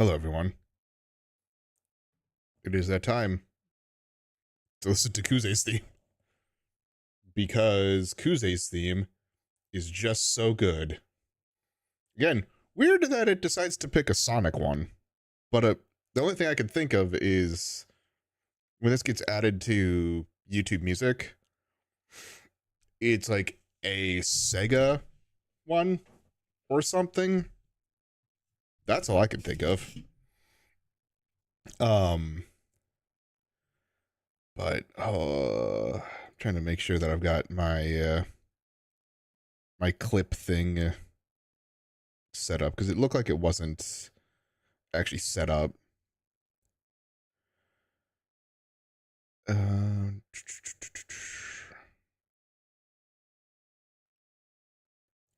Hello, everyone. It is that time to listen to Kuze's theme. Because Kuze's theme is just so good. Again, weird that it decides to pick a Sonic one. But the only thing I can think of is when this gets added to YouTube Music, it's like a Sega one or something. That's all I can think of. But I'm trying to make sure that I've got my my clip thing set up because it looked like it wasn't actually set up.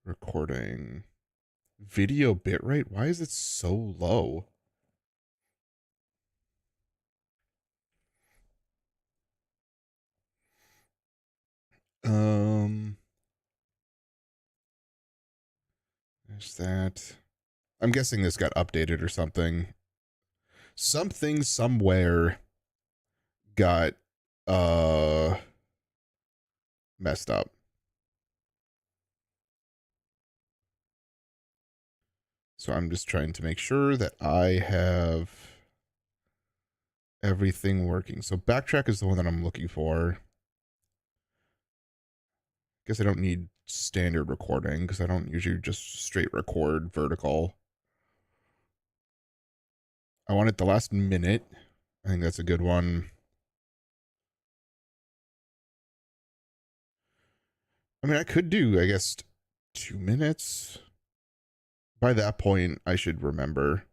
Recording video bitrate. Why is it so low? There's that. I'm guessing this got updated or something. Something somewhere got messed up. So I'm just trying to make sure that I have everything working. So backtrack is the one that I'm looking for. Guess I don't need standard recording because I don't usually just straight record vertical. I want it the last minute. I think that's a good one. I mean, I could do, I guess, 2 minutes. By that point, I should remember.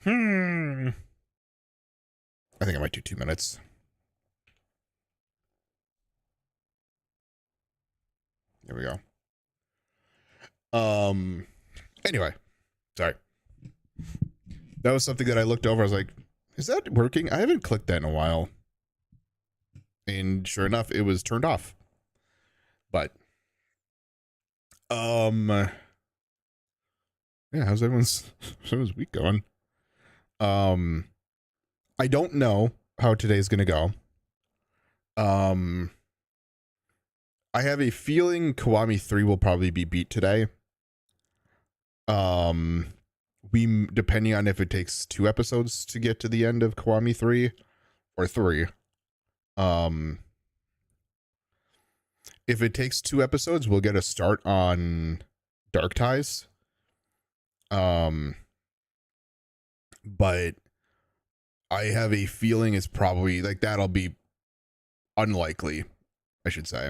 I think I might do 2 minutes. There we go. Anyway, sorry. That was something that I looked over. I was like, is that working? I haven't clicked that in a while. And sure enough, it was turned off. But yeah, how's everyone's week going? I don't know how today's gonna go. I have a feeling Kiwami 3 will probably be beat today. We depending on if it takes 2 episodes to get to the end of Kiwami 3 or 3. If it takes 2 episodes, we'll get a start on Dark Ties. But I have a feeling it's probably like that'll be unlikely, I should say.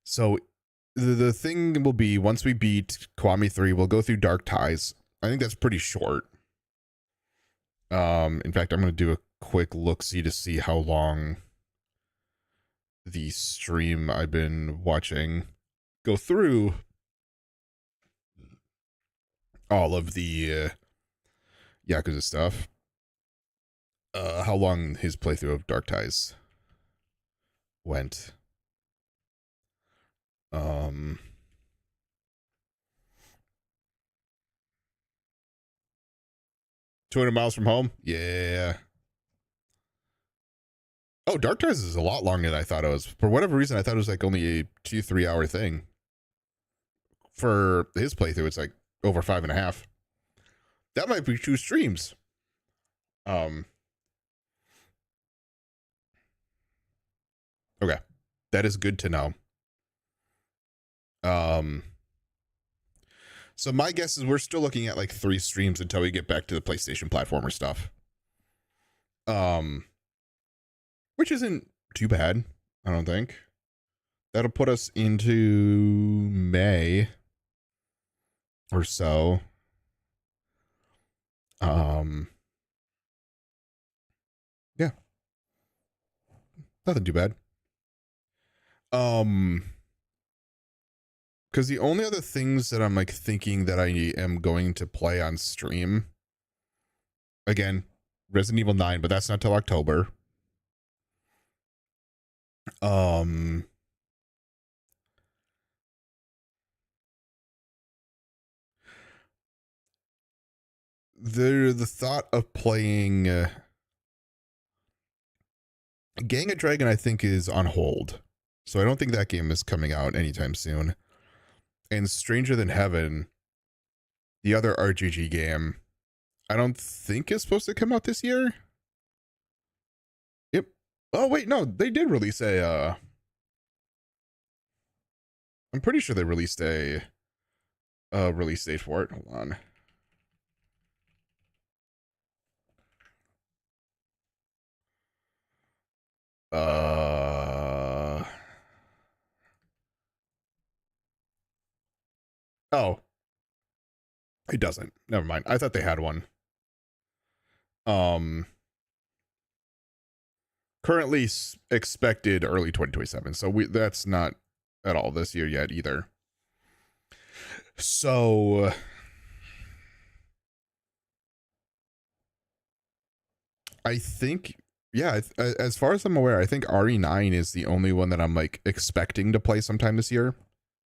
So the thing will be once we beat Kiwami 3, we'll go through Dark Ties. I think that's pretty short. In fact, I'm going to do a quick look-see to see how long the stream I've been watching go through all of the Yakuza stuff. How long his playthrough of Dark Ties went. 200 miles from home? Yeah. Oh, Dark Ties is a lot longer than I thought it was. For whatever reason, I thought it was like only a 2-3 hour thing. For his playthrough, it's like over 5.5. That might be 2 streams. Okay. That is good to know. So my guess is we're still looking at like 3 streams until we get back to the PlayStation platformer stuff. Which isn't too bad, I don't think. That'll put us into May or so. Yeah. Nothing too bad. Because the only other things that I'm like thinking that I am going to play on stream, again, Resident Evil 9, but that's not till October. the thought of playing Gang of Dragon, I think, is on hold. So I don't think that game is coming out anytime soon. And Stranger Than Heaven, the other RPG game, I don't think is supposed to come out this year. Yep. Oh wait, no, they did release a I'm pretty sure they released a release date for it. Hold on. Oh, it doesn't. Never mind. I thought they had one. Um Currently expected early 2027. So that's not at all this year yet either. So I think, yeah, as far as I'm aware, I think RE9 is the only one that I'm like expecting to play sometime this year,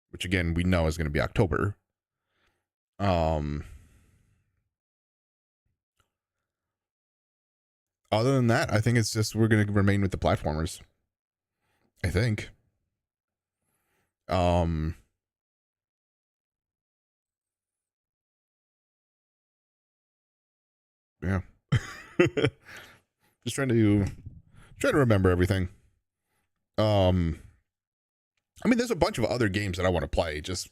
which again, we know is going to be October. Other than that, I think it's just we're going to remain with the platformers. I think. Yeah. Just trying to remember everything. I mean, there's a bunch of other games that I want to play. Just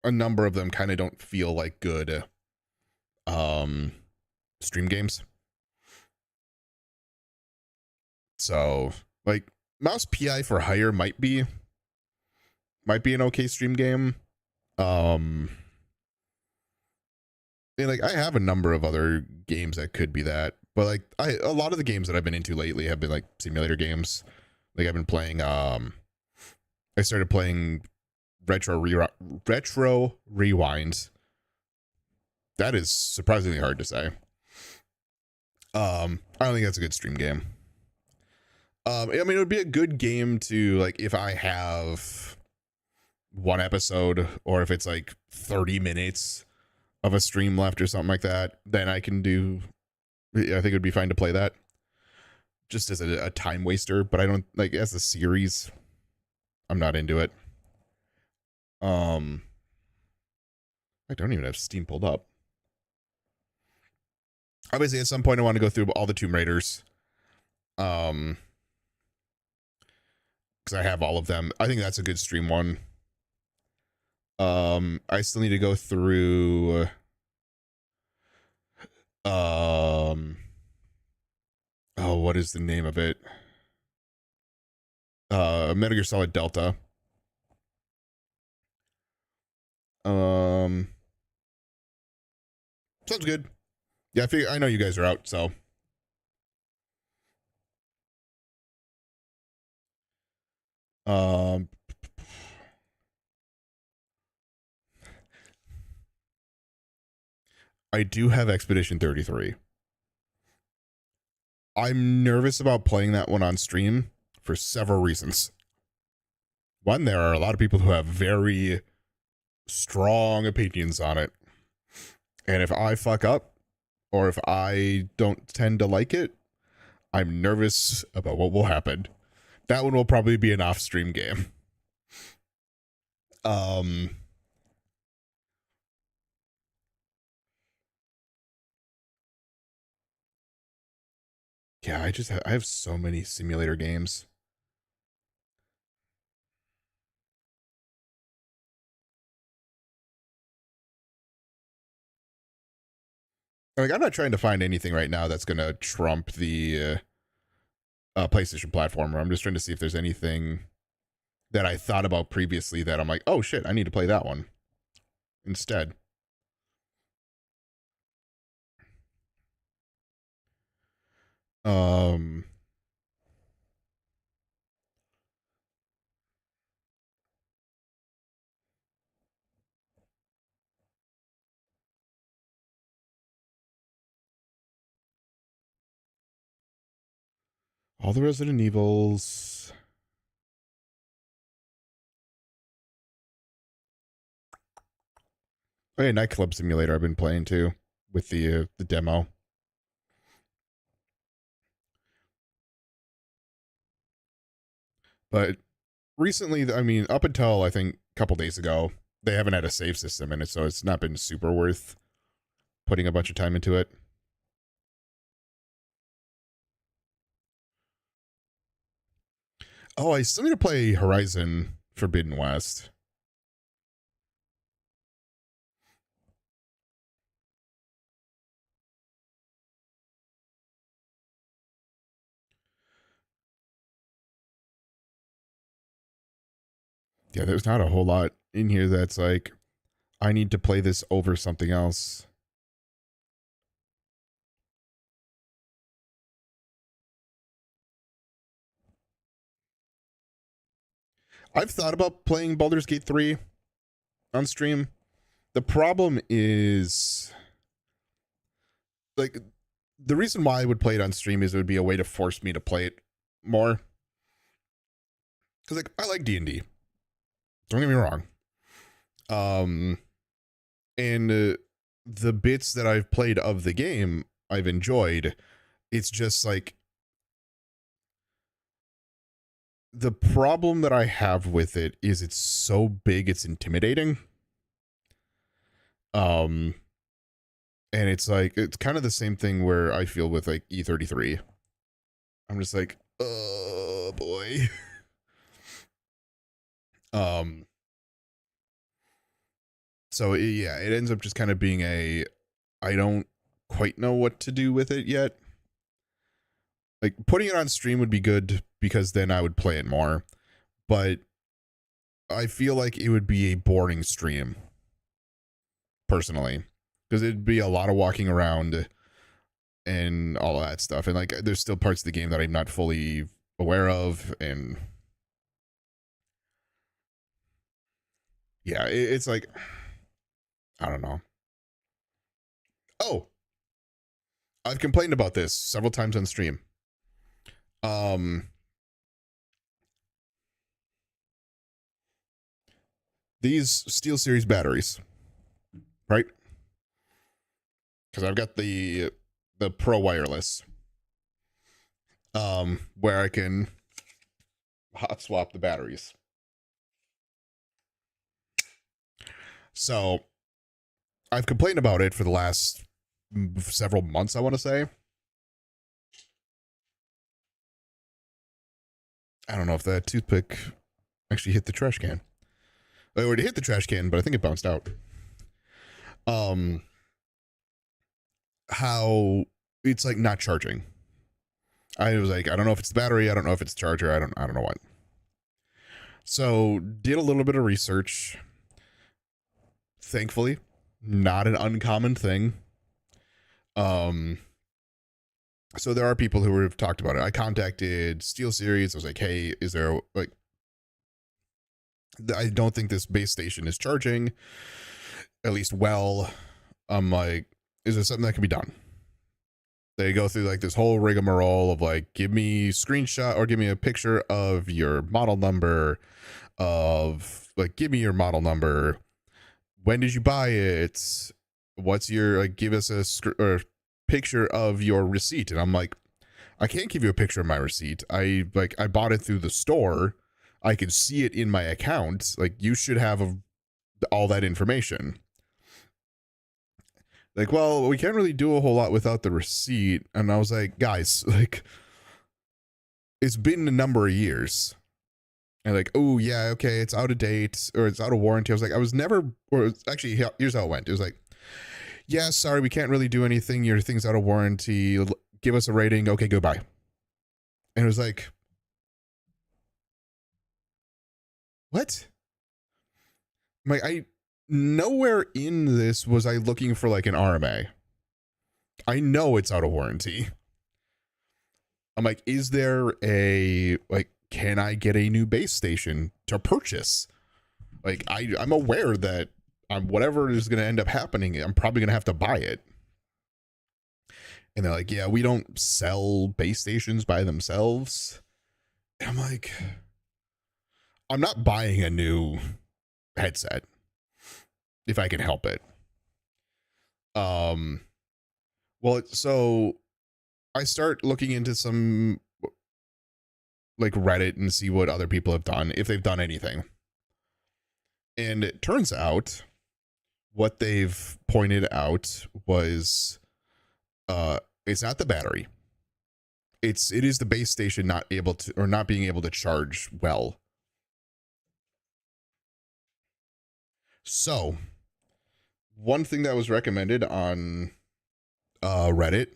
a number of them kind of don't feel like good stream games. So, like, Mouse PI for Hire might be an okay stream game. And like, I have a number of other games that could be that, but like, a lot of the games that I've been into lately have been like simulator games. Like, I've been playing I started playing Retro Rewinds. That is surprisingly hard to say. I don't think that's a good stream game. I mean, it would be a good game to, like, if I have one episode or if it's like 30 minutes of a stream left or something like that, then I can do, I think it would be fine to play that just as a time waster, but I don't, like, as a series, I'm not into it. I don't even have Steam pulled up. Obviously, at some point, I want to go through all the Tomb Raiders. Because I have all of them. I think that's a good stream one. I still need to go through oh, what is the name of it? Metal Gear Solid Delta. Sounds good. Yeah, I know you guys are out, so I do have Expedition 33. I'm nervous about playing that one on stream for several reasons. One, there are a lot of people who have very strong opinions on it. And if I fuck up, or if I don't tend to like it, I'm nervous about what will happen. That one will probably be an off-stream game. Yeah, I have so many simulator games. Like, I'm not trying to find anything right now that's gonna trump the PlayStation platformer. I'm just trying to see if there's anything that I thought about previously that I'm like, oh shit, I need to play that one instead. All the Resident Evils. Oh yeah, Nightclub Simulator I've been playing too. with the demo. But recently, I mean, up until I think a couple days ago, they haven't had a save system in it, so it's not been super worth putting a bunch of time into it. Oh, I still need to play Horizon Forbidden West. Yeah, there's not a whole lot in here that's like, I need to play this over something else. I've thought about playing Baldur's Gate 3 on stream. The problem is, like, the reason why I would play it on stream is it would be a way to force me to play it more. Because, like, I like D&D. Don't get me wrong. And the bits that I've played of the game, I've enjoyed. It's just like, the problem that I have with it is it's so big, it's intimidating. And it's like, it's kind of the same thing where I feel with like E33. I'm just like, oh boy. So yeah, it ends up just kind of being a, I don't quite know what to do with it yet. Like, putting it on stream would be good because then I would play it more, but I feel like it would be a boring stream personally, because it'd be a lot of walking around and all of that stuff, and like there's still parts of the game that I'm not fully aware of, and yeah, it's like, I don't know. Oh, I've complained about this several times on stream. These SteelSeries batteries, right? Because I've got the Pro Wireless, where I can hot swap the batteries. So I've complained about it for the last several months, I want to say. I don't know if that toothpick actually hit the trash can. I already hit the trash can, but I think it bounced out. How it's like not charging. I was like, I don't know if it's the battery, I don't know if it's the charger, I don't know what. So did a little bit of research. Thankfully, not an uncommon thing. So there are people who have talked about it. I contacted SteelSeries. I was like, hey, is there like, I don't think this base station is charging at least well. I'm like, is there something that can be done? They go through like this whole rigmarole of like, give me screenshot or give me a picture of your model number, of like, give me your model number. When did you buy it? What's your, like, give us a picture of your receipt. And I'm like, I can't give you a picture of my receipt. I bought it through the store. I can see it in my account. Like, you should have all that information. Like, well, we can't really do a whole lot without the receipt. And I was like, guys, like, it's been a number of years. And like, oh yeah, okay, it's out of date or it's out of warranty. I was like, I was never, or actually, here's how it went. It was like, yeah, sorry, we can't really do anything. Your thing's out of warranty. Give us a rating. Okay, goodbye. And it was like, what? I'm like, nowhere in this was I looking for like an RMA. I know it's out of warranty. I'm like, is there a, like, can I get a new base station to purchase? Like, I'm aware that whatever is going to end up happening, I'm probably going to have to buy it. And they're like, yeah, we don't sell base stations by themselves. And I'm like, I'm not buying a new headset if I can help it. Well, so I start looking into some like Reddit and see what other people have done, if they've done anything. And it turns out what they've pointed out was it's not the battery. It is the base station not able to, or not being able to charge well. So one thing that was recommended on Reddit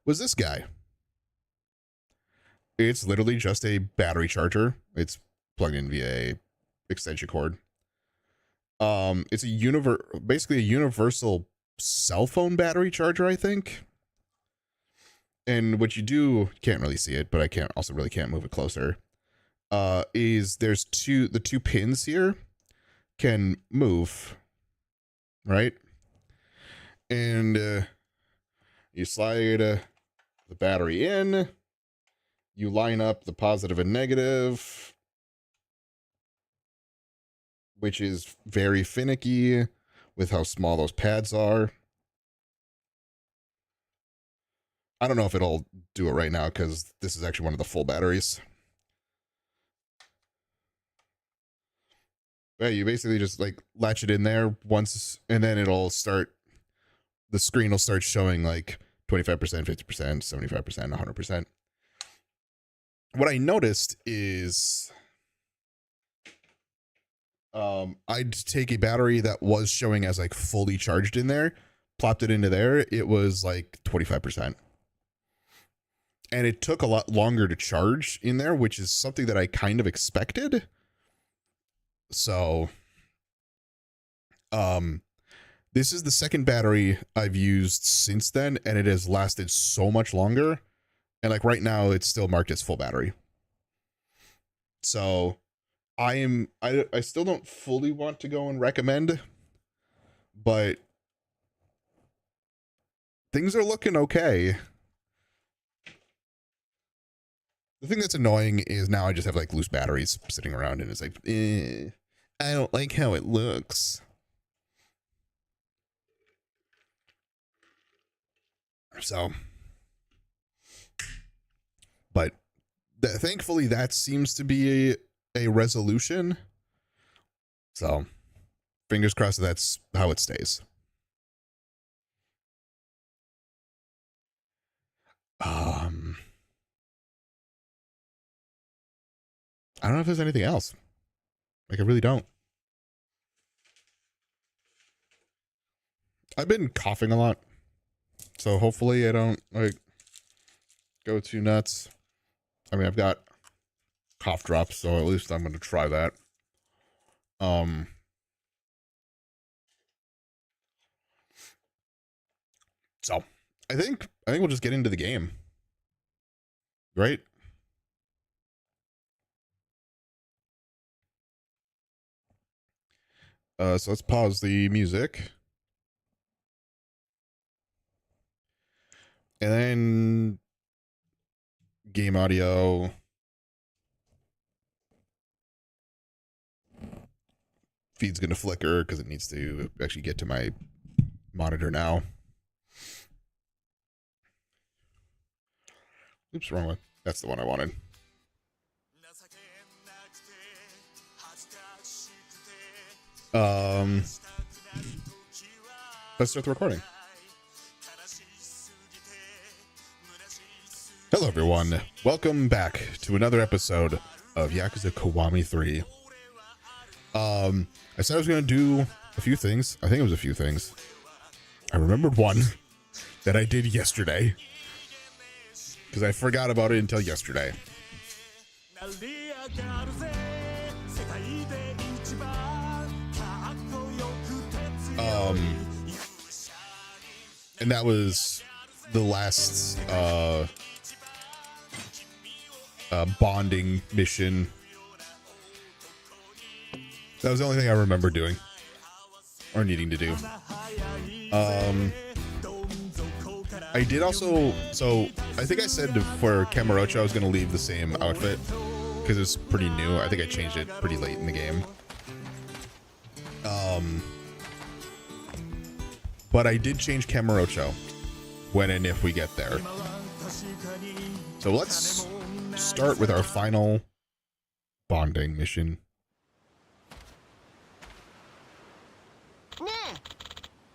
was this guy. It's literally just a battery charger. It's plugged in via a extension cord. It's basically a universal cell phone battery charger, I think. And what you do, can't really see it, but I can't move it closer. Is there's the two pins here can move, right? And you slide the battery in, you line up the positive and negative, which is very finicky with how small those pads are. I don't know if it'll do it right now because this is actually one of the full batteries. Yeah, you basically just like latch it in there once, and then it'll start, the screen will start showing like 25%, 50%, 75%, 100%. What I noticed is I'd take a battery that was showing as like fully charged in there, plopped it into there, it was like 25%. And it took a lot longer to charge in there, which is something that I kind of expected. So, this is the second battery I've used since then, and it has lasted so much longer. And like right now, it's still marked as full battery. So, I still don't fully want to go and recommend, but things are looking okay. The thing that's annoying is now I just have like loose batteries sitting around, and it's like, I don't like how it looks. So, but thankfully that seems to be a resolution. So, fingers crossed that's how it stays. I don't know if there's anything else. Like, I really don't. I've been coughing a lot, so hopefully I don't like go too nuts. I mean, I've got cough drops, so at least I'm going to try that. So I think we'll just get into the game, right? So let's pause the music. And then game audio. Feed's going to flicker because it needs to actually get to my monitor now. Oops, wrong one. That's the one I wanted. Let's start the recording. Hello, everyone. Welcome back to another episode of Yakuza Kiwami 3. I said I was going to do a few things. I think it was a few things. I remembered one that I did yesterday because I forgot about it until yesterday. And that was the last bonding mission. That was the only thing I remember doing or needing to do. I did also, so I think I said for Kamurocho I was going to leave the same outfit because it's pretty new. I think I changed it pretty late in the game. But I did change Kamurocho when and if we get there. So let's start with our final bonding mission.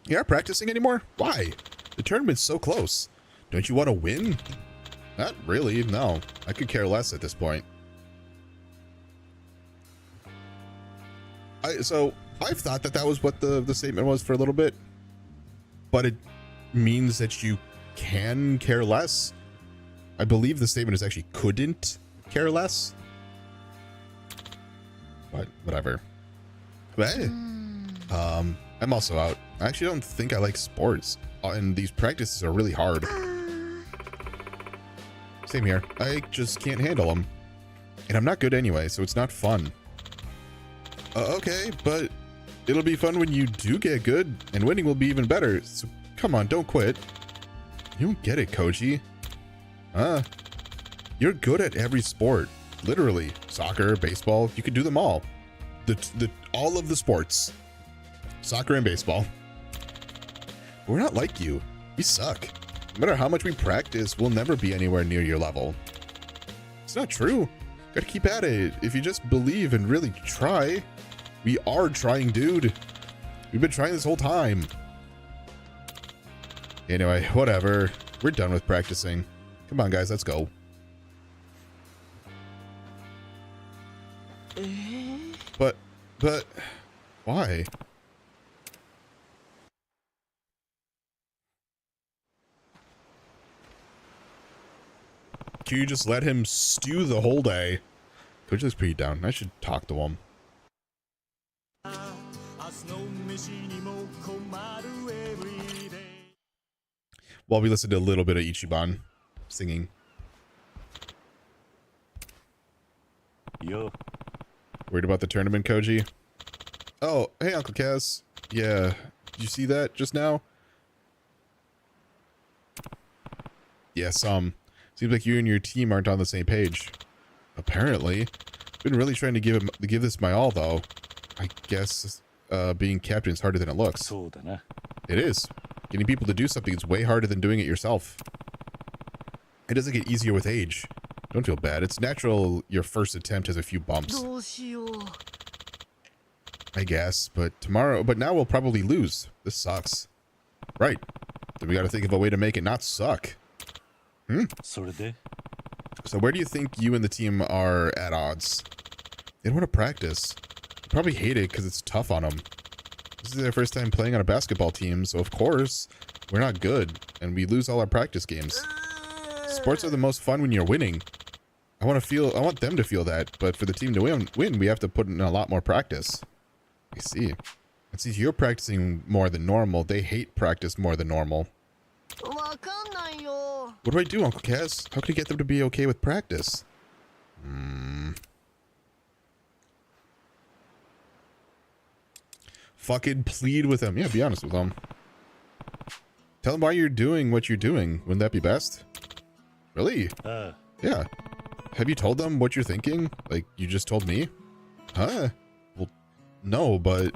You aren't practicing anymore? Why? The tournament's so close. Don't you want to win? Not really, no. I could care less at this point. So I've thought that was what the statement was for a little bit, but it means that you can care less. I believe the statement is actually couldn't care less. But whatever. But hey, I'm also out. I actually don't think I like sports, and these practices are really hard. Same here. I just can't handle them, and I'm not good anyway, so it's not fun. Okay, but it'll be fun when you do get good, and winning will be even better. So come on, don't quit. You don't get it, Koji. You're good at every sport. Literally. Soccer, baseball, you can do them all. All of the sports. Soccer and baseball. But we're not like you. We suck. No matter how much we practice, we'll never be anywhere near your level. It's not true. Gotta keep at it. If you just believe and really try. We are trying, dude. We've been trying this whole time. Anyway, whatever. We're done with practicing. Come on, guys, let's go. But, why? Can you just let him stew the whole day? Coach looks pretty down. I should talk to him. While we listen to a little bit of Ichiban singing. Yo. Worried about the tournament, Koji? Oh, hey, Uncle Kaz. Yeah, did you see that just now? Yeah, Seems like you and your team aren't on the same page. Apparently. Been really trying to give this my all, though. I guess being captain is harder than it looks. It is. Getting people to do something is way harder than doing it yourself. It doesn't get easier with age. Don't feel bad. It's natural your first attempt has a few bumps. I guess, but now we'll probably lose. This sucks. Right. Then we gotta think of a way to make it not suck. So where do you think you and the team are at odds? They don't want to practice. They probably hate it because it's tough on them. This is their first time playing on a basketball team, so of course, we're not good, and we lose all our practice games. Sports are the most fun when you're winning. I want them to feel that, but for the team to win, we have to put in a lot more practice. I see. You're practicing more than normal. They hate practice more than normal. What do I do, Uncle Kaz? How can I get them to be okay with practice? Fucking plead with them. Yeah, be honest with them. Tell them why you're doing what you're doing. Wouldn't that be best? Really? Yeah. Have you told them what you're thinking? Like, you just told me? Huh? Well, no, but...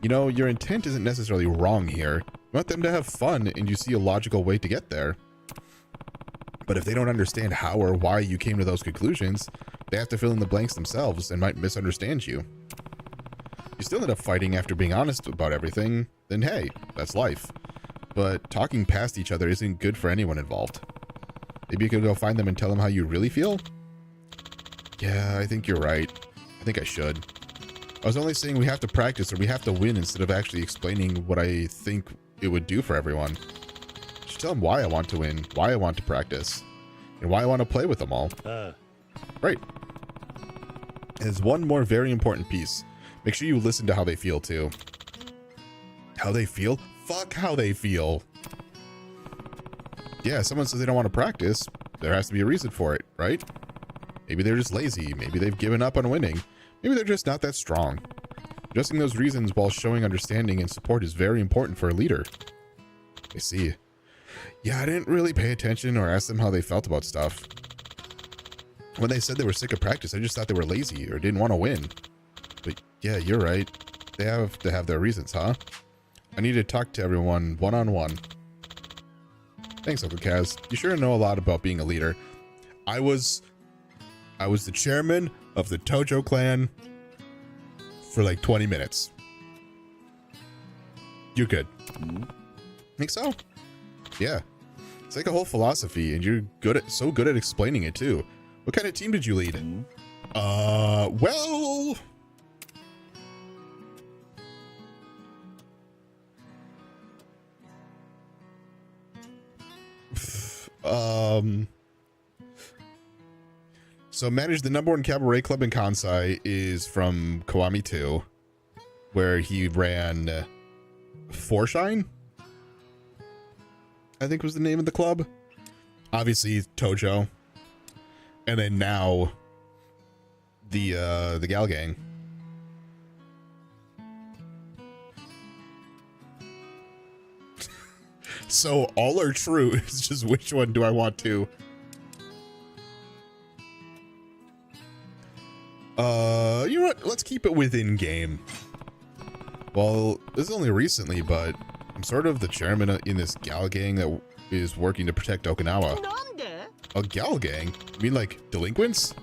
You know, your intent isn't necessarily wrong here. You want them to have fun, and you see a logical way to get there. But if they don't understand how or why you came to those conclusions, they have to fill in the blanks themselves and might misunderstand you. You still end up fighting after being honest about everything, then hey, that's life. But talking past each other isn't good for anyone involved. Maybe you could go find them and tell them how you really feel? Yeah, I think you're right. I think I should. I was only saying we have to practice or we have to win instead of actually explaining what I think it would do for everyone. I should tell them why I want to win, why I want to practice, and why I want to play with them all. Right. There's one more very important piece. Make sure you listen to how they feel too. How they feel? Fuck how they feel. Yeah, someone says they don't want to practice. There has to be a reason for it, right? Maybe they're just lazy. Maybe they've given up on winning. Maybe they're just not that strong. Addressing those reasons while showing understanding and support is very important for a leader. I see. Yeah, I didn't really pay attention or ask them how they felt about stuff. When they said they were sick of practice, I just thought they were lazy or didn't want to win. But yeah, you're right. They have to have their reasons, huh? I need to talk to everyone one-on-one. Thanks, Uncle Kaz. You sure know a lot about being a leader. I was the chairman of the Tojo clan for like 20 minutes. You're good. Think so? Yeah. It's like a whole philosophy, and you're so good at explaining it too. What kind of team did you lead? Well, so managed the #1 cabaret club in Kansai is from Kiwami 2, where he ran Forshine, I think was the name of the club. Obviously Tojo. And then now the Gal Gang. So all are true. It's just which one do I want to? You know what? Let's keep it within game. Well, this is only recently, but I'm sort of the chairman in this Gal Gang that is working to protect Okinawa. A Gal Gang? You mean like delinquents?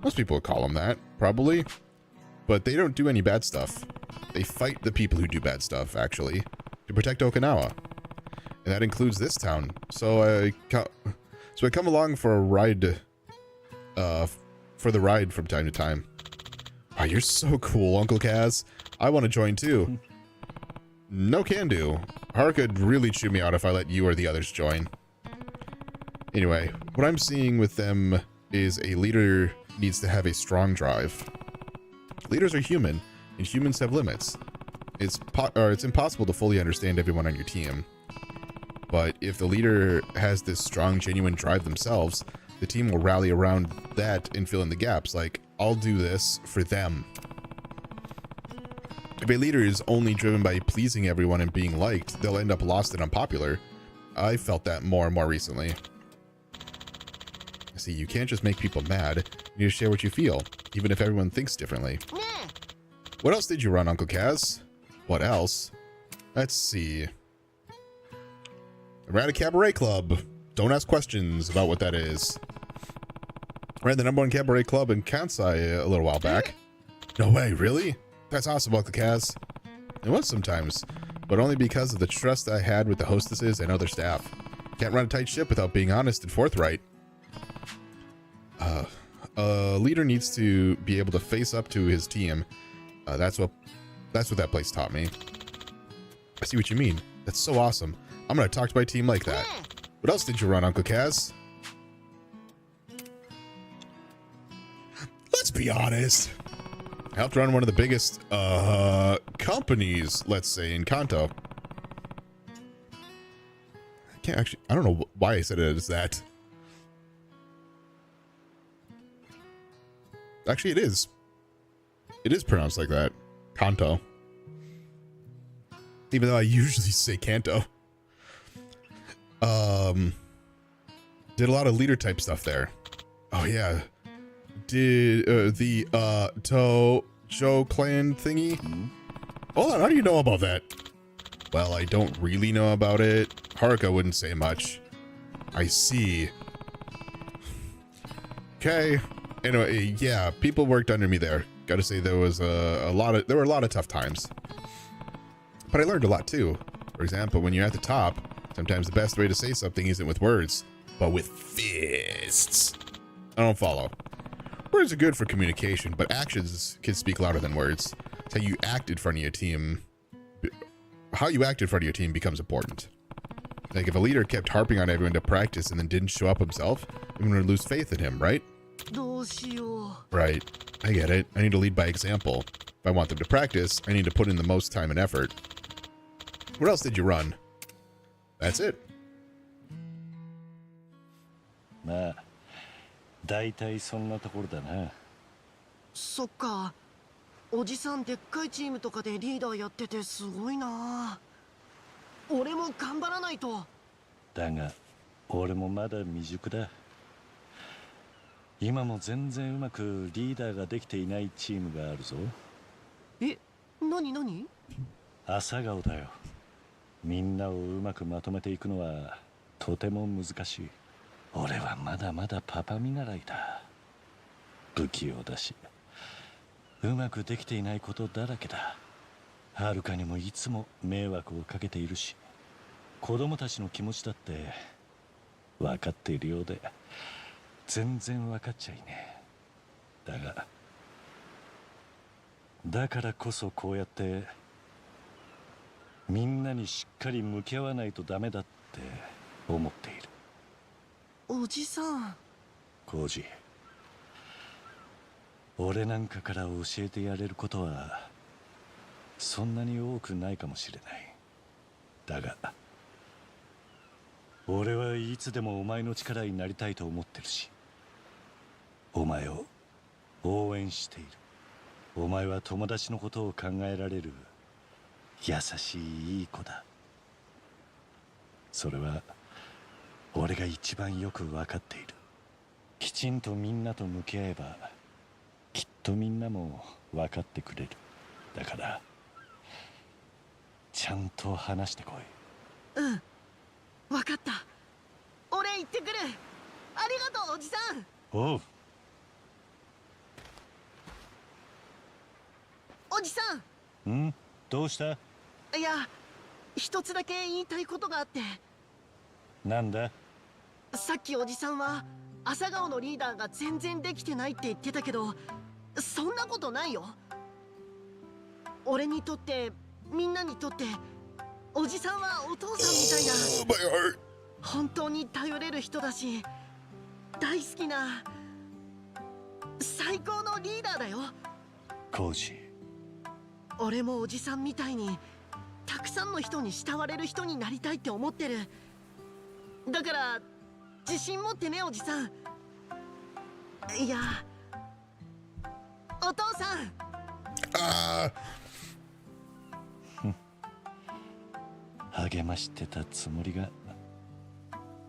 Most people would call them that, probably. But they don't do any bad stuff. They fight the people who do bad stuff, actually, to protect Okinawa. And that includes this town. So I come along for a ride, for the ride from time to time. Wow, you're so cool, Uncle Kaz. I want to join too. No can do. Haruka would really chew me out if I let you or the others join. Anyway, what I'm seeing with them is a leader needs to have a strong drive. Leaders are human, and humans have limits. It's impossible to fully understand everyone on your team. But if the leader has this strong, genuine drive themselves, the team will rally around that and fill in the gaps, like, I'll do this for them. If a leader is only driven by pleasing everyone and being liked, they'll end up lost and unpopular. I felt that more and more recently. See, you can't just make people mad. You need to share what you feel, even if everyone thinks differently. What else did you run, Uncle Kaz? What else? Let's see. I ran a cabaret club. Don't ask questions about what that is. I ran the #1 cabaret club in Kansai a little while back. No way, really? That's awesome, Uncle Kaz. It was sometimes, but only because of the trust I had with the hostesses and other staff. Can't run a tight ship without being honest and forthright. A leader needs to be able to face up to his team. That's what that place taught me. I see what you mean. That's so awesome. I'm gonna talk to my team like that. What else did you run, Uncle Kaz? Let's be honest. I helped run one of the biggest companies, let's say, in Kanto. I don't know why I said it as that. Actually, it is. It is pronounced like that. Kanto. Even though I usually say Kanto. Did a lot of leader type stuff there. Oh yeah. Did the Tojo clan thingy? Hold on, how do you know about that? Well, I don't really know about it. Haruka wouldn't say much. I see. Okay. Anyway, yeah, people worked under me there. Gotta say, there was there were a lot of tough times. But I learned a lot too. For example, when you're at the top, sometimes the best way to say something isn't with words, but with fists. I don't follow. Words are good for communication, but actions can speak louder than words. It's how you act in front of your team. How you act in front of your team becomes important. Like if a leader kept harping on everyone to practice and then didn't show up himself, everyone would lose faith in him, right? Right. I get it. I need to lead by example. If I want them to practice, I need to put in the most time and effort. What else did you run? That's it. まあ、大体そんなところだな。そっか。おじさんでっかいチームとかでリーダーやっててすごいな。俺も頑張らないと。だが、俺もまだ未熟だ。今も全然うまくリーダーができていないチームがあるぞ。え、何？朝顔だよ。みんなをうまくまとめていくのはとても難しい。俺はまだまだパパ見習いだ。不器用だし、うまくできていないことだらけだ。はるかにもいつも迷惑をかけているし、子供たちの気持ちだって分かっているようで、全然分かっちゃいねえ。だからこそこうやってみんなにしっかり向き合わないとダメだって思っている。おじさん。浩二、俺なんかから教えてやれることはそんなに多くないかもしれない。だが俺はいつでもお前の力になりたいと思ってるし、お前を応援している。お前は友達のことを考えられる優しいいい子だ。それは俺が一番よく分かっている。きちんとみんなと向き合えばきっとみんなも分かってくれる。だからちゃんと話してこい。うん、分かった。俺行ってくる。ありがとうおじさん。おう。おじさん？どうした？ん。いや、一つだけ言いたいことがあって。なんだ？さっきおじさんは朝顔のリーダーが全然できてないって言ってたけど、そんなことないよ。俺にとって、みんなにとって、おじさんはお父さんみたいな、本当に頼れる人だし、大好きな最高のリーダーだよ。浩二、俺もおじさんみたいにたくさんの人に慕われる人になりたいって思ってる。だから自信持ってねおじさん。いや、お父さん。あ励ましてたつもりが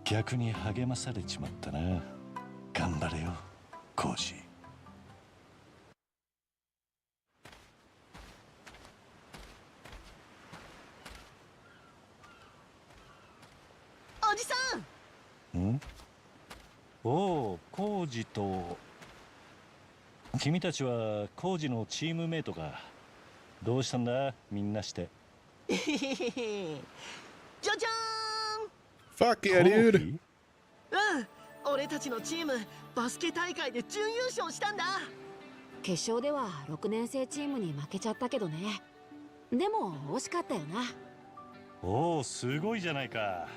逆に励まされちまったな。頑張れよ浩二。おじさん。おお、浩二と。君たちは浩二のチームメイトか。どうしたんだみんなして。じゃじゃー Fuck yeah, dude. ーん。うん、俺たちのチームバスケ大会で準優勝したんだ。決勝では6年生チームに負けちゃったけどね。でも惜しかったよな。おお、すごいじゃないか。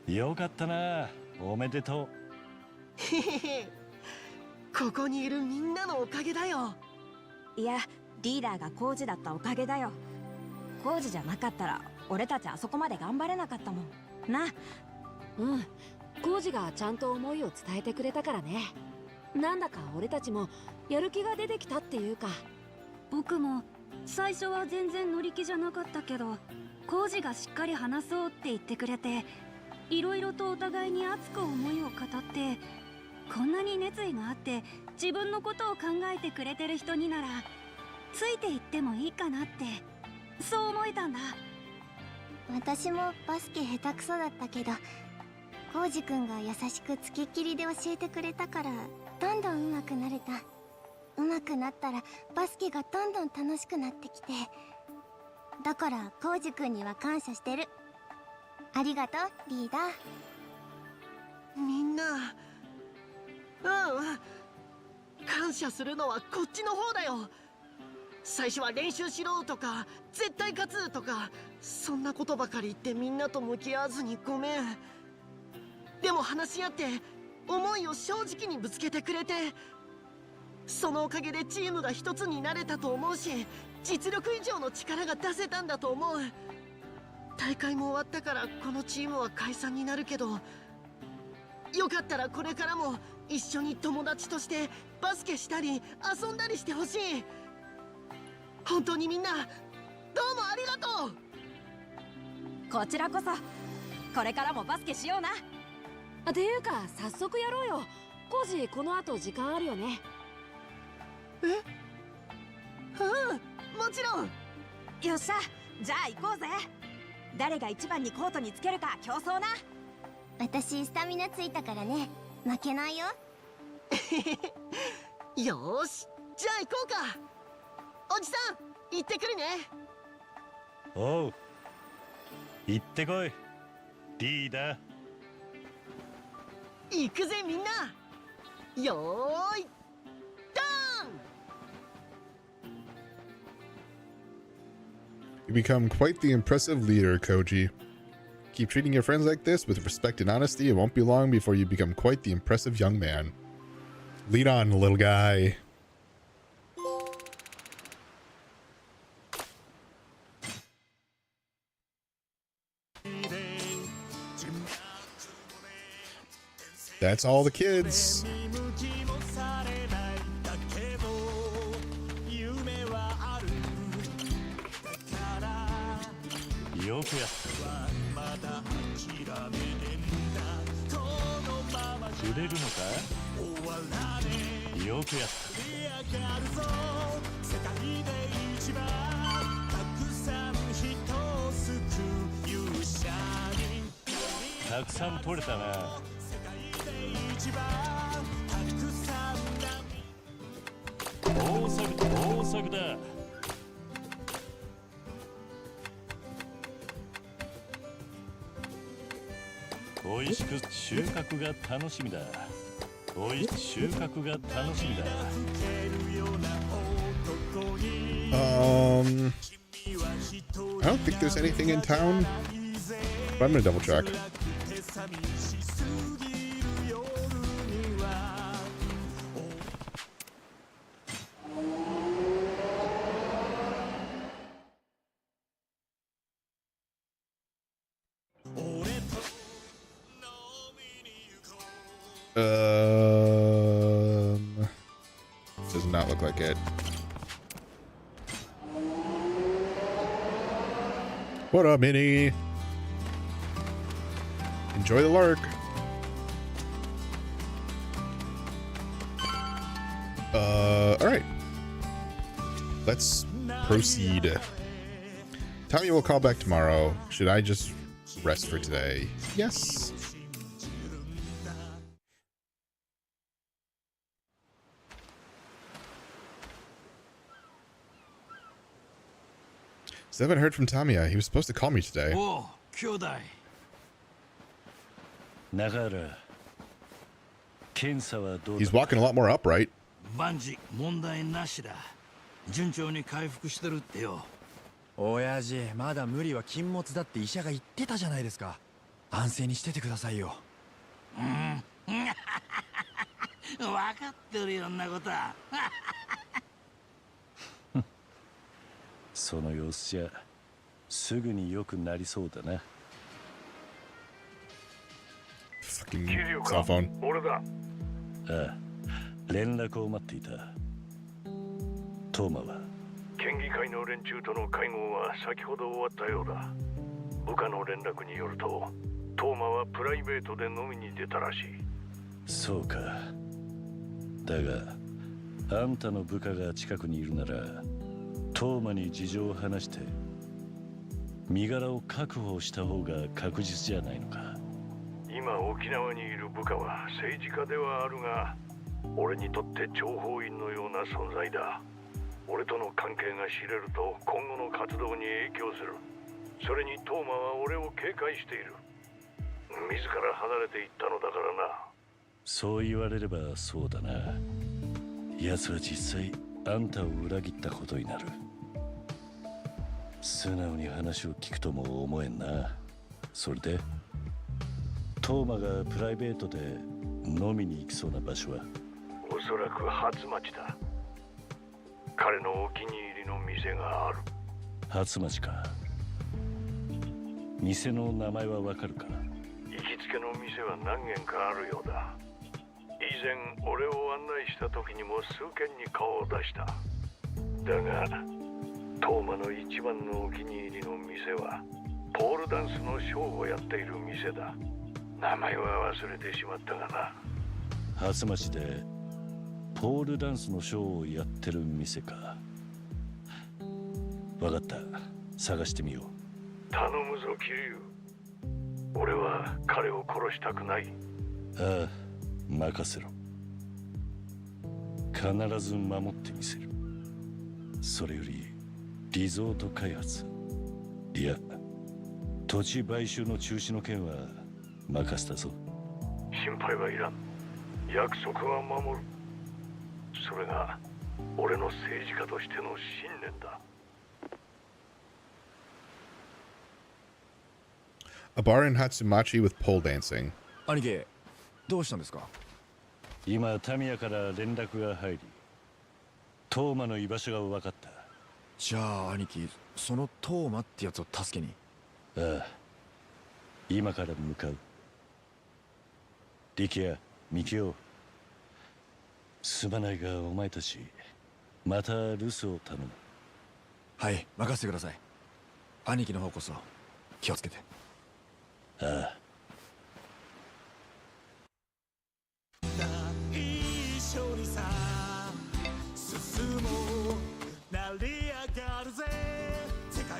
よかったな。おめでとう。ここにいるみんなのおかげだよ。いや、リーダーがコウジだったおかげだよ。コウジじゃなかったら俺たちあそこまで頑張れなかったもんな。うん、コウジがちゃんと思いを伝えてくれたからね。なんだか俺たちもやる気が出てきたっていうか。僕も最初は全然乗り気じゃなかったけど、コウジがしっかり話そうって言ってくれて、いろいろとお互いに熱く思いを語って、こんなに熱意があって自分のことを考えてくれてる人にならついていってもいいかなって、そう思えたんだ。私もバスケ下手くそだったけど、コウジ君が優しくつきっきりで教えてくれたからどんどん上手くなれた。上手くなったらバスケがどんどん楽しくなってきて、だからコウジ君には感謝してる。ありがとうリーダー。みんな、感謝するのはこっちの方だよ。最初は練習しろとか絶対勝つとか、そんなことばかり言ってみんなと向き合わずにごめん。でも話し合って思いを正直にぶつけてくれて、そのおかげでチームが一つになれたと思うし、実力以上の力が出せたんだと思う。大会も終わったからこのチームは解散になるけど、よかったらこれからも一緒に友達としてバスケしたり遊んだりしてほしい。本当にみんなどうもありがとう。こちらこそ、これからもバスケしような。ていうか早速やろうよ。コウジこの後時間あるよね。うん、もちろん。よっしゃ、じゃあ行こうぜ。誰が一番にコートにつけるか競争な。私スタミナついたからね、負けないよ。よーし、じゃあ行こうか。おじさん行ってくるね。おう、行ってこいリーダー。行くぜみんな。よーいダーン。 You become quite the impressive leader, Koji. Keep treating your friends like this with respect and honesty. It won't be long before you become quite the impressive young man. Lead on, little guy. That's all the kids. よくやった。くれるのか。よくやった。たくさん取れたな。大作だ。おいしく収穫が楽しみだ。おい収穫が楽しみだ。I don't think there's anything in town, but I'm gonna double check. Does not look like it. What up, Minnie? Enjoy the lurk. All right. Let's proceed. Tommy will call back tomorrow. Should I just rest for today? Yes. Still haven't heard from Tamiya. He was supposed to call me today. Oh, 兄弟。中原、検査はどうだ。 He's walking a lot more upright. 万事問題なしだ。順調に回復してるってよ。親父、まだ無理は禁物だって医者が言ってたじゃないですか。安静にしててくださいよ。うん。分かってるよんなことは。その様子じゃすぐに良くなりそうだな。Fucking cell phone. 俺だ。ああ、連絡を待っていた。トーマは県議会の連中との会合は先ほど終わったようだ。部下の連絡によると、トーマはプライベートで飲みに出たらしい。そうか。だがあんたの部下が近くにいるならトーマに事情を話して身柄を確保した方が確実じゃないのか。今沖縄にいる部下は政治家ではあるが、俺にとって諜報員のような存在だ。俺との関係が知れると今後の活動に影響する。それにトーマは俺を警戒している。自ら離れていったのだからな。そう言われればそうだな。奴は実際あんたを裏切ったことになる。素直に話を聞くとも思えんな。それでトーマがプライベートで飲みに行きそうな場所はおそらく初町だ。彼のお気に入りの店がある。初町か。店の名前はわかるか。行きつけの店は何軒かあるようだ。以前俺を案内した時にも数軒に顔を出した。だがトーマの一番のお気に入りの店はポールダンスのショーをやっている店だ。名前は忘れてしまったがな。初町でポールダンスのショーをやってる店か。わかった。探してみよう。頼むぞ桐生。俺は彼を殺したくない。ああ、任せろ。必ず守ってみせる。それよりリゾート開発、いや土地買収の中止の件は任せたぞ。心配はいらん。約束は守る。それが俺の政治家としての信念だ。A bar in Hatsumachi with pole dancing. 兄貴、どうしたんですか？今タミヤから連絡が入り、トーマの居場所が分かった。じゃあ兄貴、そのトーマってやつを助けに。ああ、今から向かう。力也、ミキオ、すまないがお前たちまた留守を頼む。はい、任せてください。兄貴の方こそ気をつけて。ああ。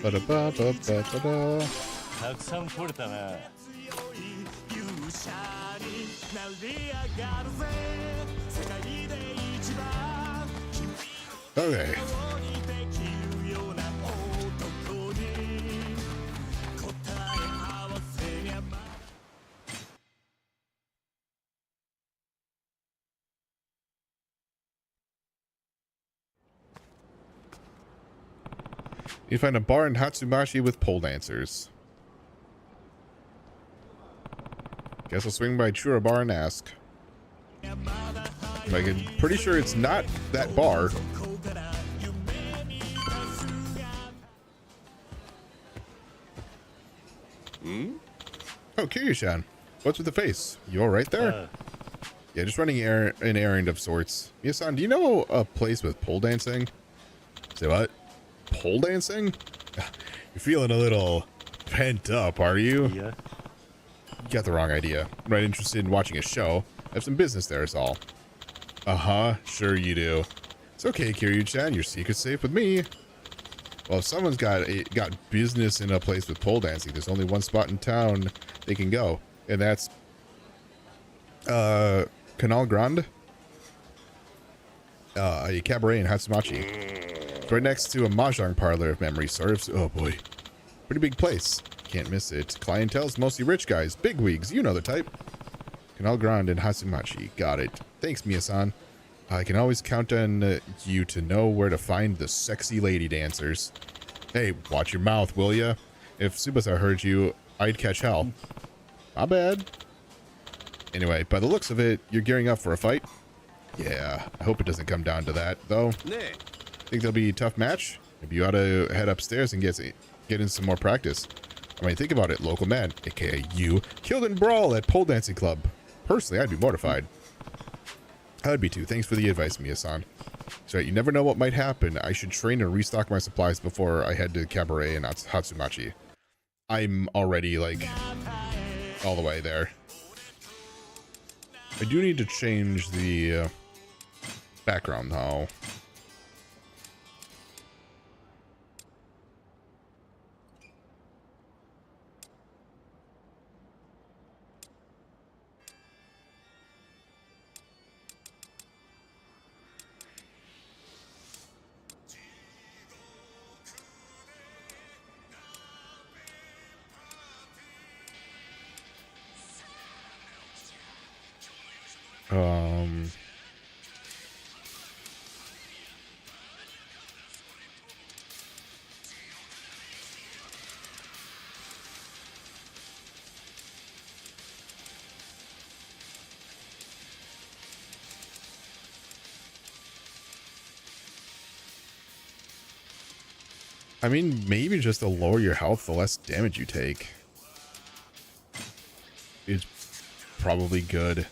Ba da ba ba ba ba da. たくさん取れたな。Okay. You find a bar in Hatsumachi with pole dancers. Guess I'll swing by Chura Bar and ask. Like, I'm pretty sure it's not that bar. Oh, Kiryu-chan. What's with the face? You all right there? Yeah, just running an errand of sorts. Mia-san, do you know a place with pole dancing? Say what? Pole dancing? You're feeling a little pent up, are you? Yeah. You got the wrong idea. I'm not interested in watching a show. I have some business there is all. Uh-huh, sure you do. It's okay, Kiryu-chan, your secret's safe with me. Well, if someone's got business in a place with pole dancing, there's only one spot in town they can go, and that's Canal Grande, a cabaret in Hatsumachi. It's right next to a mahjong parlor, if memory serves. Oh boy, pretty big place. Can't miss it. Clientele's mostly rich guys, bigwigs, you know the type. Canal Grande in Hatsumachi. Got it. Thanks, Mia-san. I can always count on you to know where to find the sexy lady dancers. Hey, watch your mouth, will ya? If Tsubasa heard you, I'd catch hell. My bad. Anyway, by the looks of it, you're gearing up for a fight? Yeah, I hope it doesn't come down to that, though. Think there'll be a tough match? Maybe you ought to head upstairs and get in some more practice. I mean, think about it, local man, aka you, killed in brawl at pole dancing club. Personally, I'd be mortified. I'd be too. Thanks for the advice, Mia-san. So you never know what might happen. I should train and restock my supplies before I head to cabaret in Hatsumachi. I'm already, like, all the way there. I do need to change the background, though. I mean, maybe just to lower your health, the less damage you take. It's probably good.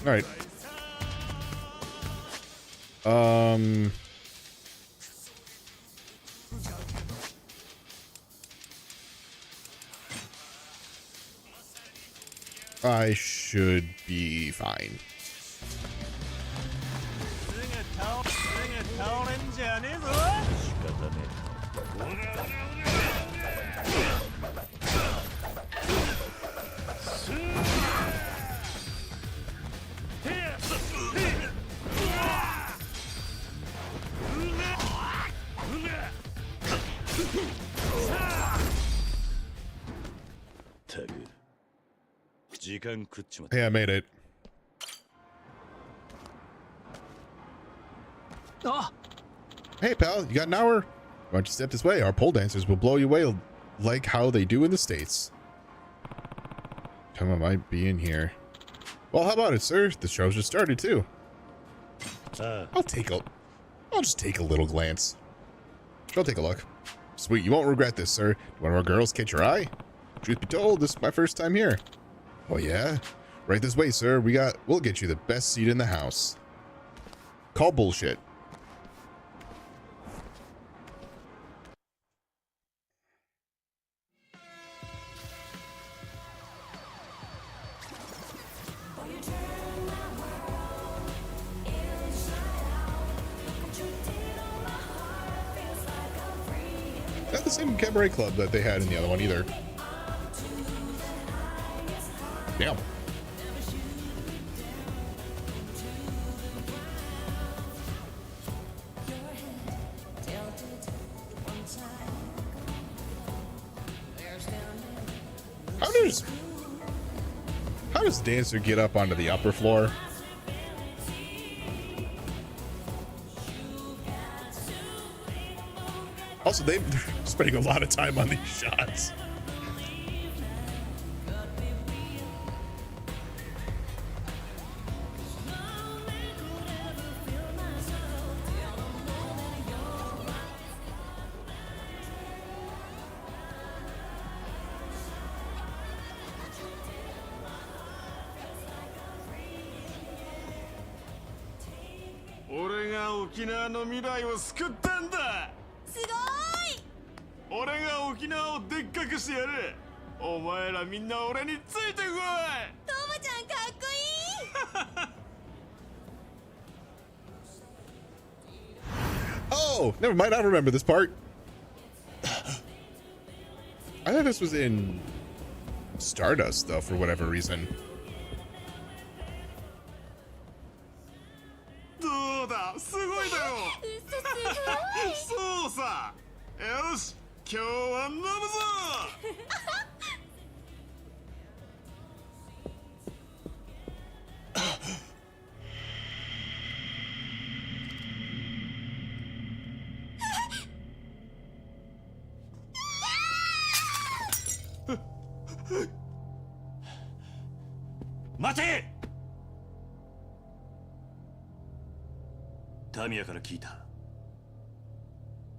Alright. I should be fine. たく時間食っちまった。 Hey, I made it. Hey, pal, you got an hour? Why don't you step this way? Our pole dancers will blow you away like how they do in the States. Come on, might be in here. Well, how about it, sir? The show's just started, too. I'll just take a little glance. Go take a look. Sweet, you won't regret this, sir. Do one of our girls catch your eye? Truth be told, this is my first time here. Oh, yeah? Right this way, sir. We'll get you the best seat in the house. Call bullshit. Not the same cabaret club that they had in the other one either. Damn. How does Dancer get up onto the upper floor? Also, they're spending a lot of time on these shots. Oh, never mind. I remember this part. I thought this was in Stardust, though, for whatever reason. Mate! タミヤから聞いた。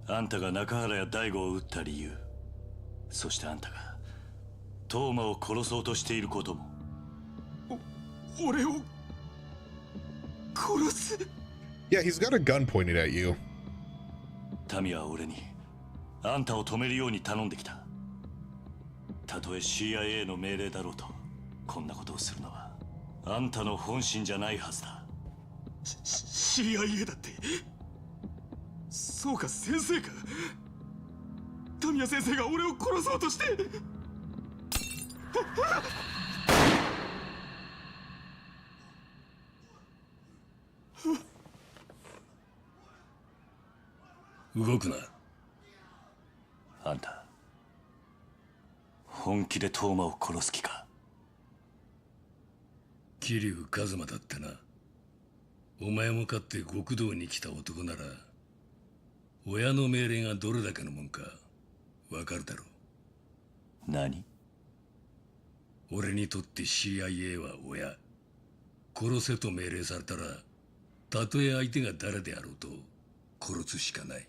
あんたが中原や大吾を撃った理由、そしてあんたがトーマを殺そうとしていることも。俺を殺す？ Yeah, he's got a gun pointed at you. タミヤは俺にあんたを止めるように頼んできた。たとえ CIA の命令だろうと、こんなことをするのはあんたの本心じゃないはずだ。CIA だって。そうか、先生か。タミヤ先生が俺を殺そうとして。動くな。あんた本気でトーマを殺す気か？桐生一馬だってな。お前もかって極道に来た男なら親の命令がどれだけのもんかわかるだろう。何？俺にとって CIA は親。殺せと命令されたら、たとえ相手が誰であろうと殺すしかない。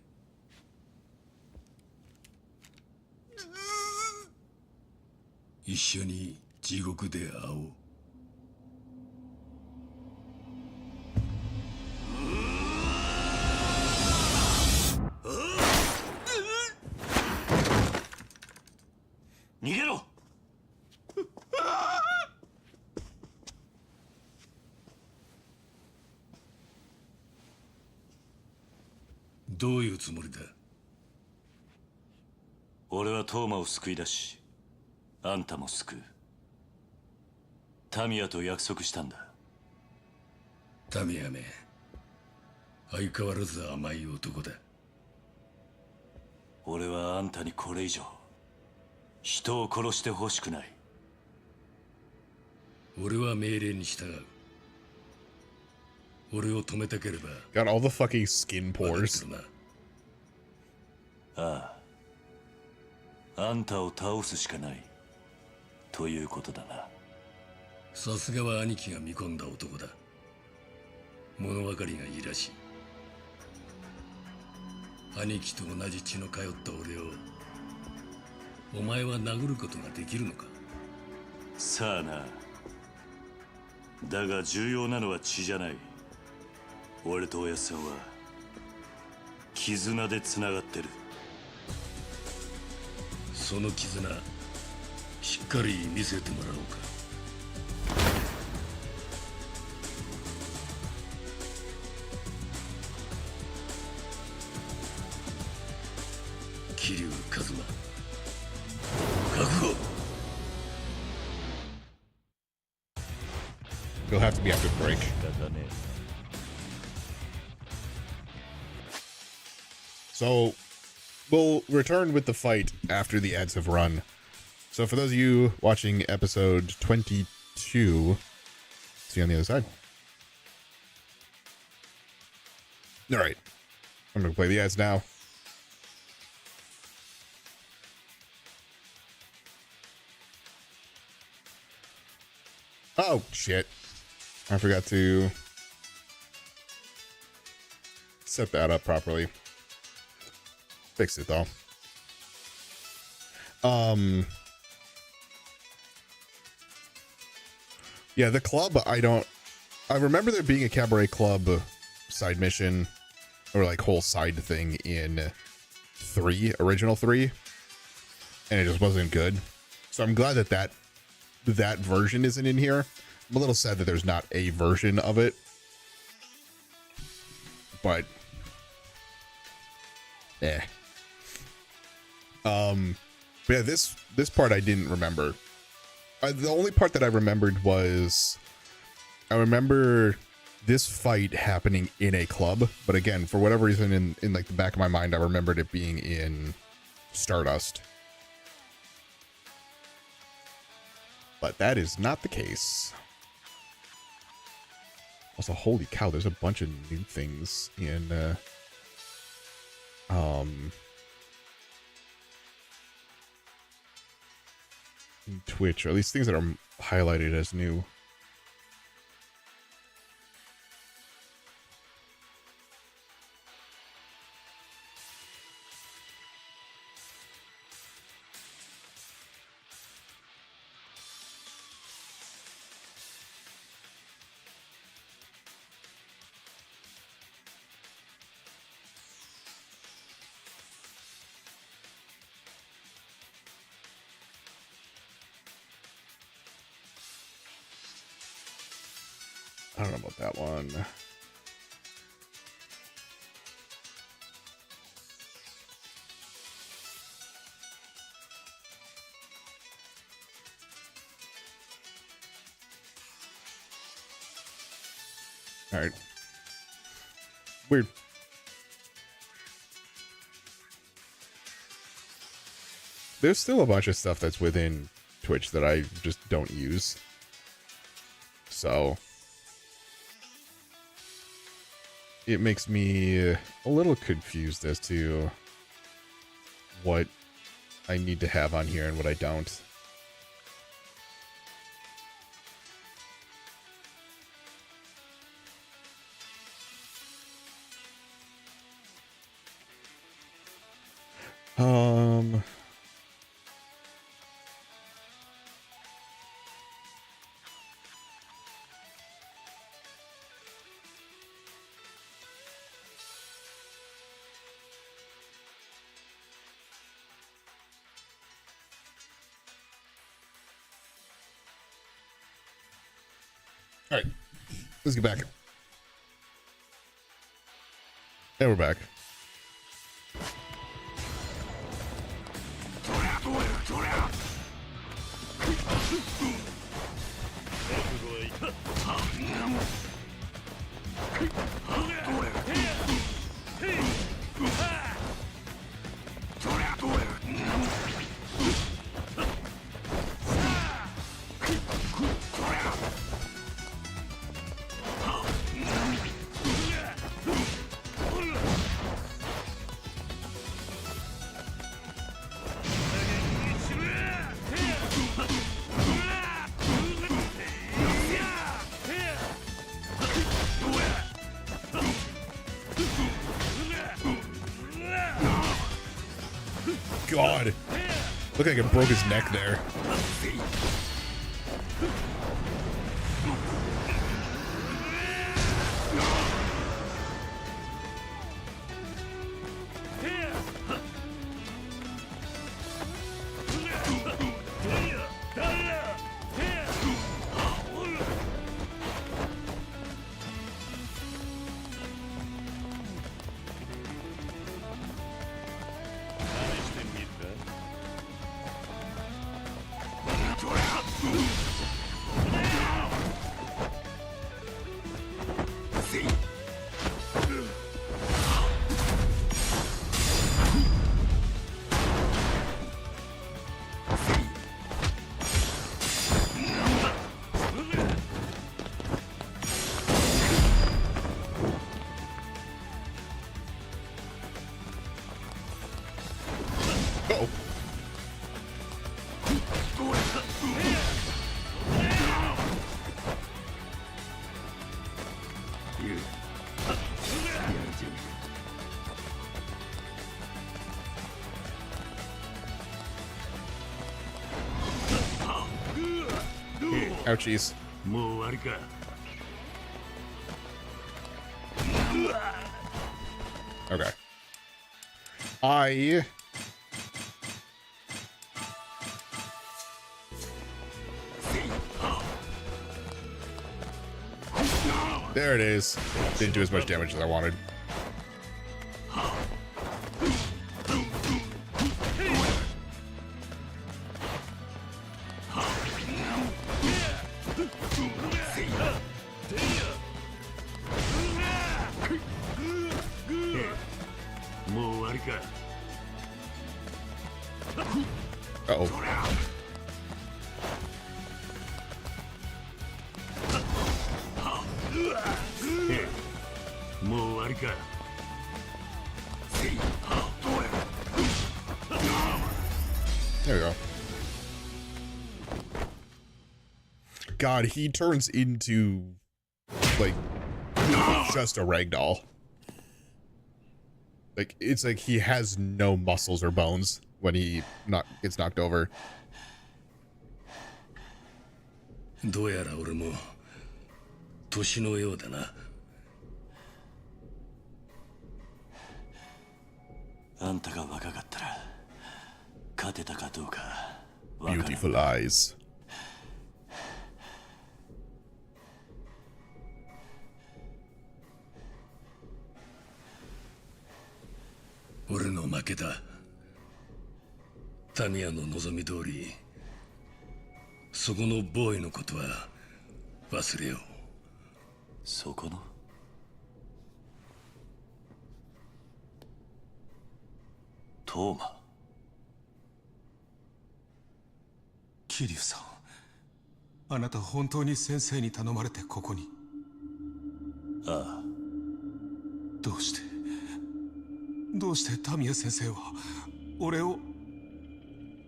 一緒に地獄で会おう。逃げろ！どういうつもりだ？俺はトーマを救い出し、あんたも救う。タミヤと約束したんだ。タミヤめ、相変わらず甘い男だ。俺はあんたにこれ以上人を殺してほしくない。俺は命令に従う。俺を止めたければ Got all the fucking skin pores. ああ、あんたを倒すしかないということだな。さすがは兄貴が見込んだ男だ。物分かりがいいらしい。兄貴と同じ血の通った俺をお前は殴ることができるのか。さあな。だが重要なのは血じゃない。俺とおやっさんは絆でつながってる。その絆しっかり見せてもらおうか。桐生一馬、覚悟。 You'll have to be after the break. So, we'll return with the fight after the ads have run. So, for those of you watching episode 22, see you on the other side. All right, I'm going to play the ads now. Oh, shit. I forgot to set that up properly. Fixed it, though. Yeah, the club, I remember there being a cabaret club side mission, or like whole side thing in original 3, and it just wasn't good. So I'm glad that that version isn't in here. I'm a little sad that there's not a version of it, but but yeah, this part I didn't remember. The only part that I remembered was I remember this fight happening in a club, but again, for whatever reason, in like the back of my mind, I remembered it being in Stardust. But that is not the case. Also, holy cow, there's a bunch of new things in Twitch, or at least things that are highlighted as new. I don't know about that one. All right. Weird. There's still a bunch of stuff that's within Twitch that I just don't use. So it makes me a little confused as to what I need to have on here and what I don't. All right, let's get back. And we're back. God. Looked like it broke his neck there. Uh-oh. Ouchies. Okay. There it is. Didn't do as much damage as I wanted. Uh-oh. There we go. God, he turns into, like, just a ragdoll. Like, it's like he has no muscles or bones when he gets knocked over. どうやら俺も年のようだな。あんたが若かったら勝てたかどうかわからん。 Beautiful eyes. 俺の負けだ。タミヤの望み通り、そこのボーイのことは忘れよう。そこのトーマ。桐生さん、あなた本当に先生に頼まれてここに？ああ。どうしてタミヤ先生は俺を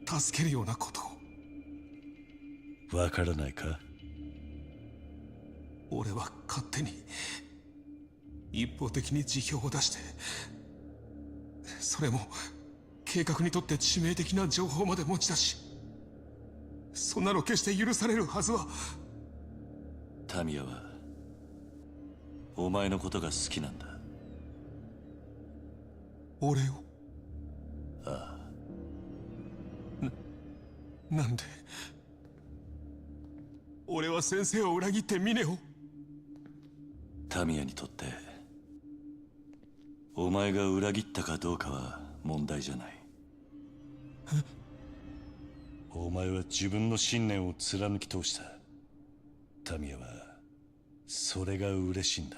助けるようなことを？わからないか？俺は勝手に一方的に辞表を出して、それも計画にとって致命的な情報まで持ち出し、そんなの決して許されるはずは。タミヤはお前のことが好きなんだ。俺を？ああ。なんで俺は先生を裏切ってミネを？タミヤにとってお前が裏切ったかどうかは問題じゃない。お前は自分の信念を貫き通した。タミヤはそれが嬉しいんだ。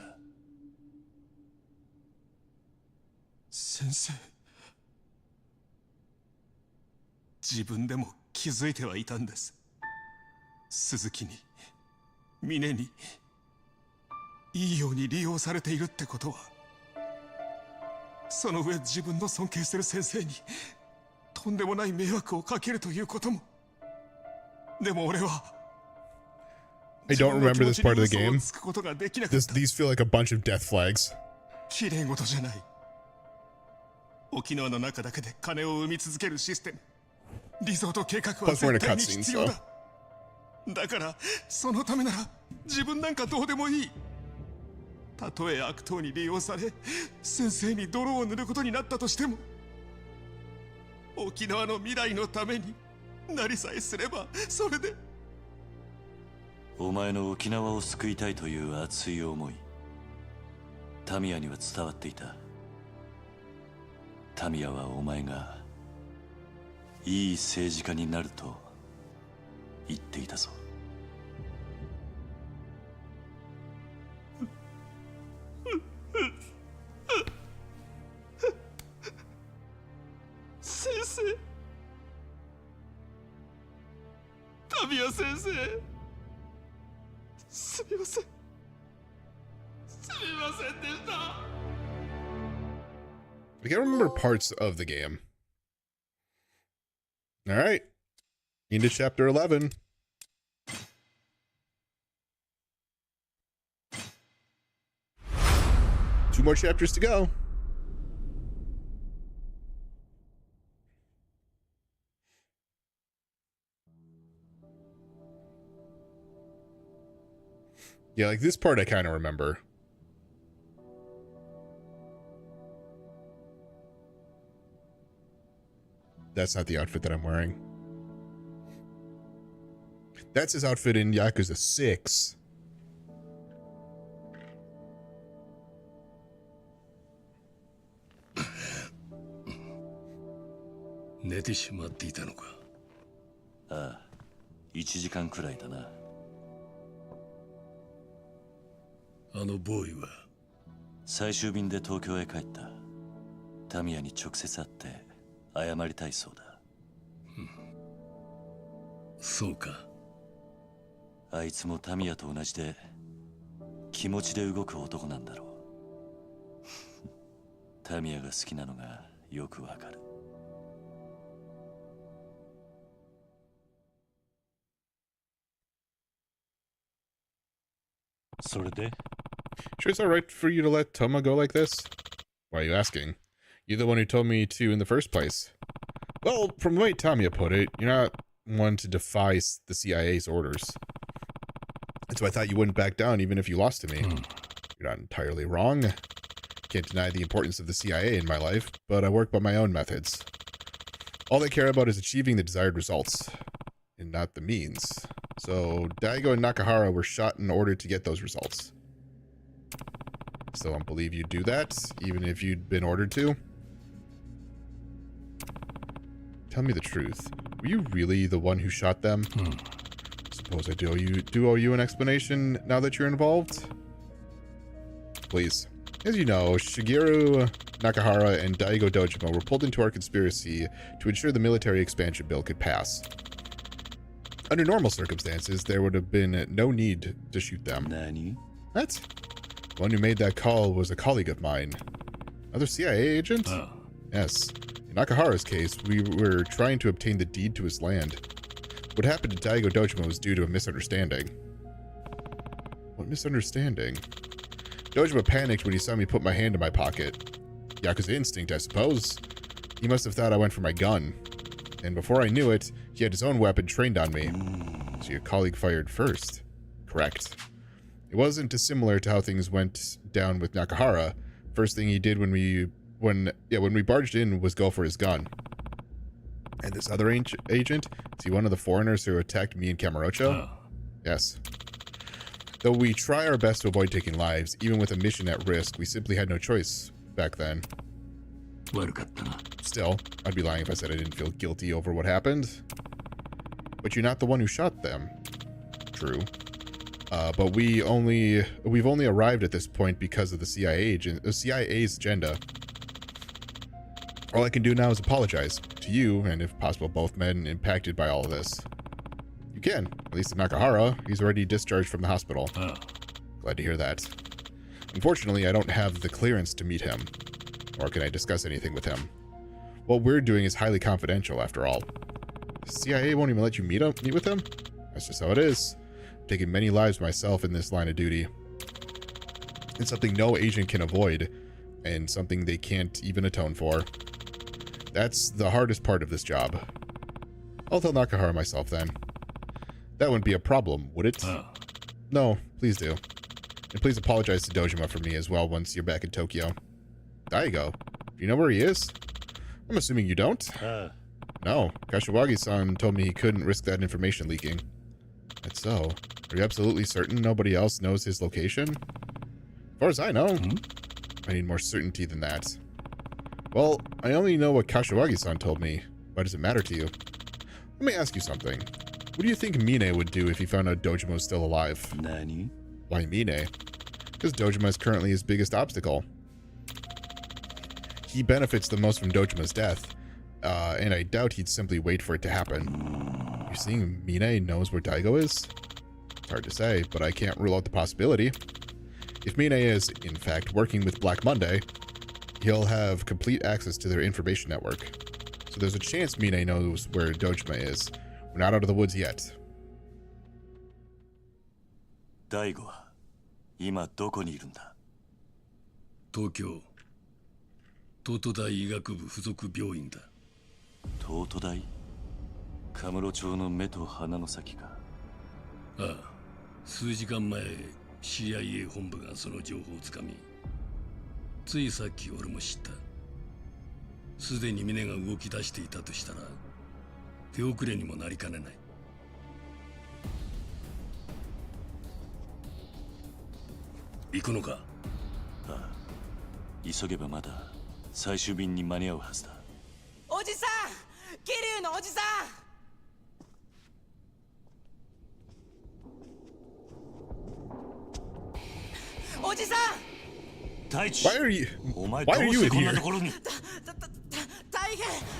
先生、自分でも気づいてはいたんです。鈴木に、ミネにいいように利用されているってことは。その上自分の尊敬する先生にとんでもない迷惑をかけるということも。でも俺は I don't remember this part of the game. These feel like a bunch of death flags. 綺麗事じゃない。沖縄の中だけで金を生み続けるシステム。リゾート計画は Plus, we're in a 絶対に cutscene, 必要 so. だ。だからそのためなら自分なんかどうでもいい。たとえ悪党に利用され先生に泥を塗ることになったとしても、沖縄の未来のためになりさえすればそれで。お前の沖縄を救いたいという熱い思い、タミヤには伝わっていた。タミヤはお前がいい政治家になると言っていたぞ。先生、タミヤ先生、すみません。すみませんでした。 I can't remember parts of the game. All right. Into chapter 11. Two more chapters to go. Yeah, like this part I kind of remember. That's not the outfit that I'm wearing. That's his outfit in Yakuza 6. Ah, 1時間くらいだな。あのボーイは最終便で東京へ帰った。タミヤに直接会って謝りたいそうだ。そうか。あいつもタミヤと同じで気持ちで動く男なんだろう。タミヤが好きなのがよくわかる。それで Sure, it's alright for you to let Toma go like this? Why are you asking? You're the one who told me to in the first place. Well, from the way Tamiya put it, you're not one to defy the CIA's orders. And so I thought you wouldn't back down even if you lost to me. You're not entirely wrong. Can't deny the importance of the CIA in my life, but I work by my own methods. All they care about is achieving the desired results, and not the means. So, Daigo and Nakahara were shot in order to get those results. Still don't believe you'd do that, even if you'd been ordered to. Tell me the truth. Were you really the one who shot them? Suppose I do owe you an explanation now that you're involved? Please. As you know, Shigeru Nakahara and Daigo Dojima were pulled into our conspiracy to ensure the military expansion bill could pass. Under normal circumstances, there would have been no need to shoot them. Nani? What? The one who made that call was a colleague of mine. Another CIA agent? Yes. In Nakahara's case, we were trying to obtain the deed to his land. What happened to Daigo Dojima was due to a misunderstanding. What misunderstanding? Dojima panicked when he saw me put my hand in my pocket. Yakuza instinct, I suppose. He must have thought I went for my gun. And before I knew it, he had his own weapon trained on me. So your colleague fired first. Correct. It wasn't dissimilar to how things went down with Nakahara. First thing he did when we barged in was go for his gun. And this other agent, is he one of the foreigners who attacked me and Kamurocho? Yes. Though we try our best to avoid taking lives, even with a mission at risk, we simply had no choice back then. Still, I'd be lying if I said I didn't feel guilty over what happened. But you're not the one who shot them. True. But we've only arrived at this point because of the CIA's agenda. All I can do now is apologize to you, and if possible, both men impacted by all of this. You can, at least to Nakahara. He's already discharged from the hospital. Glad to hear that. Unfortunately, I don't have the clearance to meet him. Or can I discuss anything with him? What we're doing is highly confidential, after all. The CIA won't even let you meet with him? That's just how it is. I've taken many lives myself in this line of duty. It's something no agent can avoid, and something they can't even atone for. That's the hardest part of this job. I'll tell Nakahara myself then. That wouldn't be a problem, would it? No, please do. And please apologize to Dojima for me as well once you're back in Tokyo. Daigo, do you know where he is? I'm assuming you don't? No, Kashiwagi-san told me he couldn't risk that information leaking. That's so. Are you absolutely certain nobody else knows his location? As far as I know. I need more certainty than that. Well, I only know what Kashiwagi-san told me. Why does it matter to you? Let me ask you something. What do you think Mine would do if he found out Dojima was still alive? Nani? Why Mine? Because Dojima is currently his biggest obstacle. He benefits the most from Dojima's death, and I doubt he'd simply wait for it to happen. You're saying Mine knows where Daigo is? It's hard to say, but I can't rule out the possibility. If Mine is, in fact, working with Black Monday, he'll have complete access to their information network. So there's a chance Mine knows where Dojima is. We're not out of the woods yet. Daigo は今どこにいるんだ? 東京東都大医学部附属病院だ。東都大？カムロ町の目と鼻の先か。ああ、数時間前 CIA 本部がその情報をつかみ、ついさっき俺も知った。すでに峰が動き出していたとしたら手遅れにもなりかねない。行くのか？ああ、急げばまだ最終便に間に合うはずだ。おじさん、桐生のおじさん。おじさん。大地。Why are you? お前 Why ど are う you して in こんな here? ところに？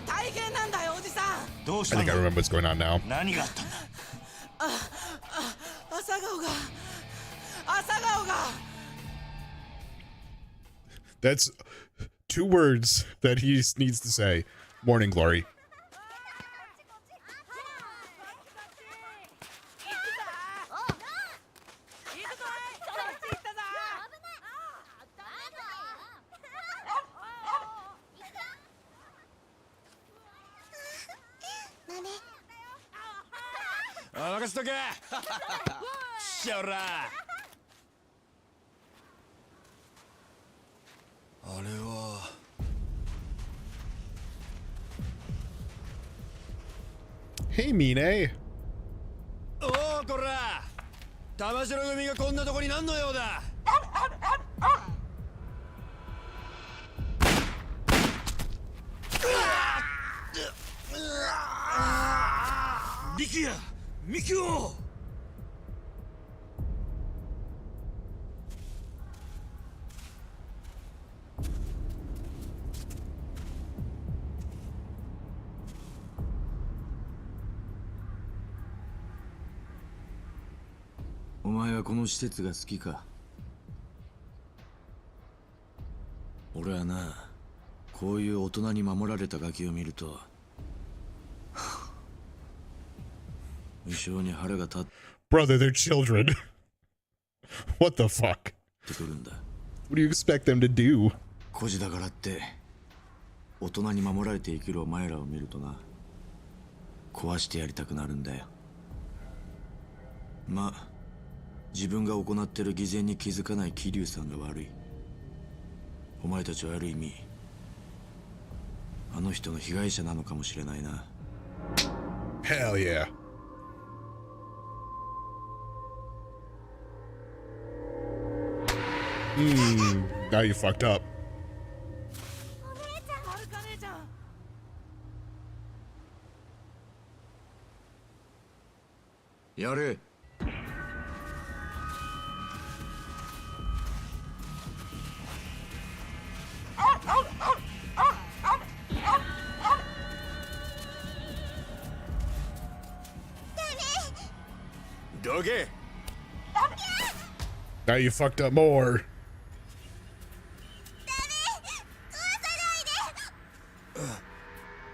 大変なんだよおじさん。どうした I んだ？ think I remember what's going on now. 何があったんだ？朝顔が。That's 2 words that he needs to say. Morning glory. Hey, Mine. おおこら玉城組がこんなとこに何の用だ。力也、ミキオ。お前はこの施設が好きか？俺はな、こういう大人に守られたガキを見ると無性に腹が立って Brother, they're children. What the fuck? くるんだ。 What do you expect them to do? 孤児だからって大人に守られて生きるお前らを見るとな、壊してやりたくなるんだよ。まあ自分が行ってる偽善に気づかない桐生さんが悪い。お前たちはある意味あの人の被害者なのかもしれないな。 Hell yeah. Now you fucked up. やれ。どけ。 Now you fucked up more.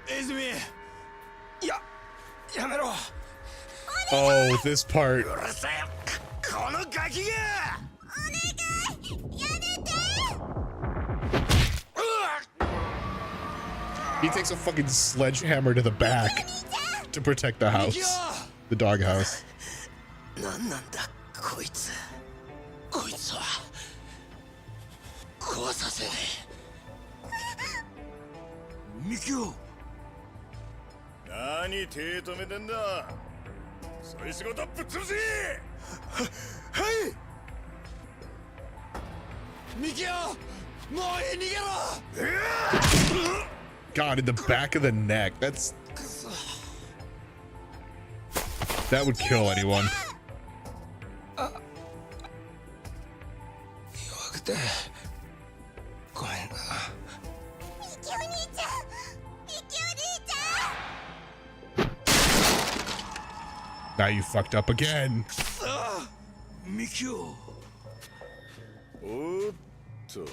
泉、やめろ。 Oh, this part. このガキが。 He He takes a fucking sledgehammer to the back to protect the house. The dog house. なんなんだこいつ。こいつは壊させねえ。ミキオ。何手止めてんだ。そいつごとぶっ潰せ。はい。ミキオ、もういい逃げろ。God, in the back of the neck. That would kill anyone. 弱くてごめんな。ミキお兄ちゃん、ミキお兄ちゃん。 Now you fucked up again. ミキオ。おっと、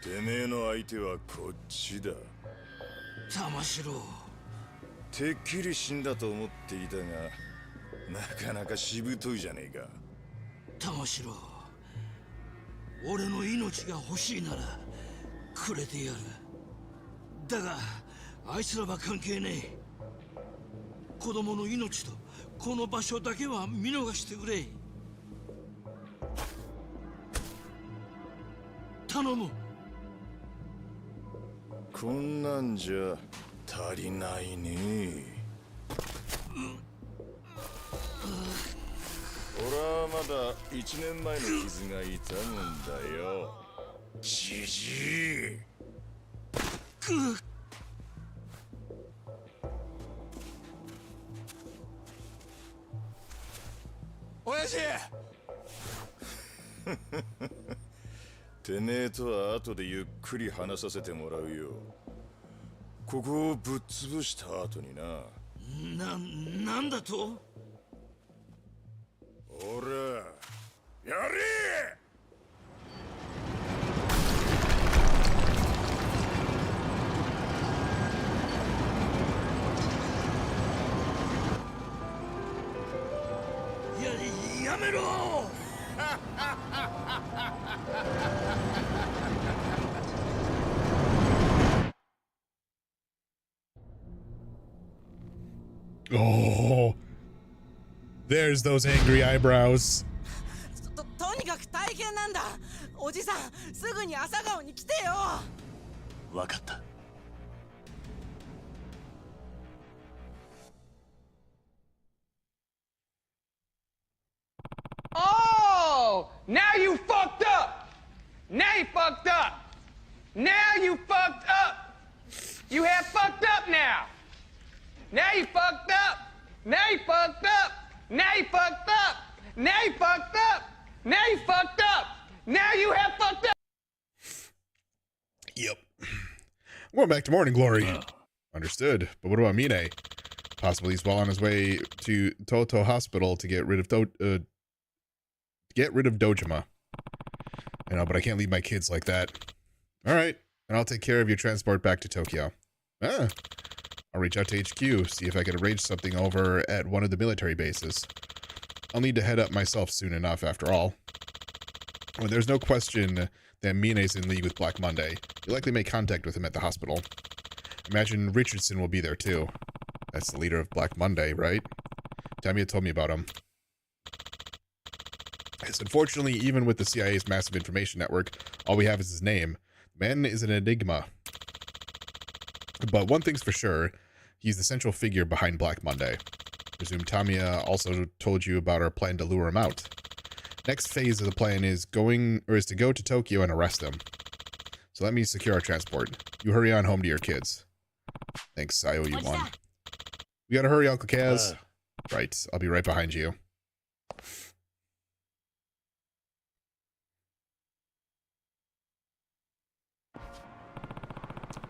てめえの相手はこっちだ。玉城。てっきり死んだと思っていたが、なかなかしぶといじゃねえか。玉城、俺の命が欲しいならくれてやる。だがあいつらは関係ねえ。子供の命とこの場所だけは見逃してくれ。頼む。こんなんじゃ足りないね。俺はまだ1年前の傷が痛むんだよ。じじい。親父。てめえとは後でゆっくり話させてもらうよ。ここをぶっ潰した後にな。なんだと？おら、やれ！やめろ！Oh, there's those angry eyebrows. とにかく大変なんだ。おじさん、すぐに朝顔に来てよ。わかった。Oh, now you fucked up. Now you fucked up. Now you fucked up. You have fucked up now. Now you fucked up. Now you fucked up. Now you fucked up. Now you fucked up. Now you fucked up. Now you have fucked up. Yep. Going back to Morning Glory. Understood. But what about Mine? Possibly he's well on his way to Toto Hospital to get rid of Dojima. I know, but I can't leave my kids like that. All right, and I'll take care of your transport back to Tokyo. I'll reach out to HQ, see if I can arrange something over at one of the military bases. I'll need to head up myself soon enough, after all. Well, there's no question that Mine's in league with Black Monday. You'll likely make contact with him at the hospital. Imagine Richardson will be there too. That's the leader of Black Monday, right? Tamiya told me about him. Yes, unfortunately, even with the CIA's massive information network, all we have is his name. The man is an enigma. But one thing's for sure, he's the central figure behind Black Monday. I presume Tamiya also told you about our plan to lure him out. Next phase of the plan is to go to Tokyo and arrest him. So let me secure our transport. You hurry on home to your kids. Thanks, I owe you one. We gotta hurry, Uncle Kaz. Right, I'll be right behind you.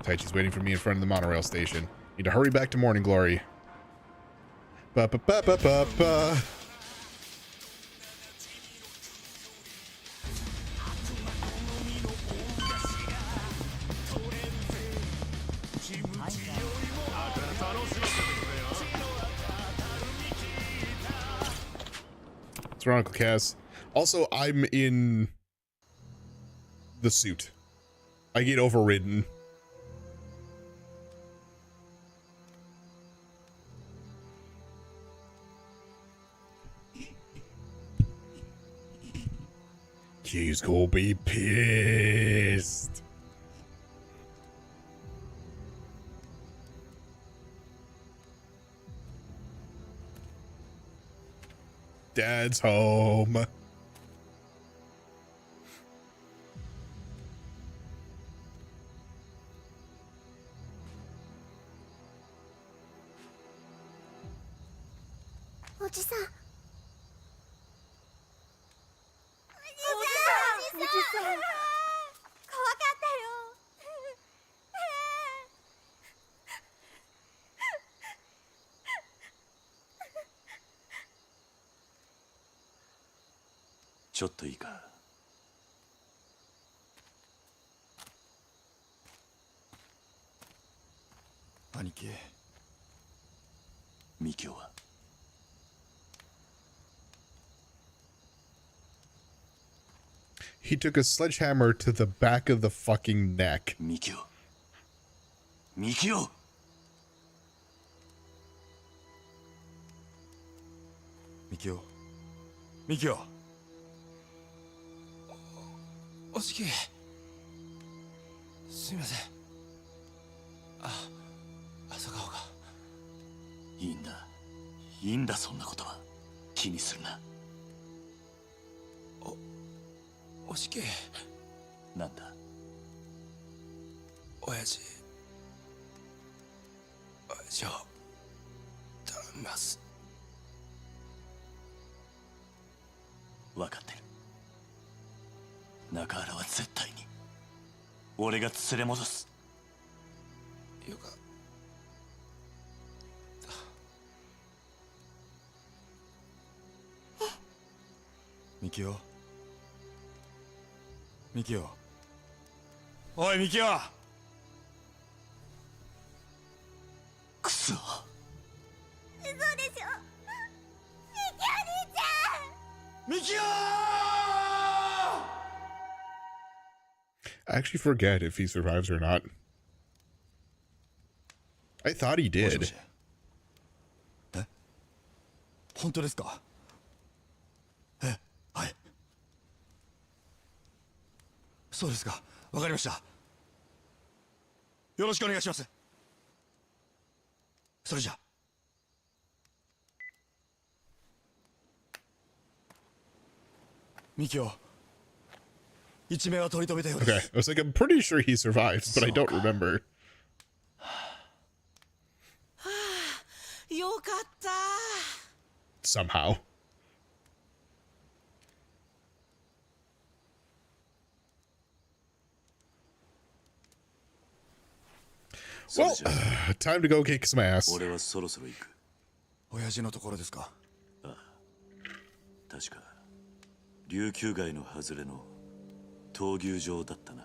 Taichi's waiting for me in front of the monorail station. Need to hurry back to Morning Glory. Ba-ba-ba-ba-ba-ba. What's wrong, Uncle Kaz? Also, I'm in the suit. I get overridden. She's gonna be pissed. Dad's home.ちょっといいか。兄貴。ミキオはHe took a sledgehammer to the back of the fucking neck. ミキオ。ミキオ。ミキオ。ミキオ。おしき。すみません。朝顔が。いいんだ。いいんだ、そんなことは。気にするな。おしき。なんだ。親父を頼みます。分かってる。中原は絶対に俺が連れ戻す。よかった。ミキオ。ミキオ。おいミキオ。クソ。嘘でしょ。ミキお兄ちゃん。ミキオ。I actually forget if he survives or not. I thought he did. え？本当ですか？はい。そうですか。わかりました。よろしくお願いします。それじゃ。ミキオ。一命は取り留めたようです。Okay, I was like, I'm pretty sure he survives, but I don't remember. よかった。Somehow. Well, time to go kick some ass. 俺はそろそろ行く。親父のところですか？ああ、確か琉球街の外れの闘牛場だったな。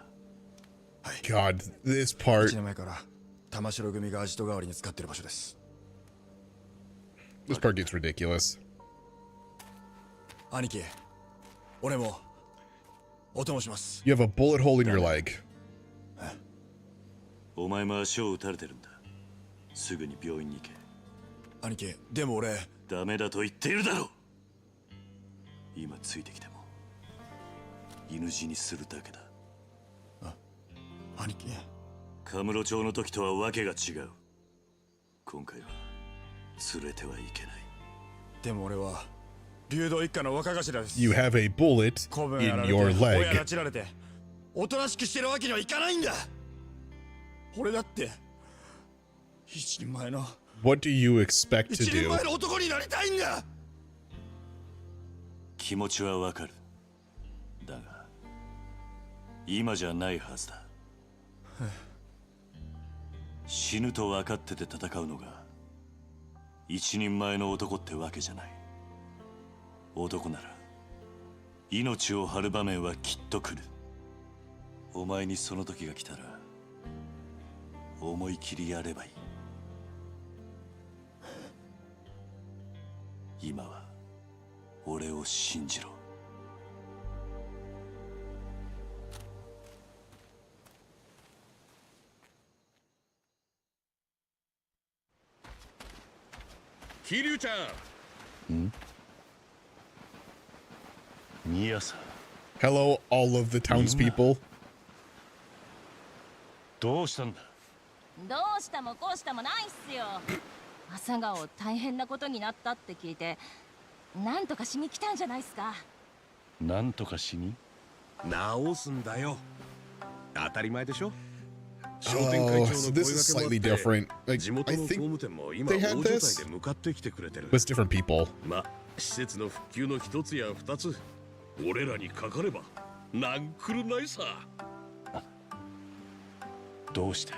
はい。God, this part. 1年前から玉城組がアジト代わりに使ってる場所です。This part gets ridiculous. 兄貴、俺もお供します。 You have a bullet hole in your leg. お前も足を撃たれてるんだ。すぐに病院に行け。兄貴、でも俺。ダメだと言っているだろう。今ついてきても犬死にするだけだ。兄貴。カムロ町の時とはわけが違う。今回は連れてはいけない。でも俺は竜道一家の若頭です。 You have a bullet in your leg. 親が散られておとなしくしてるわけにはいかないんだ。俺だって一人前の What do you expect to 一人 do? 前の男になりたいんだ。気持ちはわかる。だが今じゃないはずだ。死ぬと分かってて戦うのが一人前の男ってわけじゃない。男なら命を張る場面はきっと来る。お前にその時が来たら思い切りやればいい。今は俺を信じろ。桐生ちゃん。宮さ Hello, all of the townspeople. どうしたんだ。どうしたもこうしたもないっすよ。朝顔大変なことになったって聞いて、なんとかしに来たんじゃないっすか。なんとかしに直すんだよ。当たり前でしょ。 Oh, so this is slightly different. Like, I think they had this, but it's different people. ま、施設の復旧の一つや二つ、俺らにかかればなんくるないさ。どうして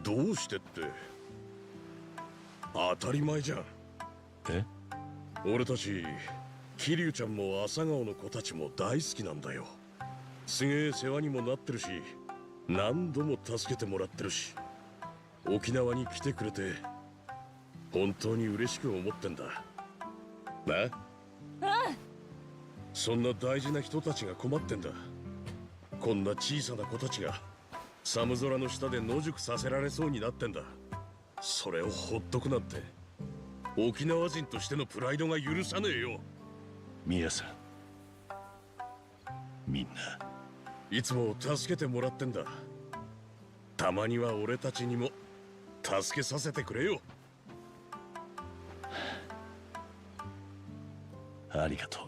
どうしてって当たり前じゃん。え？俺たち桐生ちゃんも朝顔の子たちも大好きなんだよ。すげえ世話にもなってるし、何度も助けてもらってるし、沖縄に来てくれて本当に嬉しく思ってんだな。そんな大事な人たちが困ってんだ。こんな小さな子たちが寒空の下で野宿させられそうになってんだ。それをほっとくなんて沖縄人としてのプライドが許さねえよ。宮さん、みんないつも助けてもらってんだ。たまには俺たちにも助けさせてくれよ。ありがとう。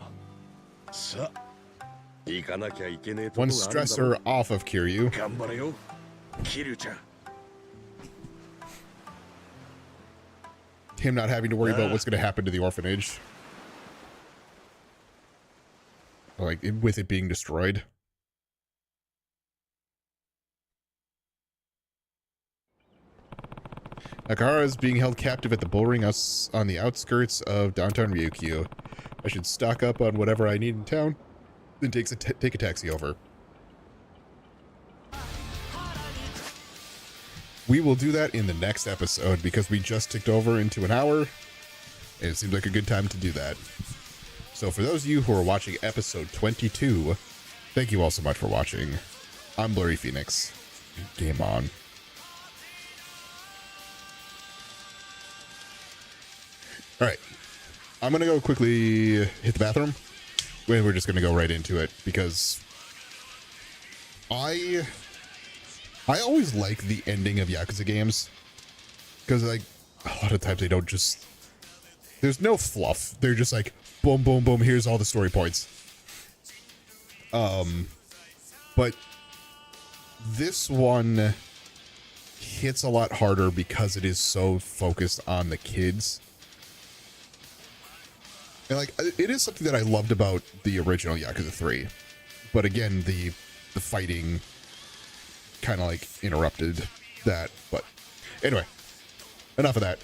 さあ、行かなきゃいけねえとこ One があるんだろ。 stressor off of Kiryu. 頑張れよ、桐生ちゃん。 Him not having to worry about what's going to happen to the orphanage. Like, with it being destroyed. Nakahara is being held captive at the bull ring on the outskirts of downtown Ryukyu. I should stock up on whatever I need in town, then take a taxi over. We will do that in the next episode because we just ticked over into an hour, and it seems like a good time to do that. So for those of you who are watching episode 22, thank you all so much for watching. I'm Blurry Phoenix. Game on. Alright. I'm going to go quickly hit the bathroom. We're just going to go right into it because I always like the ending of Yakuza games because, like, a lot of times they don't just... There's no fluff. They're just like, boom, boom, boom, here's all the story points. But this one hits a lot harder because it is so focused on the kids. And, like, it is something that I loved about the original Yakuza 3. But again, the fighting kind of, like, interrupted that. But anyway, enough of that.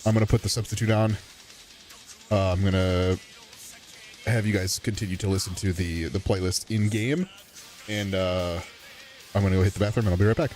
I'm going to put the substitute on. I'm going to have you guys continue to listen to the playlist in-game. And I'm going to go hit the bathroom, and I'll be right back.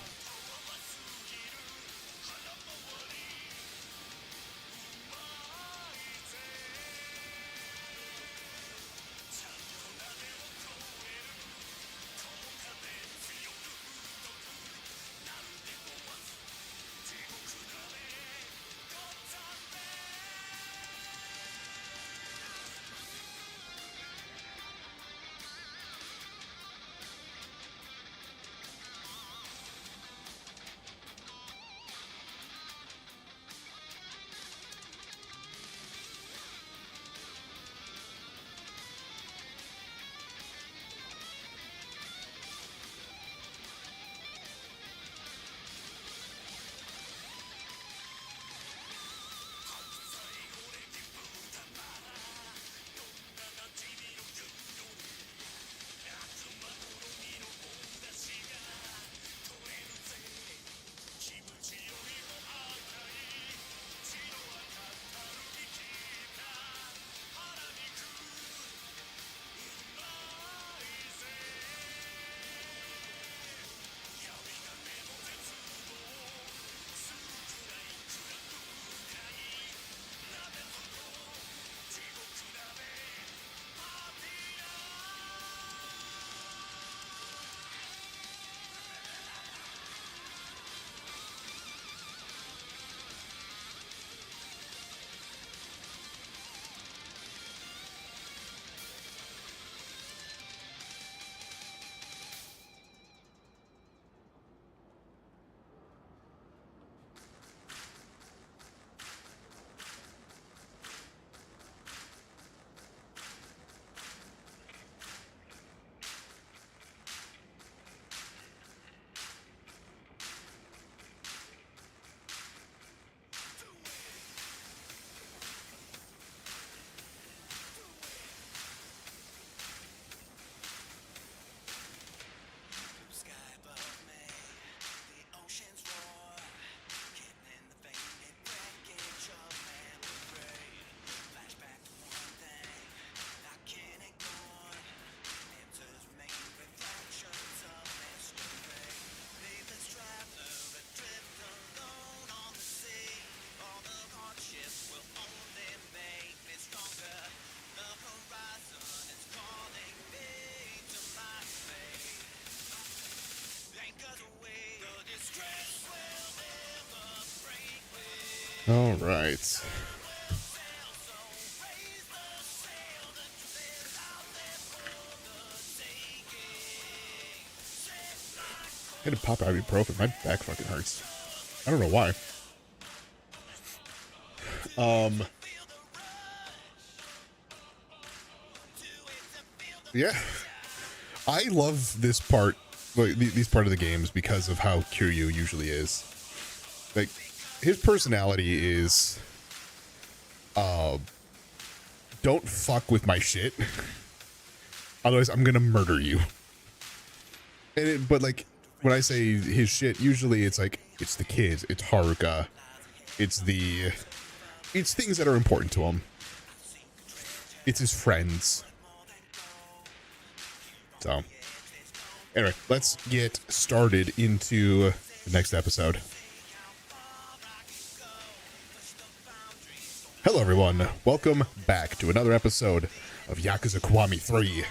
right. I had to pop ibuprofen. My back fucking hurts. I don't know why. Yeah. I love this part, like these part of the games, because of how Kiryu usually is. Like, his personality is, don't fuck with my shit. Otherwise, I'm gonna murder you. And but like, when I say his shit, usually it's like, it's the kids, it's Haruka, it's things that are important to him. It's his friends. So, anyway, let's get started into the next episode. Hello, everyone. Welcome back to another episode of Yakuza Kiwami 3.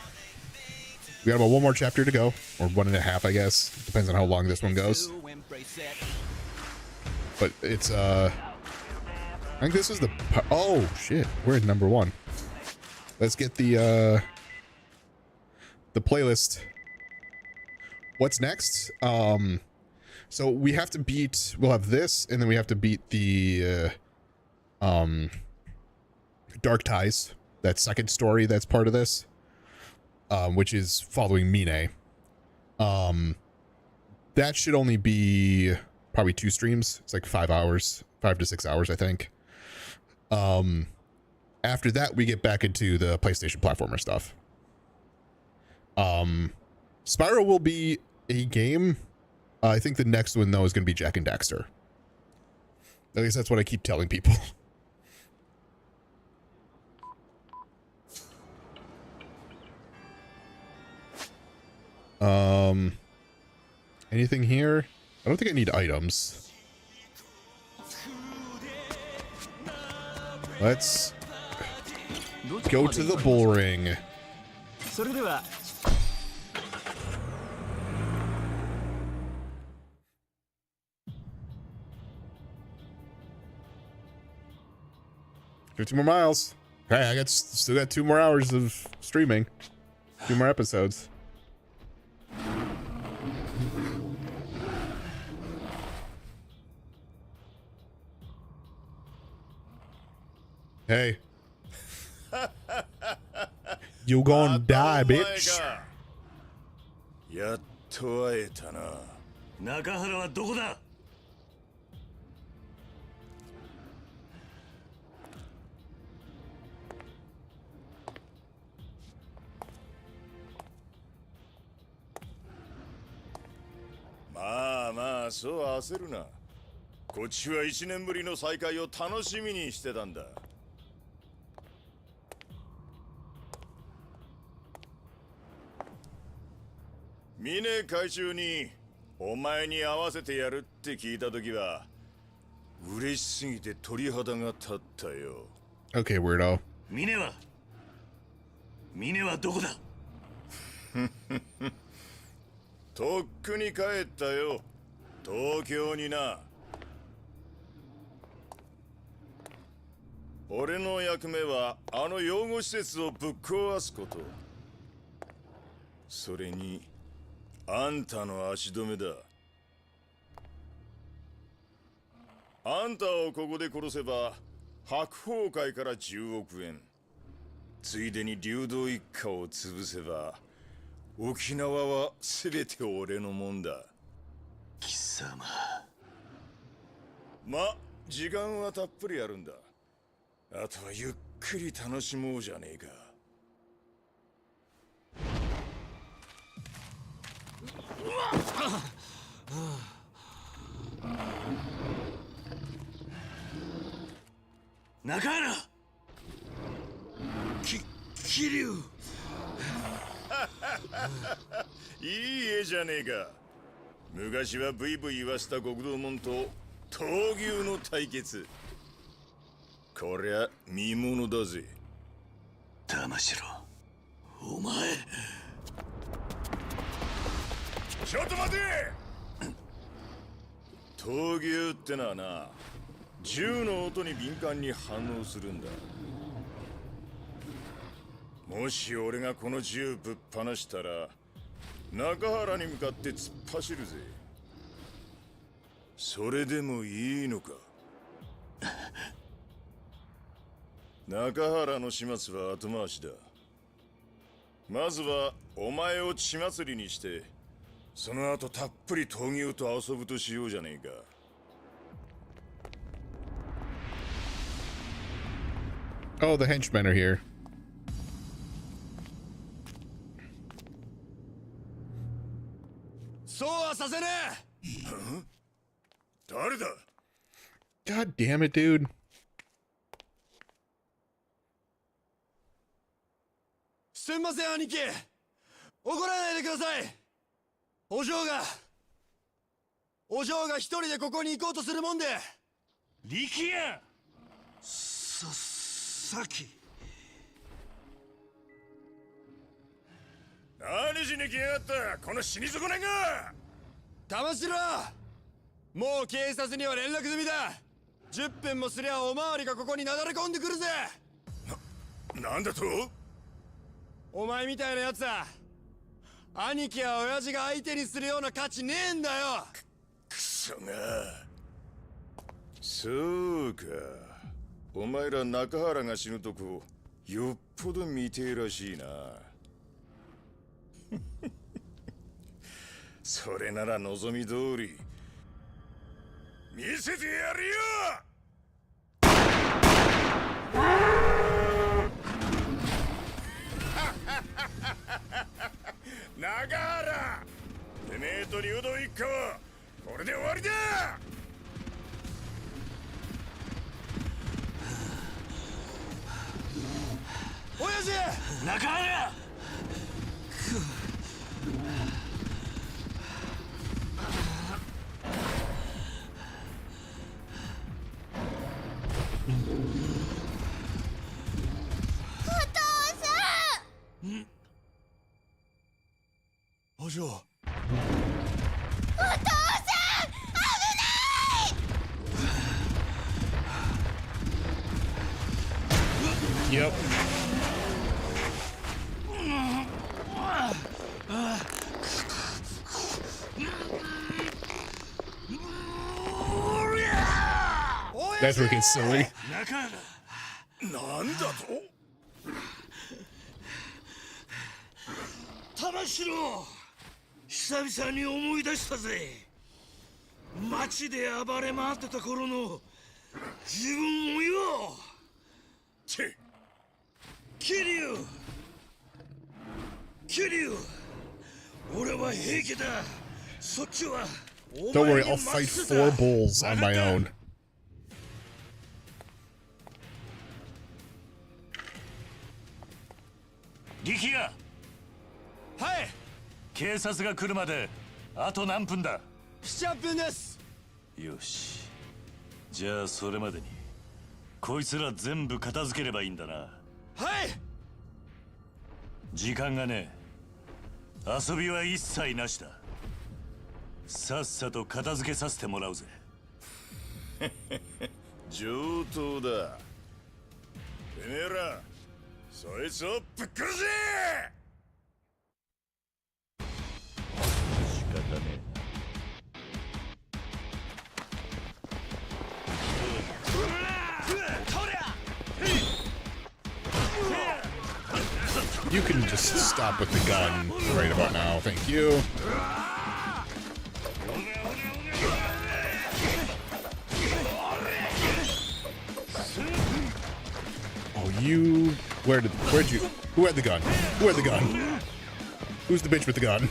We got about one more chapter to go, or 1.5, I guess. Depends on how long this one goes. But it's, I think this is the... Oh, shit. We're in number 1. Let's get the playlist. What's next? So we have to beat... We'll have this, and then we have to beat the, Dark Ties. That second story that's part of this. Which is following Mine. That should only be probably 2 streams. It's like 5 hours, 5 to 6 hours, I think. After that, we get back into the PlayStation platformer stuff. Spyro will be a game. I think the next one, though, is going to be Jak and Daxter. At least that's what I keep telling people. Anything here? I don't think I need items. Let's go to the bull ring. $50 more miles. Hey, still got 2 more hours of streaming. 2 more episodes. Hey. You gonna die, bitch. やっと会えたな。中原はどこだ。まあまあ、そう焦るな。こっちは1年ぶりの再会を楽しみにしてたんだ。峰会長にお前に会わせてやるって聞いたときは嬉しすぎて鳥肌が立ったよ。Okay, weirdo. 峰はどこだ。とっくに帰ったよ。東京にな。俺の役目はあの養護施設をぶっ壊すこと。それにあんたの足止めだ。あんたをここで殺せば白鵬会から10億円、ついでに流動一家を潰せば沖縄は全て俺のもんだ。貴様。ま、時間はたっぷりあるんだ。あとはゆっくり楽しもうじゃねえか。中原。桐生。いい絵じゃねえか。昔はブイブイ言わせた極道門と闘牛の対決。こりゃ見物だぜ。騙しろ。お前。ちょっと待て。闘牛ってのはな、銃の音に敏感に反応するんだ。もし俺がこの銃ぶっ放したら中原に向かって突っ走るぜ。それでもいいのか？中原の始末は後回しだ。まずはお前を血祭りにして、その後たっぷり闘牛と遊ぶとしようじゃねえか。Oh, the henchmen are here. そうはさせねえ。誰だ？ God damn it, dude. すんません兄貴、怒らないでください。お嬢が一人でここに行こうとするもんで。力也、さっき何しに来やがった、この死に損ねが。玉城、もう警察には連絡済みだ。10分もすりゃおまわりがここになだれ込んでくるぜ。なんだと？お前みたいなやつは兄貴や親父が相手にするような価値ねえんだよ。くそが。そうか、お前ら中原が死ぬとこよっぽど見てえらしいな。それなら望み通り見せてやるよ。中原、てめえと竜道一家はこれで終わりだ。親父、中原。お嬢、お父さん、危ない！ Yep. That's freaking silly. なんだと？玉城、久々に思い出したぜ。街で暴れ回ってた頃の自分をよ。桐生、俺は平気だ。そっちはお Don't 前 worry, に I'll 任 fight せた。 4 bulls on my own. 力也。はい。警察が来るまであと何分だ？7、8分です。よし、じゃあそれまでにこいつら全部片付ければいいんだな。はい。時間がねえ。遊びは一切なしだ。さっさと片付けさせてもらうぜ。上等だ。てめえらそいつをぶっ殺せ。仕方ねえ。You can just stop with the gun right about now, thank you. Oh, you... Where'd you... Who had the gun? Who had the gun? Who's the bitch with the gun?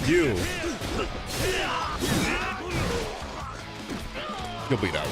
You. You'll bleed out.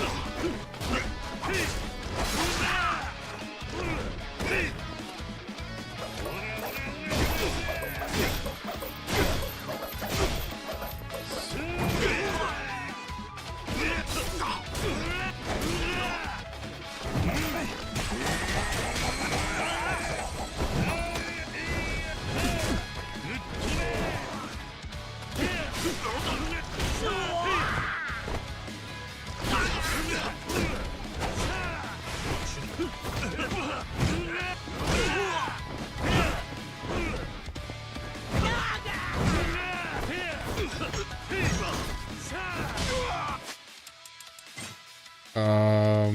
No,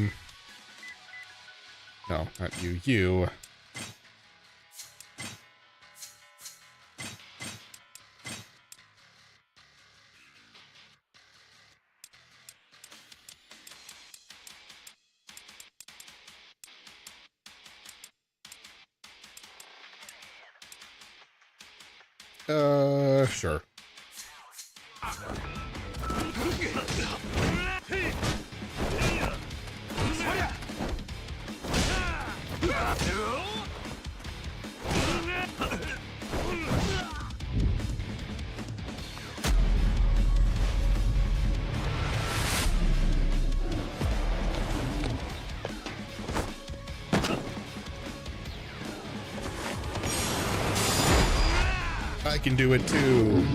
not you. You. Sure. I can do it too.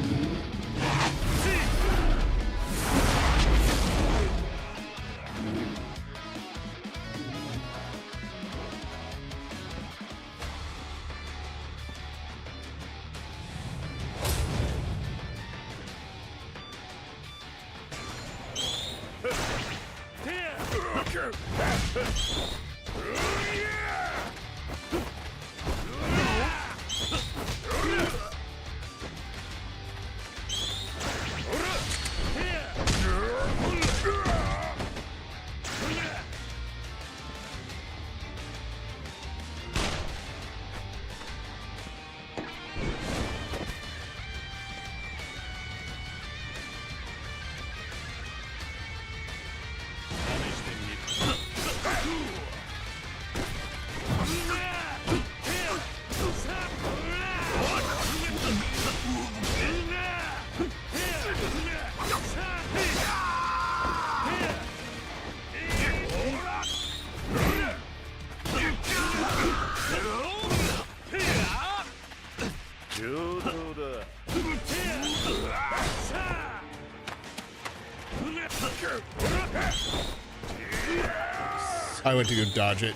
I went to go dodge it.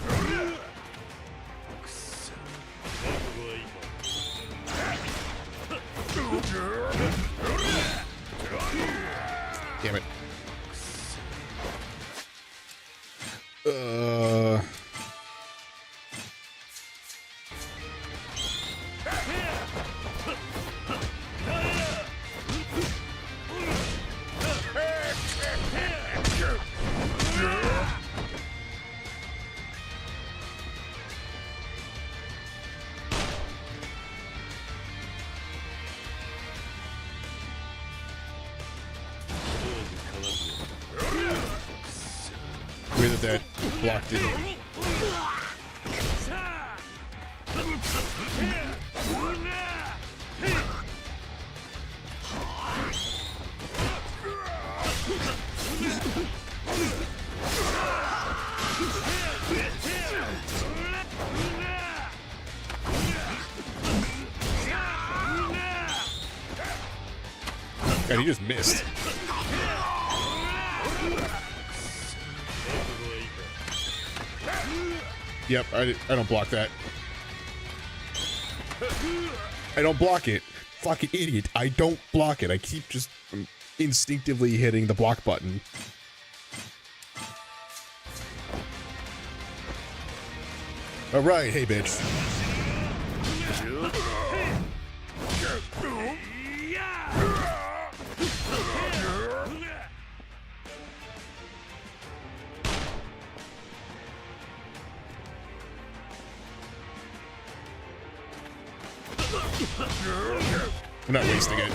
Damn it. Weird that blocked it. God, he just missed. Yep, I don't block that. I don't block it. Fucking idiot. I don't block it. I keep just instinctively hitting the block button. Alright, hey bitch. I'm not wasting it.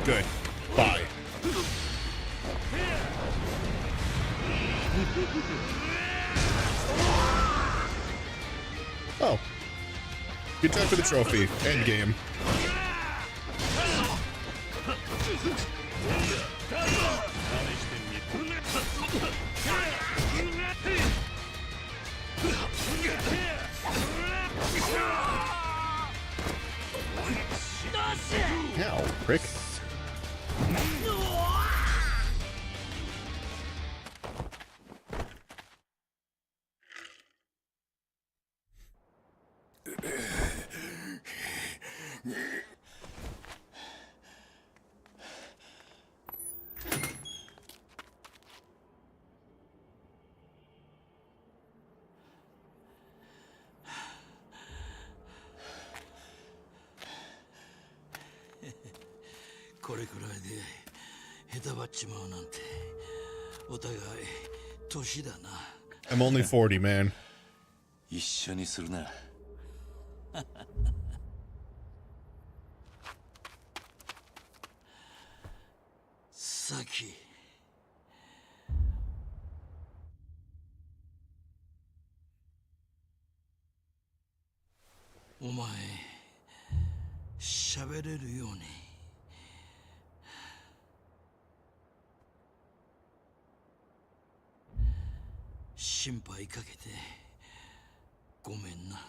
Good. Bye. Oh. Good time for the trophy. End game. Ow, prick. これくらいで下手ばっちまうなんてお互い年だな。 I'm only 40, man. 一緒にするな。サキ、お前喋れるように心配かけてごめんな。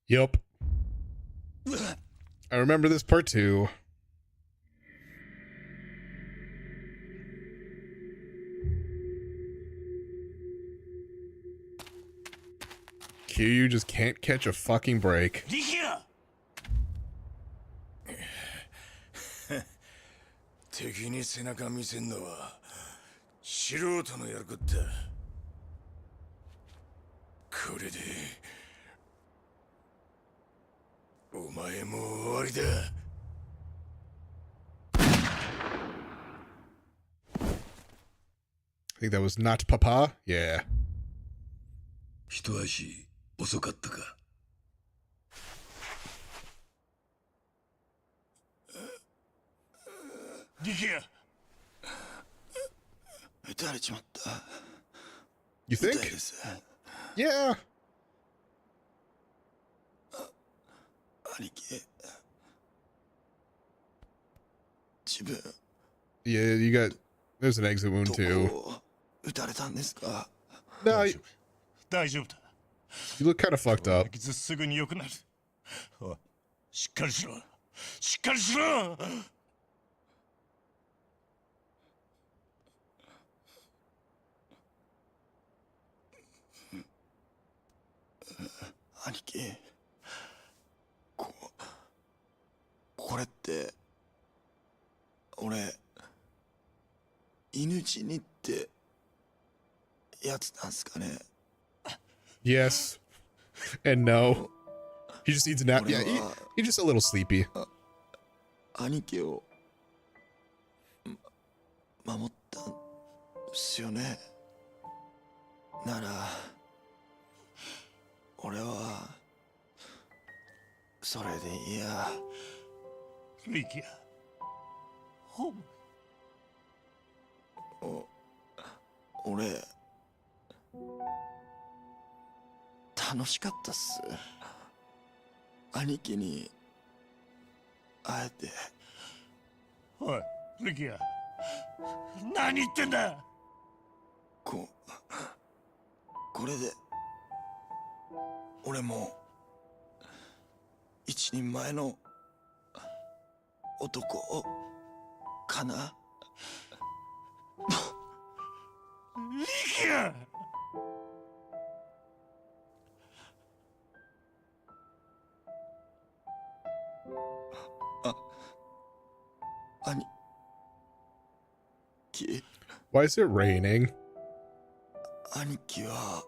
Yup. I remember this part too. Q, just can't catch a fucking break. 敵に背中見せんのは素人のやることだ。これでお前も終わりだ。I think that was not Papa. Yeah. 一足遅かったか。力也、撃たれちまった。 You think? Yeah. 兄貴、自分。 Yeah, you got. There's an exit wound too. 撃たれたんですか？ No, you 大丈夫だ。 look kind of fucked up. 傷すぐに良くなる。おい、しっかりしろ。しっかりしろ。兄貴、これって俺犬死にってやつなんすかね？ Yes. And no. He just needs a nap. Yeah, he's just a little sleepy. 兄貴を守ったんすよね。なら俺はそれでいいや。リキヤ、ホーム。俺楽しかったっす。兄貴に会えて。おい、リキヤ、何言ってんだ。これで俺も一人前の男かな。リキヤ。兄貴。 Why is it raining? 兄貴は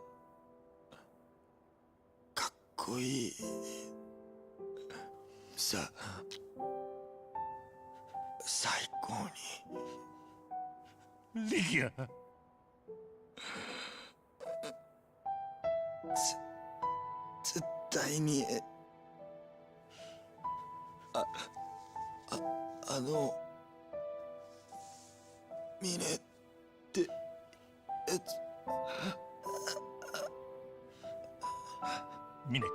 かっこいいさ。最高に。リキヤ。絶対にあのミネってやつ。ミネか。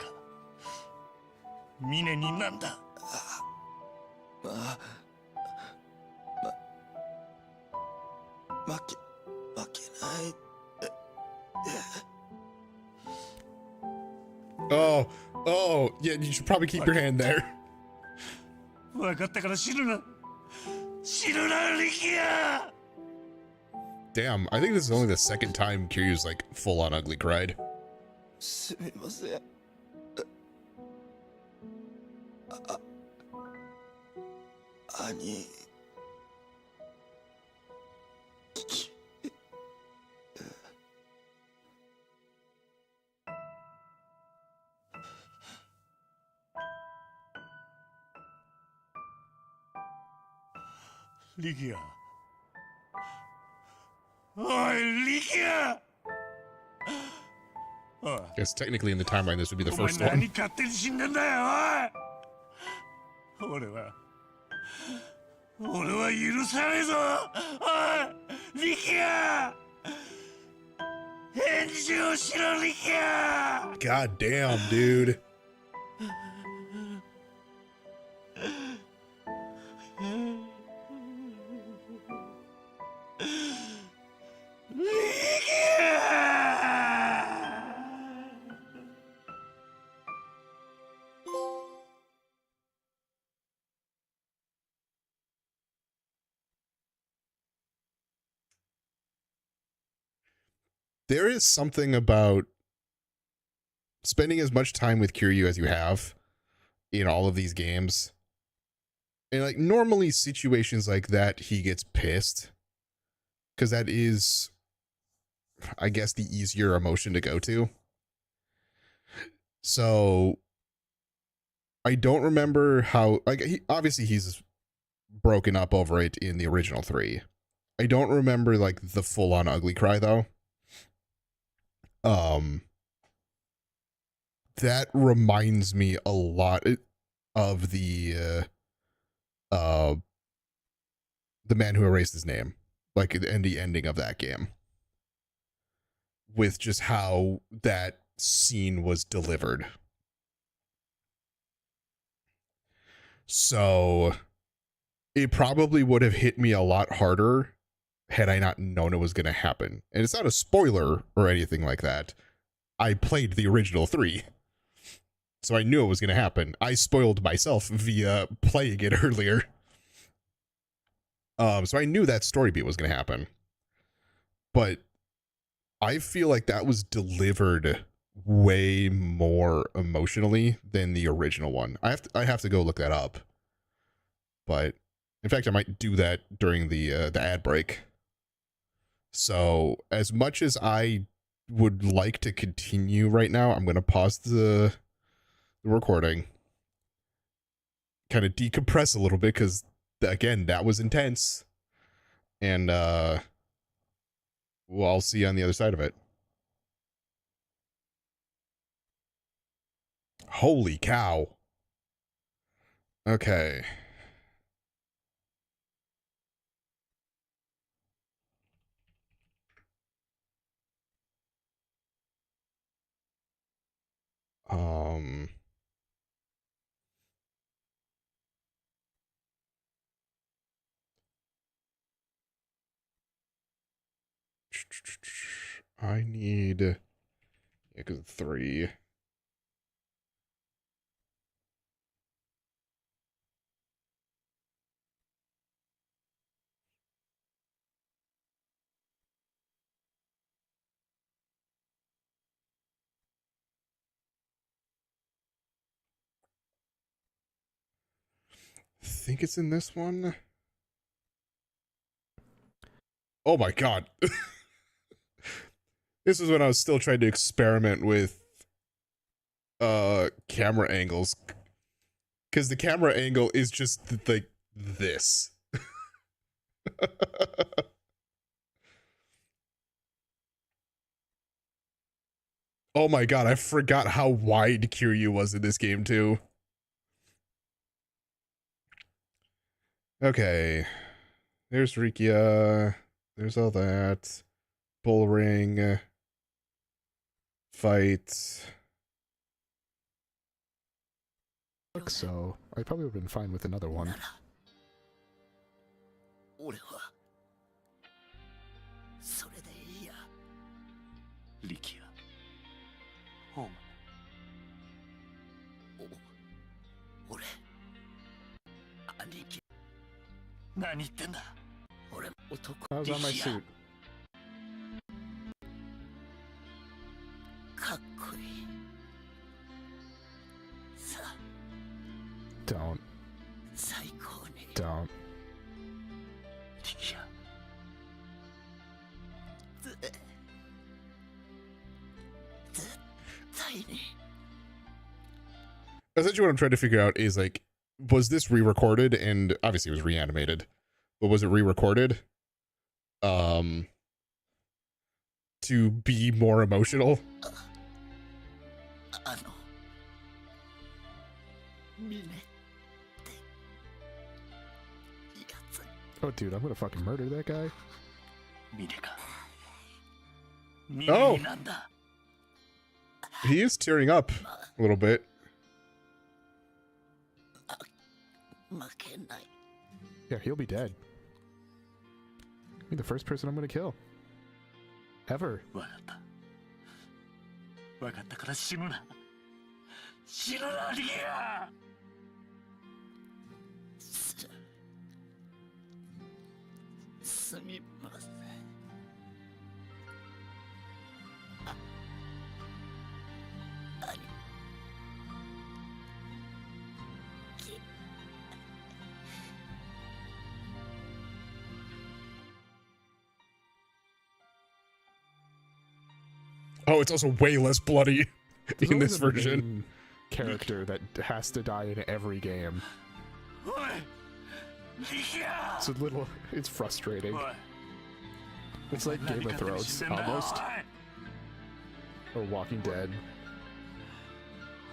ミネになんだ。負けない。Oh, yeah, you should probably keep your hand there. 分かったから死ぬな。死ぬな、リキヤ。Damn, I think this is only the second time Kiryu's like full on ugly cried. すみません。兄。リキヤ。おい、リキヤ。 Guess technically in the timeline this would be the お前 first 何 one. 勝手に死んでんだよ、おい。俺は許さねえぞ。おい、リキヤ。返事をしろ、リキヤ。 God damn, dude. There is something about spending as much time with Kiryu as you have in all of these games. And like normally situations like that, he gets pissed. Because that is, I guess, the easier emotion to go to. So I don't remember how, like, obviously he's broken up over it in the original 3. I don't remember like the full on ugly cry though. That reminds me a lot of the Man Who Erased His Name, like the ending of that game, with just how that scene was delivered. So it probably would have hit me a lot harder had I not known it was going to happen. And it's not a spoiler or anything like that. I played the original 3. So I knew it was going to happen. I spoiled myself via playing it earlier. So I knew that story beat was going to happen. But I feel like that was delivered way more emotionally than the original one. I have to go look that up. But in fact, I might do that during the ad break. So as much as I would like to continue right now, I'm going to pause the recording, kind of decompress a little bit, because again, that was intense. And well, I'll see you on the other side of it. Holy cow. Okay. I need Yakuza 3. I think it's in this one. Oh my god. This is when I was still trying to experiment with camera angles, because the camera angle is just like this. Oh my god, I forgot how wide Kiryu was in this game too. Okay. There's Rikia. There's all that. Bull ring. Fight. So I probably would have been fine with another one. 俺はそれでいいや。リキヤ。お前。俺。兄貴。何言ってんだ。俺男。 I was on my suit. かっこいい。さあ、 Don't. 最高に。 Don't. いや、絶対に。 Essentially what I'm trying to figure out is like, was this re-recorded? And obviously it was reanimated, but was it re-recorded to be more emotional? ミネ。 Oh, dude, I'm gonna fucking murder that guy. ミネか。 Oh, he is tearing up a little bit. 負けない。 Yeah, he'll be dead. You're the first person I'm gonna kill. Ever. わかった。わかったから死ぬな。死ぬな、リア。すみません。Oh, it's also way less bloody There's in always this a version. main character that has to die in every game. It's a little, it's frustrating. It's like Game of Thrones, almost. Or Walking Dead.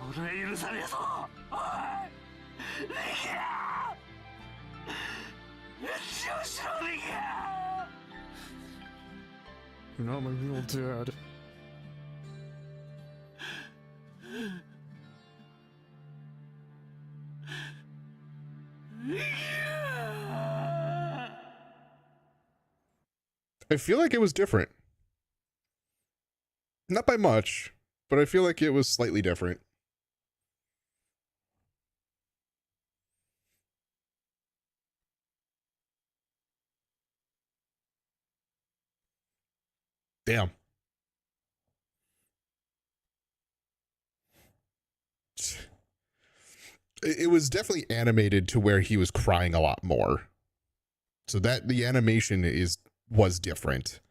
俺は許さねえぞ。おい、リア。一応しろ、リア。 You're not my real dad. I feel like it was different. Not by much, but I feel like it was slightly different. Damn. It was definitely animated to where he was crying a lot more. So that the animation was different.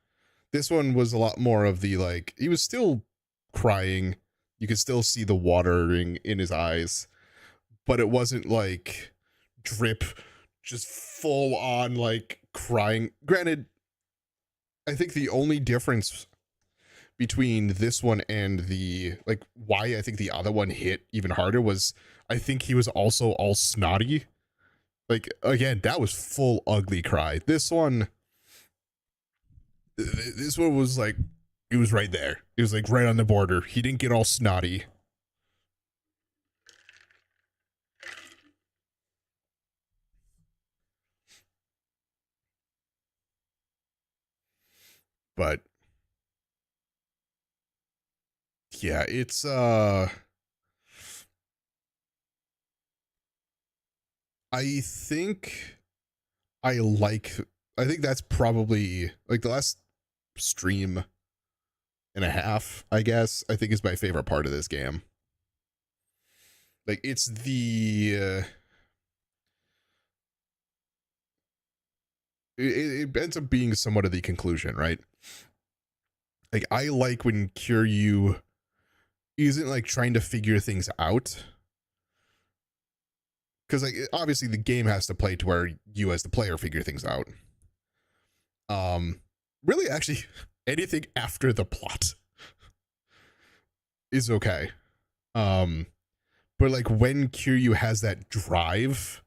This one was a lot more of the, like, he was still crying. You could still see the watering in his eyes, but it wasn't like drip, just full on like crying. Granted, I think the only difference between this one and the, like, why I think the other one hit even harder was I think he was also all snotty. Like, again, that was full ugly cry. This one was like, it was right there. It was like right on the border. He didn't get all snotty. But yeah, it's I think that's probably like the last stream and a half, I guess, I think is my favorite part of this game. Like, it's the it ends up being somewhat of the conclusion, right? Like, I like when Kiryu isn't like trying to figure things out. Because, like, obviously the game has to play to where you as the player figure things out. Really, actually, anything after the plot is okay. But like when Kiryu has that drive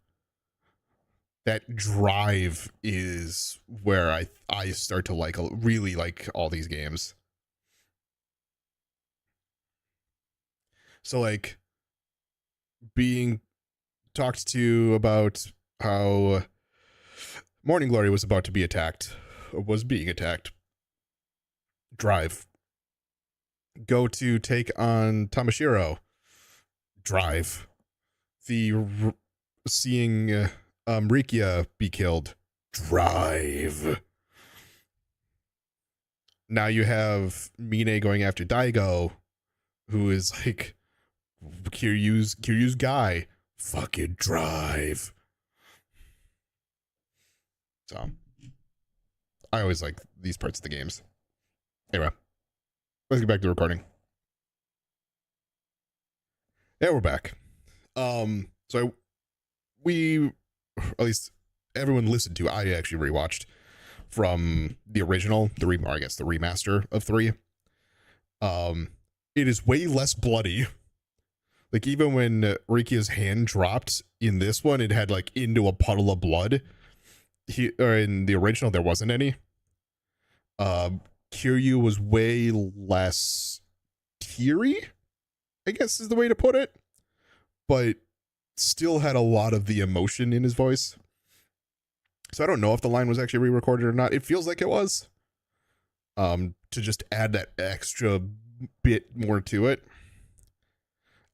is where I start to like really like all these games. So like being talked to about how Morning Glory was about to be attacked, or was being attacked. Drive. Go to take on Tamashiro. Drive. Seeing Rikia be killed. Drive. Now you have Mine going after Daigo. who is like Kiryu's guy. Fucking drive. So I always like these parts of the games. Anyway, let's get back to recording. Yeah, we're back. So we, at least everyone listened to, I actually rewatched from the original, the remaster of 3. It is way less bloody. Like, even when Rikia's hand dropped in this one, it had like into a puddle of blood. Or in the original, there wasn't any. Kiryu was way less teary, I guess is the way to put it, but still had a lot of the emotion in his voice. So I don't know if the line was actually re-recorded or not. It feels like it was. To just add that extra bit more to it.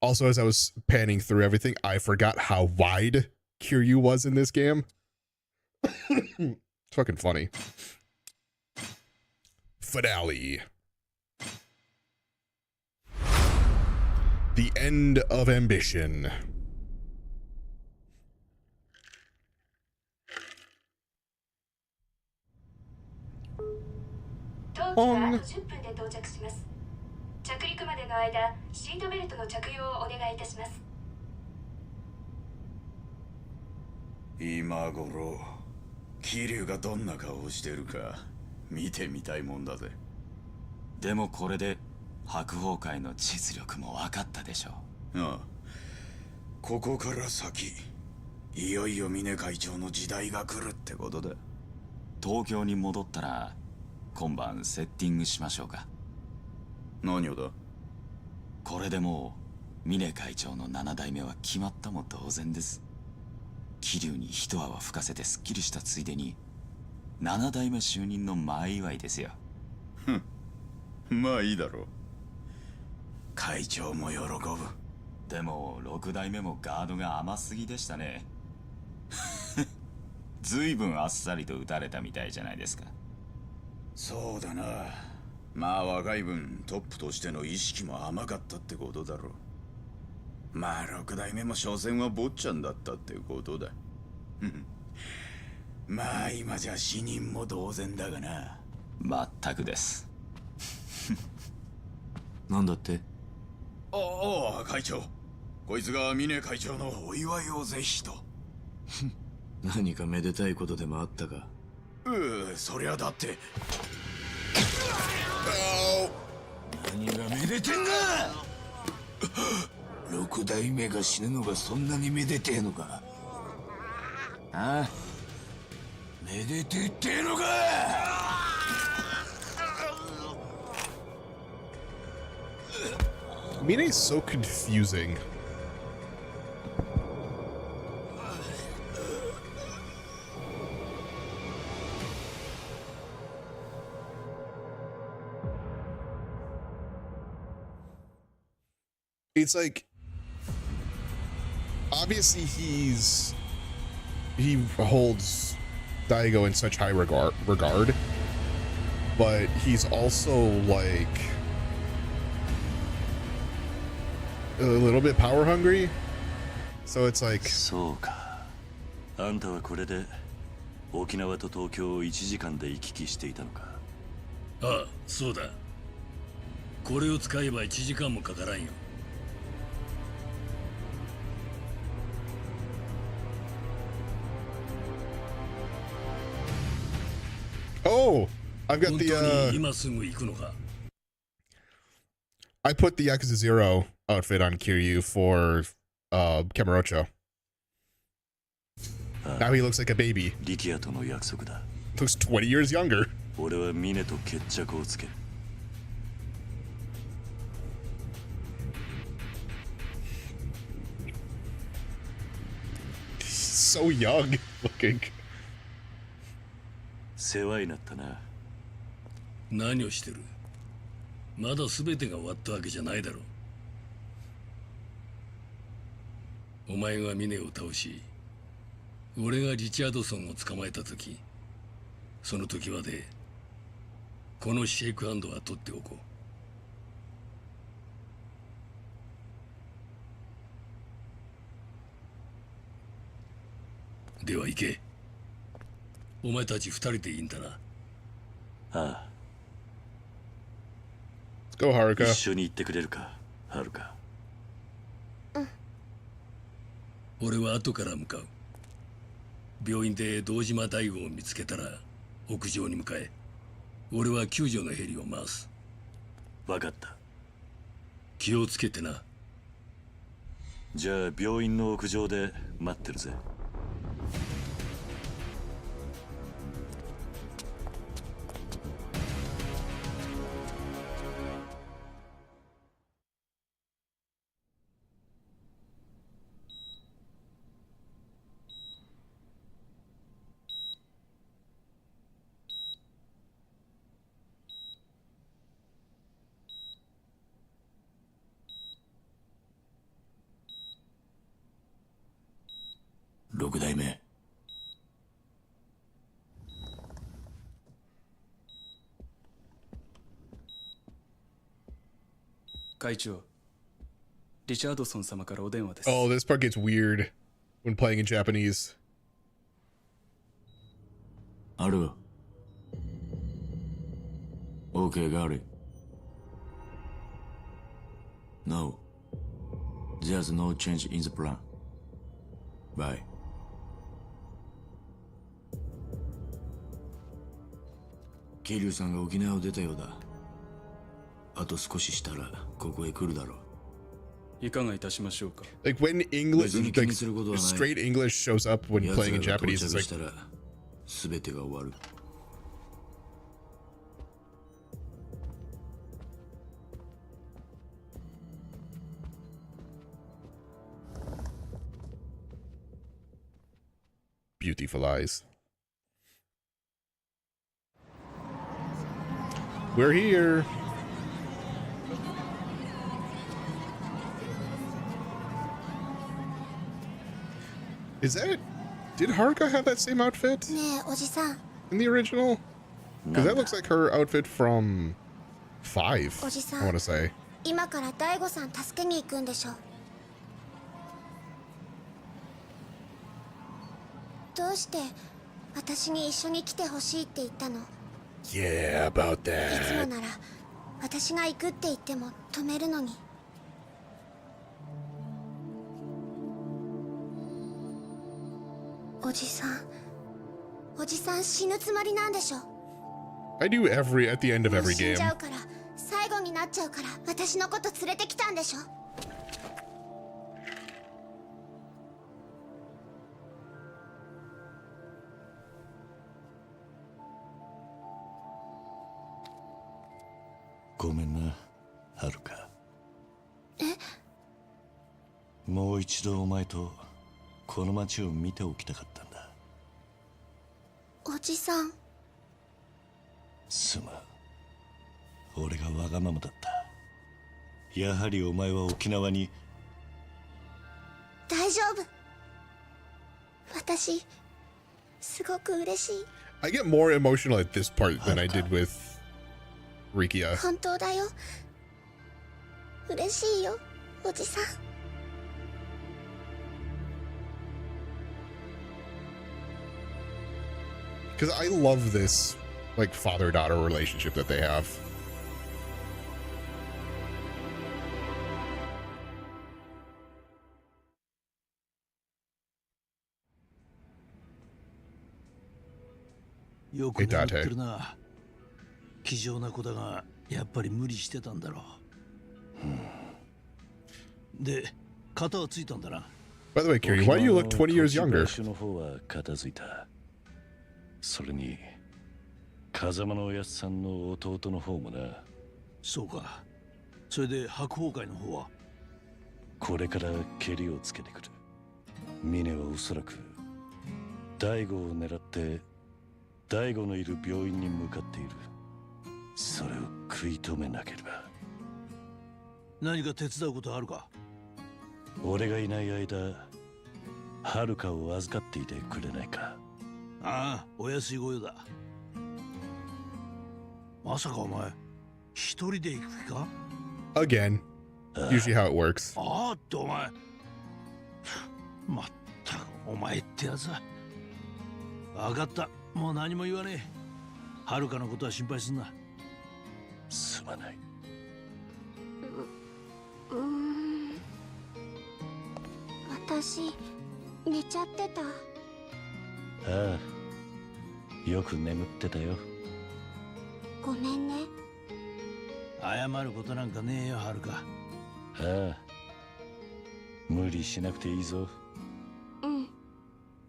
Also, as I was panning through everything, I forgot how wide Kiryu was in this game. It's fucking funny. Finale. The end of ambition. Pong. 着陸までの間、シートベルトの着用をお願いいたします。今頃桐生がどんな顔をしてるか見てみたいもんだぜ。でもこれで白鵬会の実力も分かったでしょう。ああ、ここから先いよいよ峰会長の時代が来るってことだ。東京に戻ったら今晩セッティングしましょうか。何をだ。これでもう峰会長の7代目は決まったも同然です。桐生に一泡吹かせてすっきりしたついでに7代目就任の前祝いですよ。ふん、まあいいだろう。会長も喜ぶ。でも6代目もガードが甘すぎでしたね。ずいぶんあっさりと打たれたみたいじゃないですか。そうだな。まあ若い分トップとしての意識も甘かったってことだろう。まあ6代目も所詮は坊ちゃんだったってことだ。まあ今じゃ死人も同然だがな。全くです。なんだって。ああ、会長。こいつが峰会長のお祝いをぜひと。何かめでたいことでもあったか。そりゃだって。何がめでてんだ。6代目が死ぬのがそんなにめでてえのか。ああ、めでてえってえのか。Mine's so confusing. It's like, obviously he holds Daigo in such high regard, but he's also like a little bit power hungry. So it's like, そうか。あんたはこれで沖縄と東京を1時間で行き来していたのか。ああ、そうだ。これを使えば1時間もかからんよ。oh, I've got the I put the Yakuza 0 outfit on Kiryu for Kamurocho. Now he looks like a baby. Looks 20 years younger. 俺は峰と決着をつける。So young looking. 世話になったな。何をしてる。まだ全てが終わったわけじゃないだろう。お前が峰を倒し、俺がリチャードソンを捕まえた時、その時までこのシェイクハンドは取っておこでは行け。お前たち二人でいいんだな。ああ。Let's go, Haruka. 一緒に行ってくれるか、はるか。俺は後から向かう。病院で堂島大吾を見つけたら屋上に向かえ。俺は救助のヘリを回す。分かった。気をつけてな。じゃあ病院の屋上で待ってるぜ。6代目。会長、リチャードソン様からお電話です。Oh, this part gets weird when playing in Japanese. ある。OK, got it. No. There's no change in the plan. Bye. 桐生さんが沖縄を出たようだ。あと少ししたらここへ来るだろう。いかがいたしましょうか。Like when English, like straight English shows up when playing in Japanese, it's like. 全てが終わる。Beautiful eyes. We're here. Is that... Did Haruka have that same outfit? In the original? Because that looks like her outfit from 5, I want to say. 今から大悟さん助けに行くんでしょ。どうして私に一緒に来てほしいって言ったの？ Yeah, about いつも that. なら私が行くって言っても止めるのに。おじさん死ぬつもりなんでしょ。 I do at the end of every 死ん game. じゃうから最後になっちゃうから私のこと連れてきたんでしょ。ごめんな、はるか。もう一度お前とこの街を見ておきたかったんだ。おじさん。すまん。俺がわがままだった。やはりお前は沖縄に。大丈夫。私すごく嬉しい。 I get more emotional at this part than I did with Rikia. 本当だよ。嬉しいよ、おじさん。Because I love this, like, father-daughter relationship that they have.よく眠ってるな。気丈な子だがやっぱり無理してたんだろう。で、肩はついたんだな。 By the way, Kiri, why do you look 20 years younger? の方は片付いた。それに風間のおやつさんの弟の方もな。そうか。それで白鵬会の方はこれからケリをつけてくる。峰はおそらく大悟を狙って大悟のいる病院に向かっている。それを食い止めなければ。何か手伝うことあるか？俺がいない間、はるかを預かっていてくれないか？ああ、お安いご用だ。まさかお前一人で行く気か？ Again. Usually how it works. ああってお前。まったくお前ってやつは分かった。もう何も言わねえ。はるかのことは心配すんな。すまない。私寝ちゃってた。ああ、よく眠ってたよ。ごめんね。謝ることなんかねえよ、はるか。ああ、無理しなくていいぞ。うん、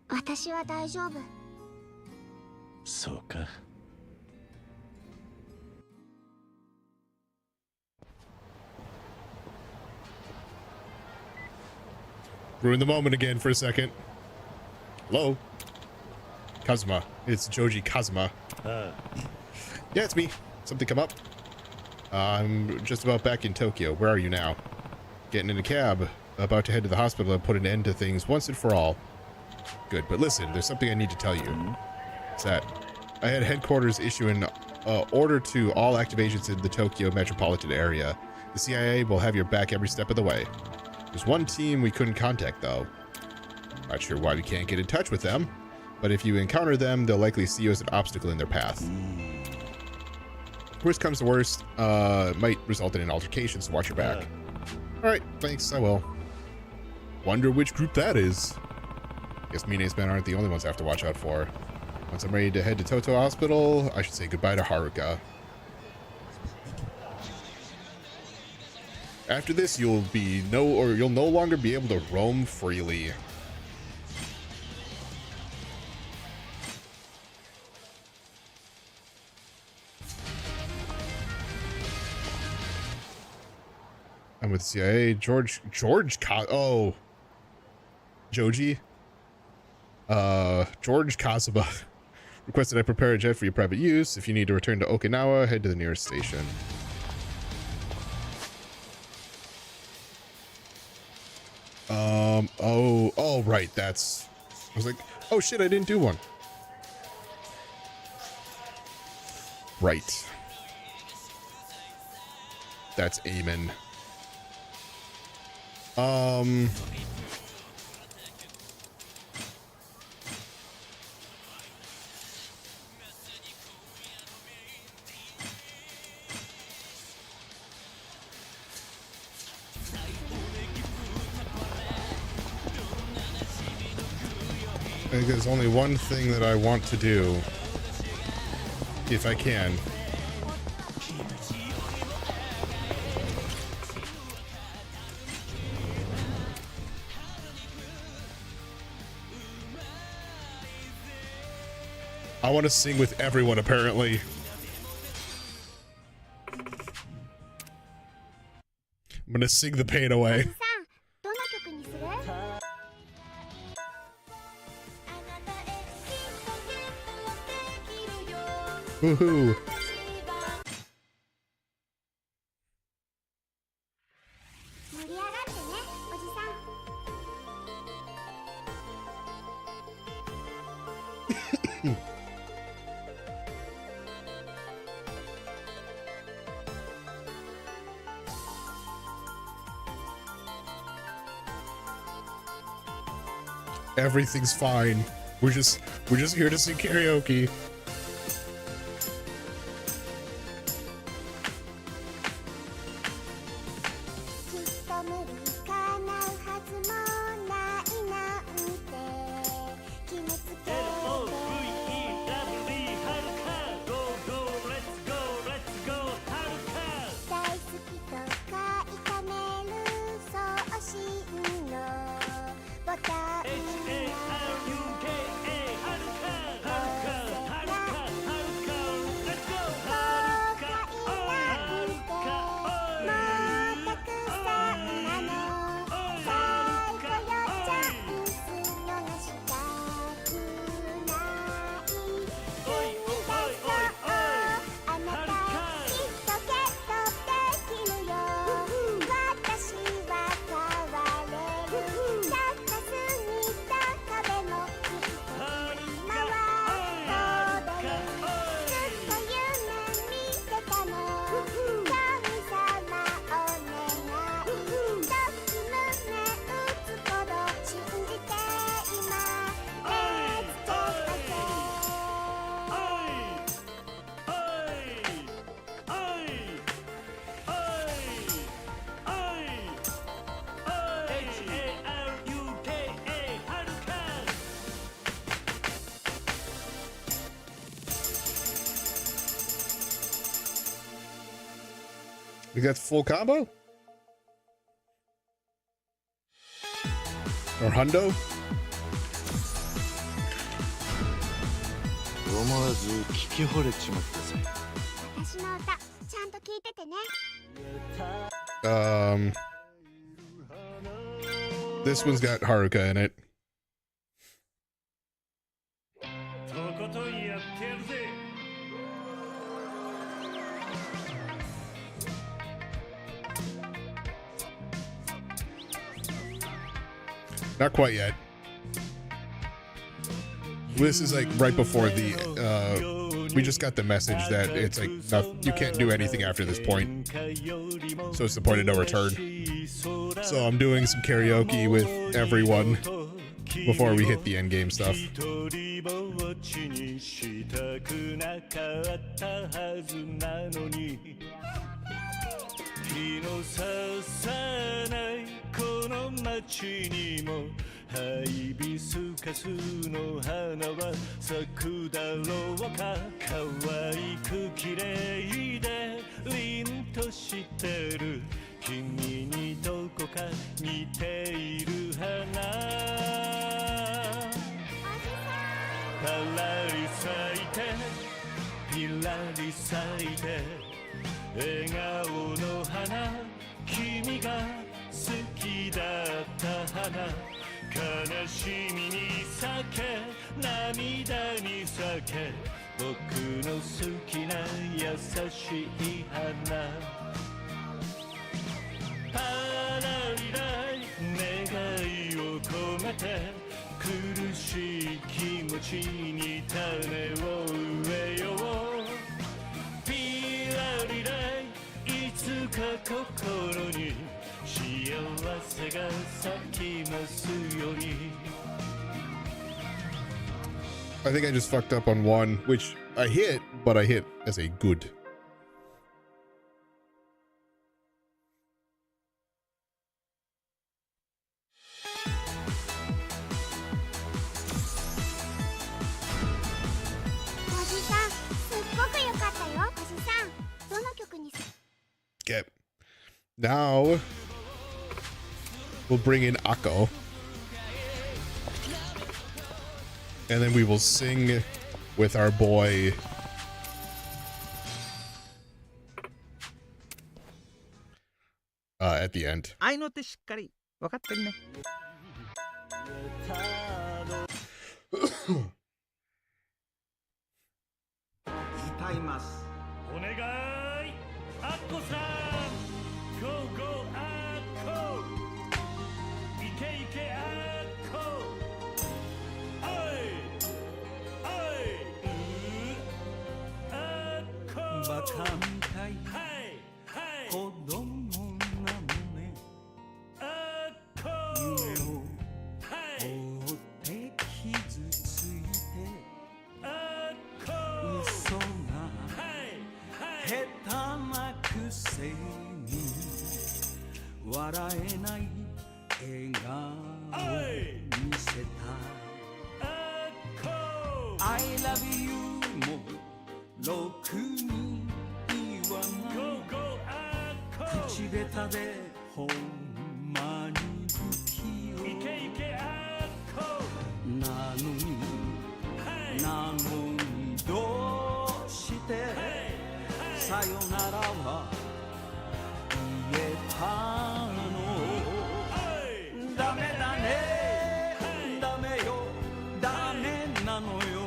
私は大丈夫。そうか。Ruin the moment again for a second. Hello? Kazuma. It's Joji Kazuma. Yeah, it's me. Something come up? I'm just about back in Tokyo. Where are you now? Getting in a cab. About to head to the hospital and put an end to things once and for all. Good, but listen, there's something I need to tell you. What's that? I had headquarters issue an order to all active agents in the Tokyo metropolitan area. The CIA will have your back every step of the way. There's one team we couldn't contact, though. Not sure why we can't get in touch with them, but if you encounter them, they'll likely see you as an obstacle in their path. Worst comes to worst, might result in an altercation, so watch your back. Alright, thanks, I will. Wonder which group that is. Guess Mine's men aren't the only ones I have to watch out for. Once I'm ready to head to Toto Hospital, I should say goodbye to Haruka. After this, you'll no longer be able to roam freely. I'm with the CIA. George Kazuma requested I prepare a jet for your private use. If you need to return to Okinawa, head to the nearest station. Oh, right, that's... I was like, oh shit, I didn't do one. Right. That's Eamon. I think there's only one thing that I want to do, if I can. I want to sing with everyone, apparently. I'm gonna sing the pain away. Woohoo! Everything's fine. We're just here to sing karaoke. think that's full combo? Or hundo? 思わず聞き惚れちまったぜ。私の歌ちゃんと聞いててね。This one's got Haruka in it. とことんやってやるぜ。Not quite yet. This is like right before the we just got the message that it's like you can't do anything after this point, so it's the point of no return. So I'm doing some karaoke with everyone before we hit the end game stuff.ハイビスカスの花は咲くだろうか。可愛く綺麗で凛としてる君にどこか似ている花。パラリ咲いてピラリ咲いて笑顔の花。君が好きだった花。悲しみに咲け涙に咲け僕の好きな優しい花。パラリライ願いを込めて苦しい気持ちに種を植えよう。ピラリライいつか心に幸せが咲きますように。 I think I just fucked up on one, which I hit, but I hit as a good. Okay. Now we'll bring in Akko. And then we will sing with our boy at the end. 愛の手しっかり分かってるね。歌います。お願い、アッコさん。ゴーゴーアッコ。いけいけアッコ。バカみたい子供なのね。夢を追って傷ついて嘘が下手なくせに笑えない笑顔を見せた。I love you もろくに言わない口下手でほんまに不器用なのにどうしてさよならは言えたの。ダメだねダメよダメなのよ。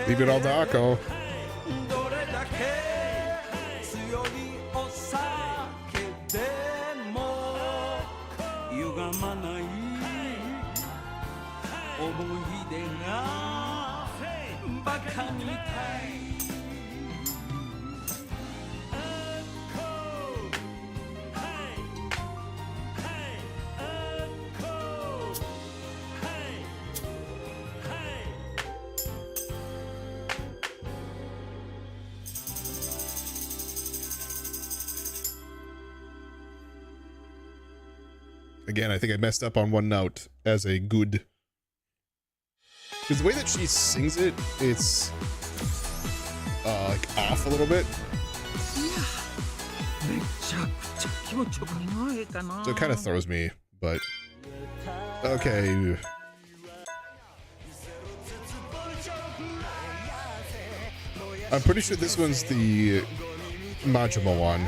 Leave it all to Akko. どれだけ強いお酒でも歪まない思い出がバカみたい。Again, I think I messed up on one note as a good. Because the way that she sings it, it's like off a little bit. So it kind of throws me, but okay. I'm pretty sure this one's the Majima one.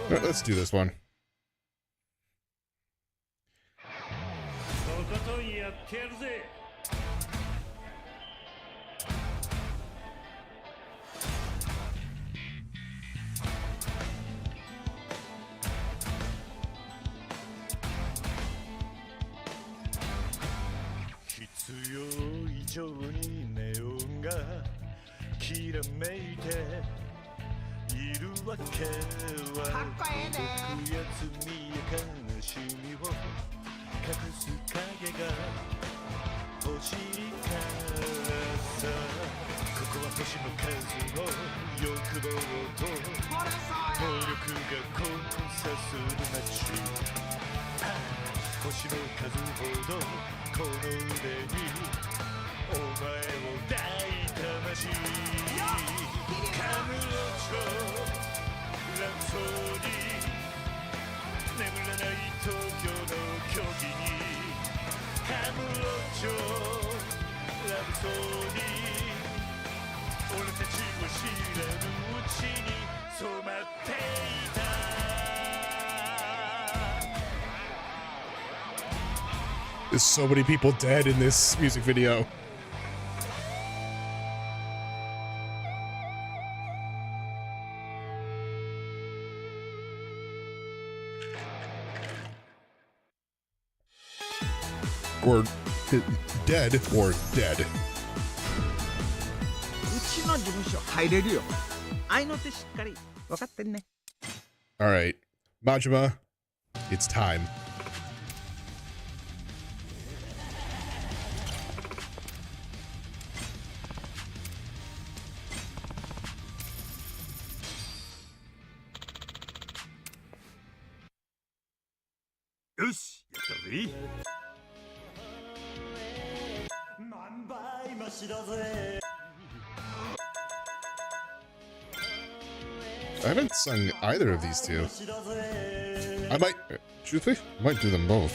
All right, let's do this one. There's so many people dead in this music video. Or dead or dead. All right, Majima, it's time. I haven't sung either of these two. I might, truthfully, I might do them both.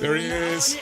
There he is.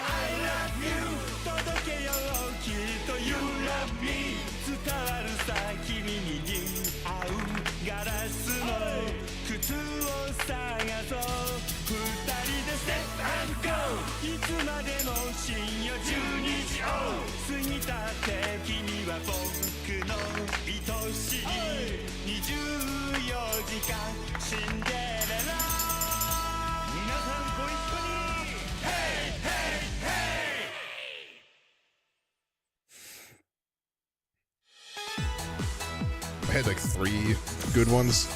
I had like 3 good ones.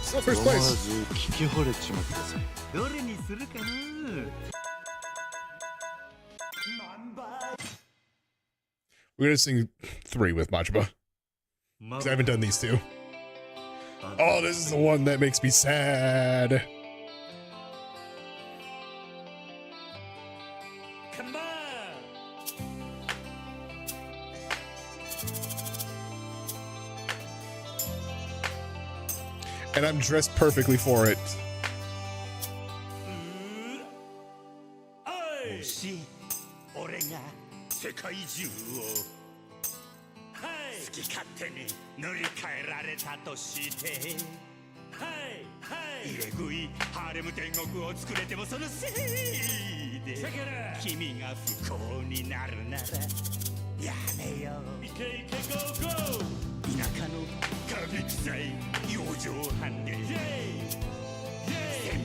Still first place. We're gonna sing 3 with Majima. Because I haven't done these 2. Oh, this is the one that makes me sad. Come on. And I'm dressed perfectly for it. もし俺が世界中を好き勝手に塗り替えられたとして入れ食いハーレム天国を作れてもそのせいで君が不幸になるならやめようイケイケゴーゴー田舎のカビ臭い養生班で洗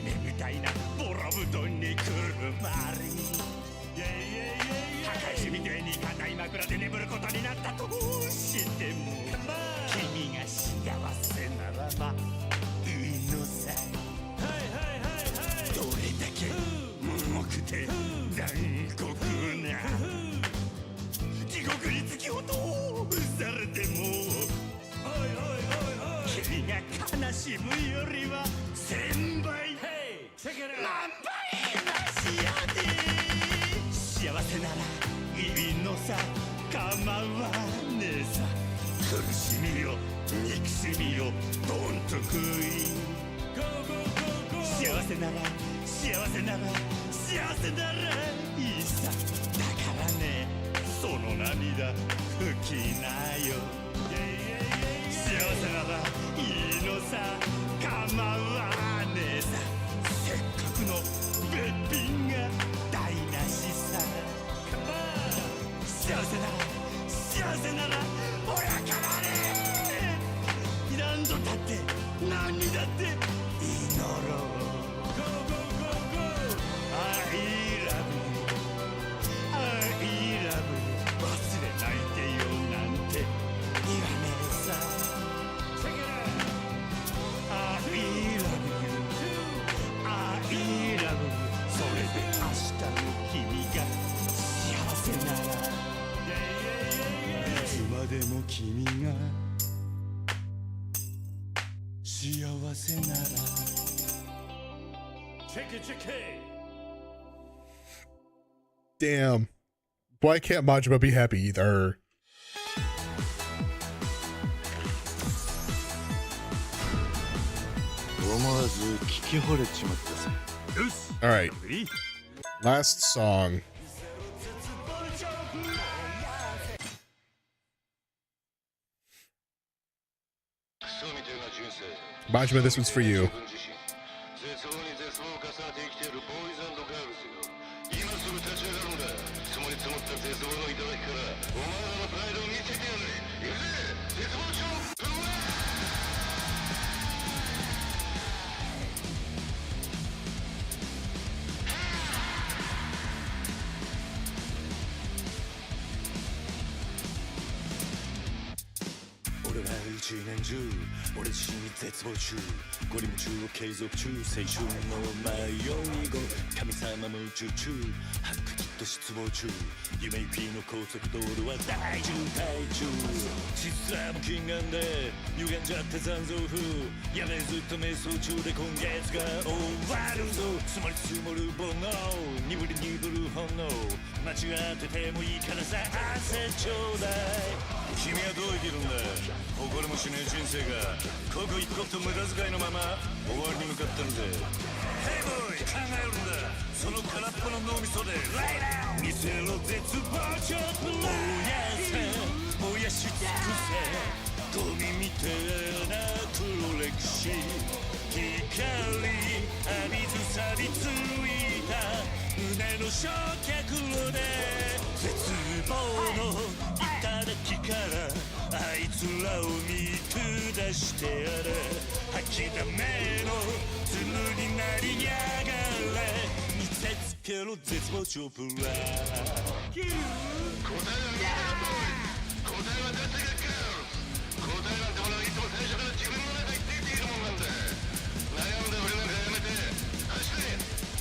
面みたいなボロ布団にくるまり墓石みてえに硬い枕で眠ることになったとしても君が幸せならばいいのさどれだけ重くて残酷な地獄に突き落とされても君が悲しむよりは1000倍何倍なしやで幸せならいいのさ構わねえさ苦しみよ憎しみよどんと食い幸せなら幸せなら幸せならいいさだからねその涙拭きなよ幸せならいいのさ構わねえさせっかくのべっぴんが台無しさ幸せなら幸せならおやかまれ何度だって何にだって祈ろう I love you I love you 忘れないでよなんて言わねえさ I love you I love you それで明日の君が幸せならいつまでも君が幸せなら Check it, check it. Damn. Why can't Majima be happy either? Alright. Last song. Majima, this one's for you.一年中俺自身に絶望中ゴリ夢中を継続中青春の迷い子神様も宇宙中ハックきっと失望中夢行きの高速道路は大渋滞中実はも禁眼で歪んじゃって残像風やべえずっと瞑想中で今月が終わるぞ積もり積もる煩悩鈍り鈍る本能間違っててもいいからさ汗ちょうだい君はどう生きるんだ誇りもしねえ人生が刻一刻と無駄遣いのまま終わりに向かってるぜヘイボーイ考えるんだその空っぽの脳みそでライナー見せろ絶望ちょっと燃やし尽くせゴミみてえな黒歴史光浴びず錆びついた胸の焼却炉で絶望の頂からあいつらを見下してやれ吐きだめの鶴になりやがれ見せつけろ絶望チョプラ答えは見えなボーイ答えは出てけ答えなんてものはいつも最初から自分の中に出ているもんなんだ悩んで俺なんかやめて走れ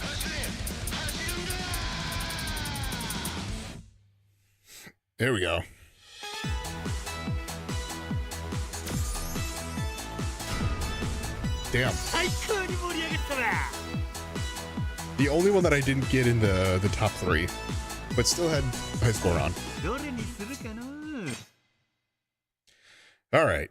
走れ走るんだ There we go. Damn. 最高に盛り上がったな。 The only one that I didn't get in the top 3, but still had high score on. どれにするかな。 All right.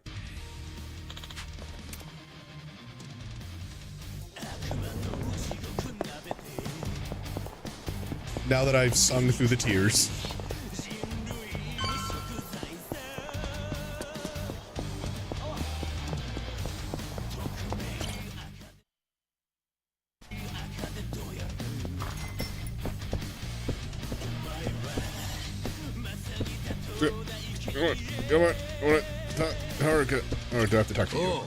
Now that I've sung through the tears. Come on. Haruka. Oh, do I have to talk to you?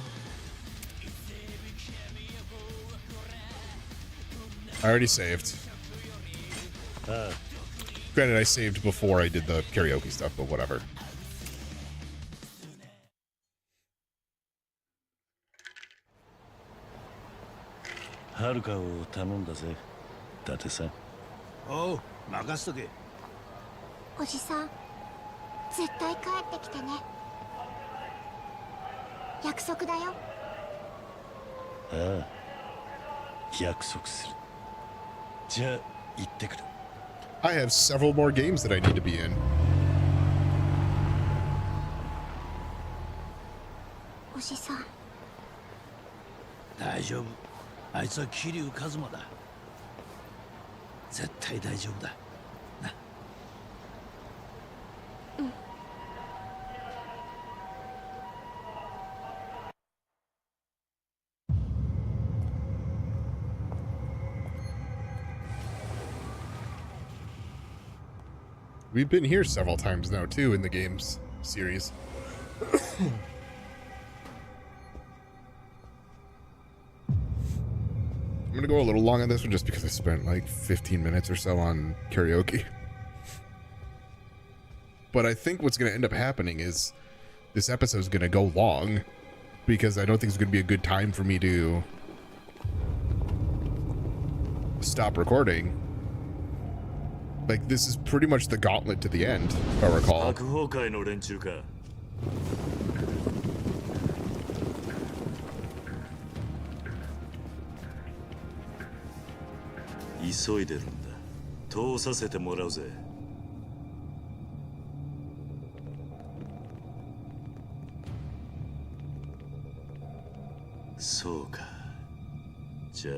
I already saved. Granted, I saved before I did the karaoke stuff, but whatever. Haruka を頼んだぜ、伊達さん。おう、任せとけ。おじさん、絶対帰ってきてね。約束だよ。ああ、約束する。じゃあ、行ってくる。I have several more games that I need to be in. おじさん。大丈夫。あいつは桐生一馬だ。絶対大丈夫だ。な。うん。We've been here several times now, too, in the games series. I'm gonna go a little long on this one just because I spent like 15 minutes or so on karaoke. But I think what's gonna end up happening is this episode is gonna go long because I don't think it's gonna be a good time for me to stop recording. Like, this is pretty much the gauntlet to the end, if I recall. 白鵬会の連中か。急いでるんだ。通させてもらうぜ。そうか。じゃあ、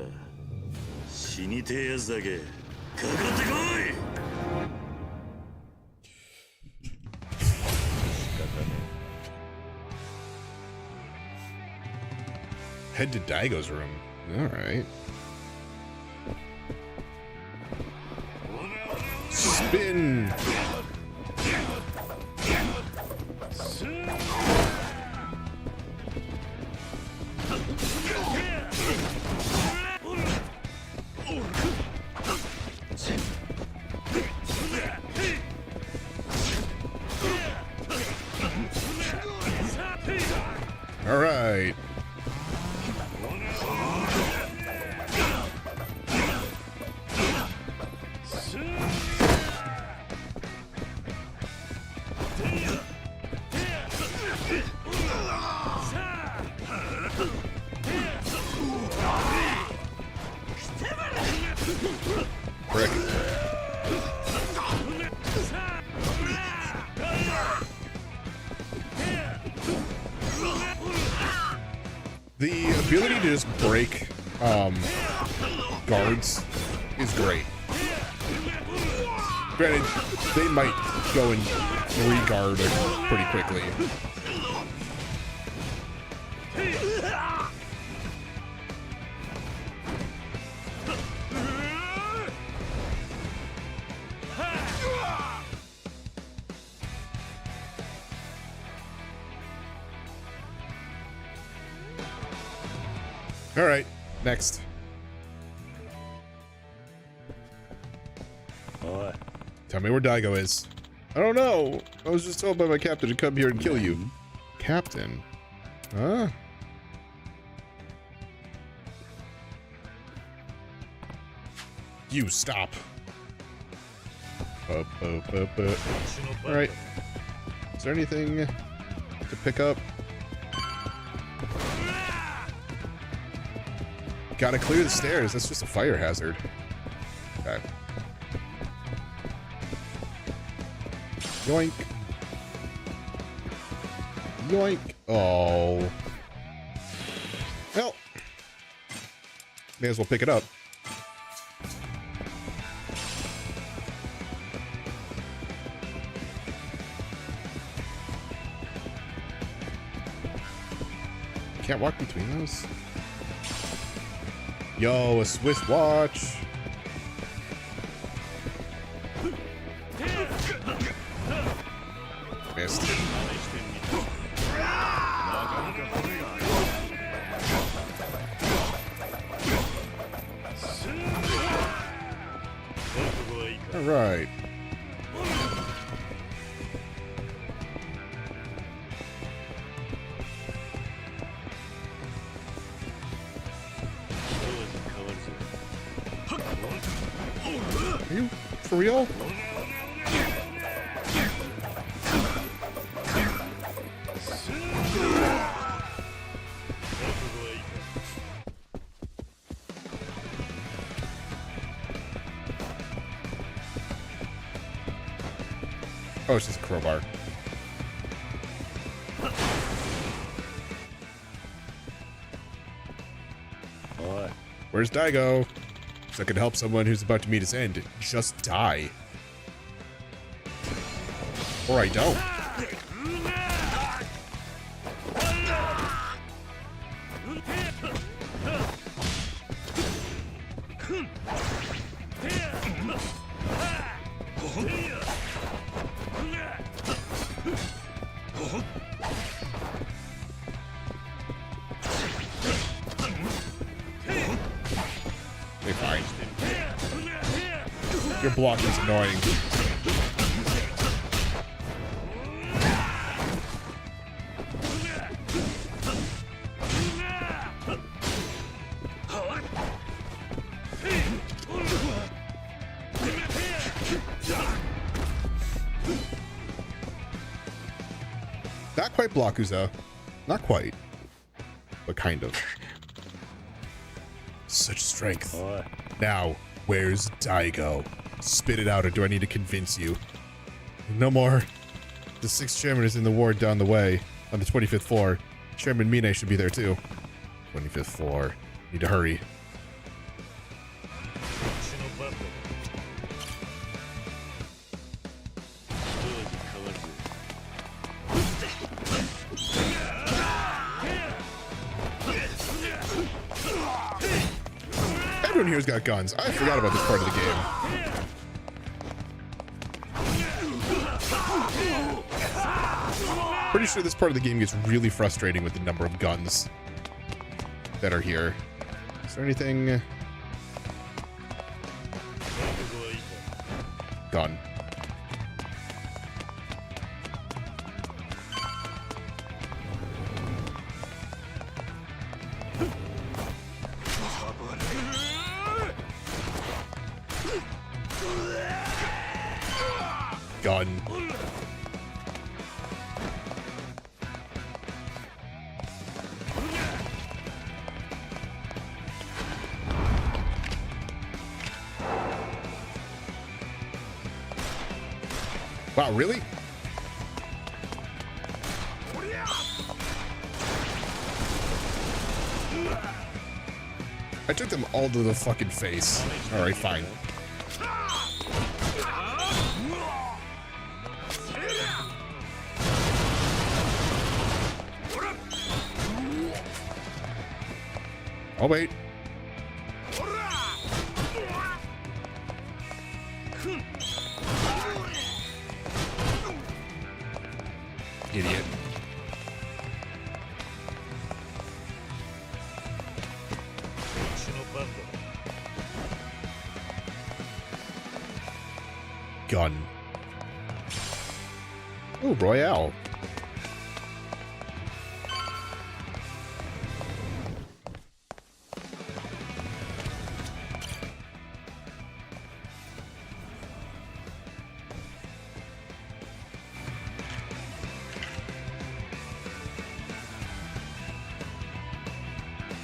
死にてえやつだけかかってこい。 Head to Daigo's room. All right. Spin. All right. Frick. The ability to just break guards is great. Granted, they might go and re-guard pretty quickly. All right, next. Tell me where Daigo is. I don't know. I was just told by my captain to come here and kill you. Captain? Huh? You stop. Up. All right. Is there anything to pick up? Gotta clear the stairs. That's just a fire hazard. Okay. Yoink. Yoink. Oh. Well. May as well pick it up. Can't walk between those. Yo, a Swiss watch. Missed. All right. Are you for real? Oh, it's just a crowbar. Where's Daigo? So I could help someone who's about to meet his end just die. Or I don't. Okay, fine. Your block is annoying. Not quite Blockuza. Not quite. But kind of. Such strength. Now, where's Daigo? Spit it out, or do I need to convince you? No more. The 6th chairman is in the ward down the way, on the 25th floor. Chairman Mine should be there too. 25th floor. Need to hurry. Everyone here's got guns. I forgot about this part of the game. Pretty sure this part of the game gets really frustrating with the number of guns that are here. Is there anything? Gun. Gun. Wow, really? I took them all to the fucking face. Alright, fine. Oh, wait. Idiot. Gun. Ooh, Royale.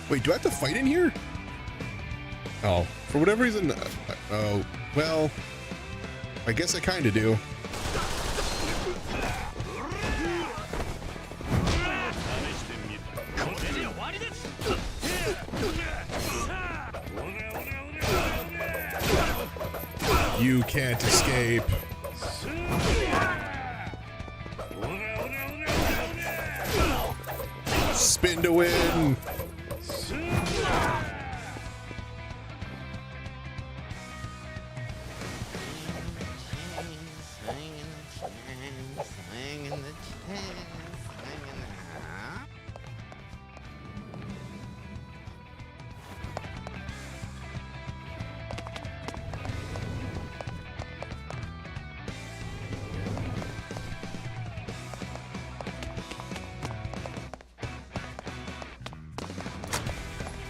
Wait, do I have to fight in here? Oh, for whatever reason, oh, well, I guess I kind of do. You can't escape. Spin to win.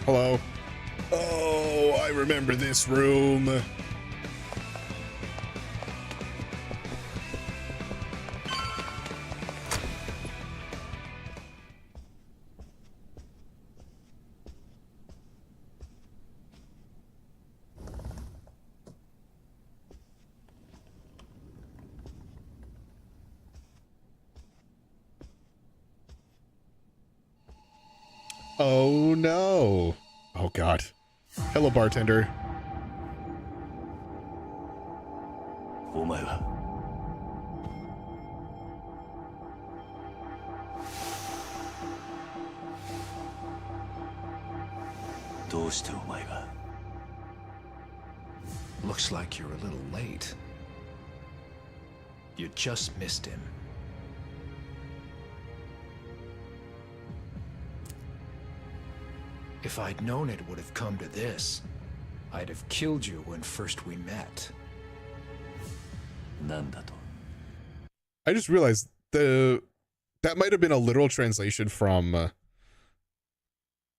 Hello. Oh, I remember this room. Oh no. Oh god. Hello, bartender. お前はどうしてお前が Looks like you're a little late. You just missed him. If I'd known it would have come to this, I'd have killed you when first we met. なんだと I just realized that might have been a literal translation from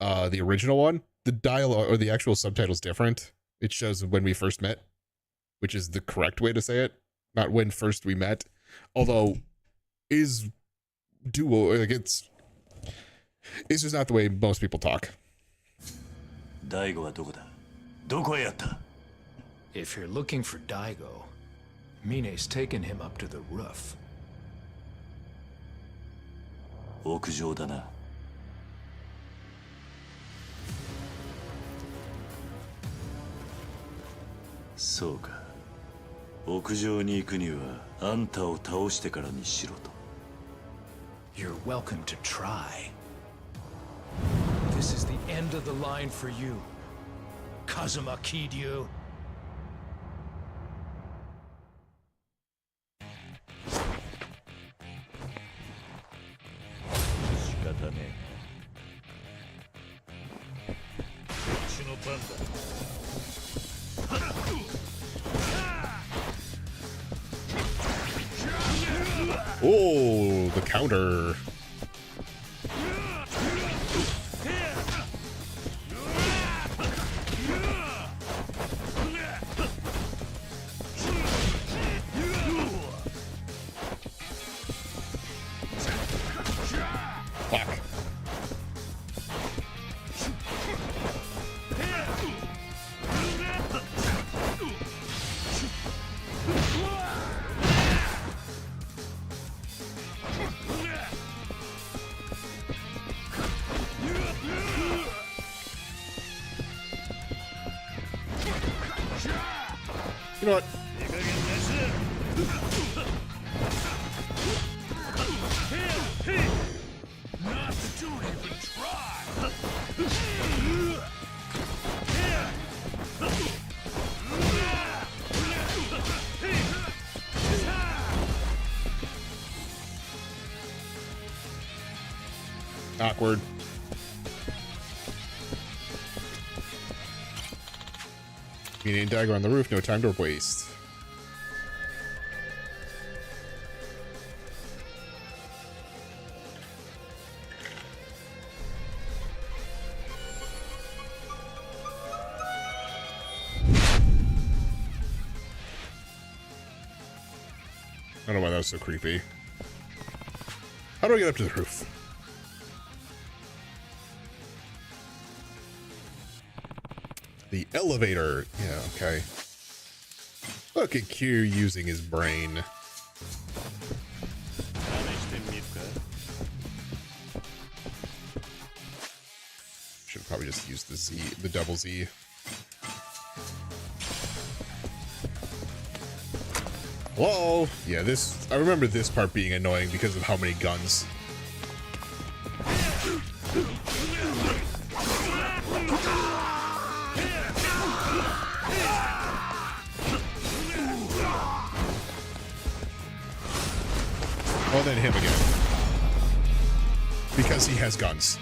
the original one. The dialogue or the actual subtitle's different. It shows when we first met, which is the correct way to say it, not when first we met. Although is duo like it's just not the way most people talk. 大悟はどこだどこへやった If you're looking for Daigo, Mine's taken him up to the roof. 屋上だなそうか屋上に行くにはあんたを倒してからにしろと You're welcome to try. This is the end of the line for you. Kazuma Kiryu. 仕方ねえうちの番だ Oh, the counter. Fuck. You know what? Awkward. Meaning dagger on the roof, no time to waste. I don't know why that was so creepy. How do I get up to the roof? The elevator. Yeah, okay. Look at Q using his brain. Should have probably just used the double Z. Hello? Yeah, I remember this part being annoying because of how many guns. Oh, then him again. Because he has guns.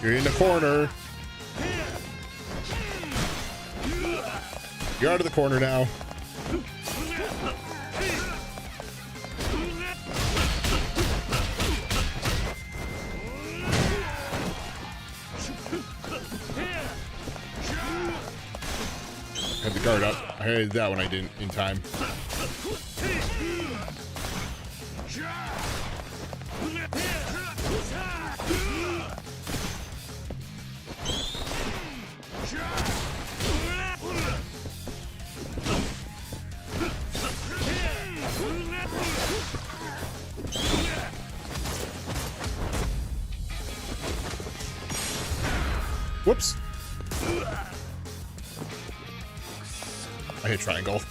You're in the corner. You're out of the corner now. Had the guard up. I had that one I didn't in time. Whoops. I hit triangle.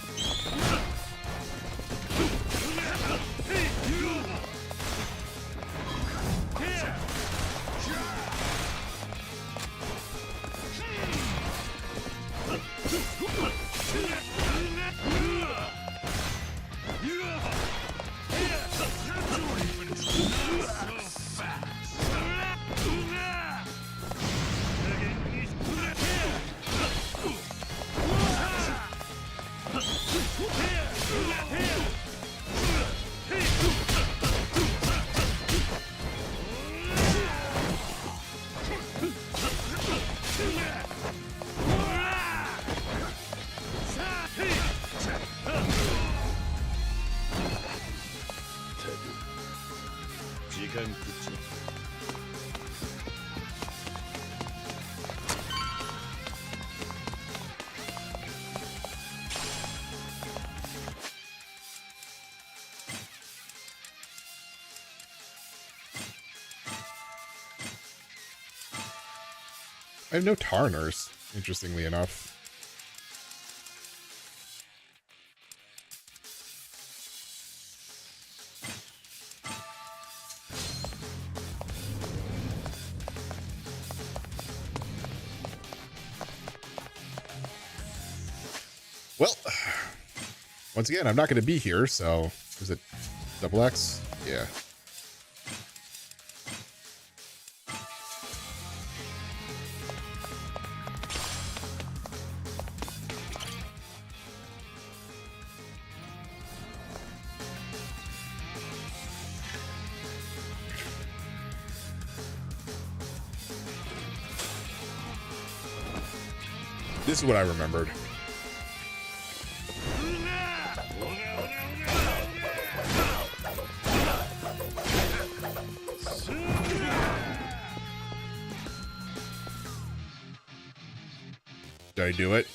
I have no Tarners, interestingly enough. Well, once again, I'm not going to be here, so is it double X? Yeah. This is what I remembered. Did I do it?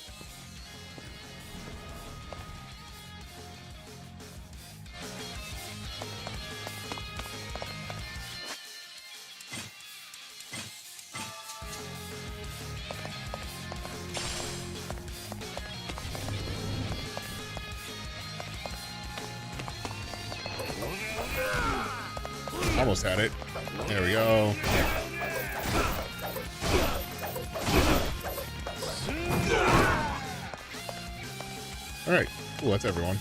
Almost had it. There we go. All Cool, that's everyone.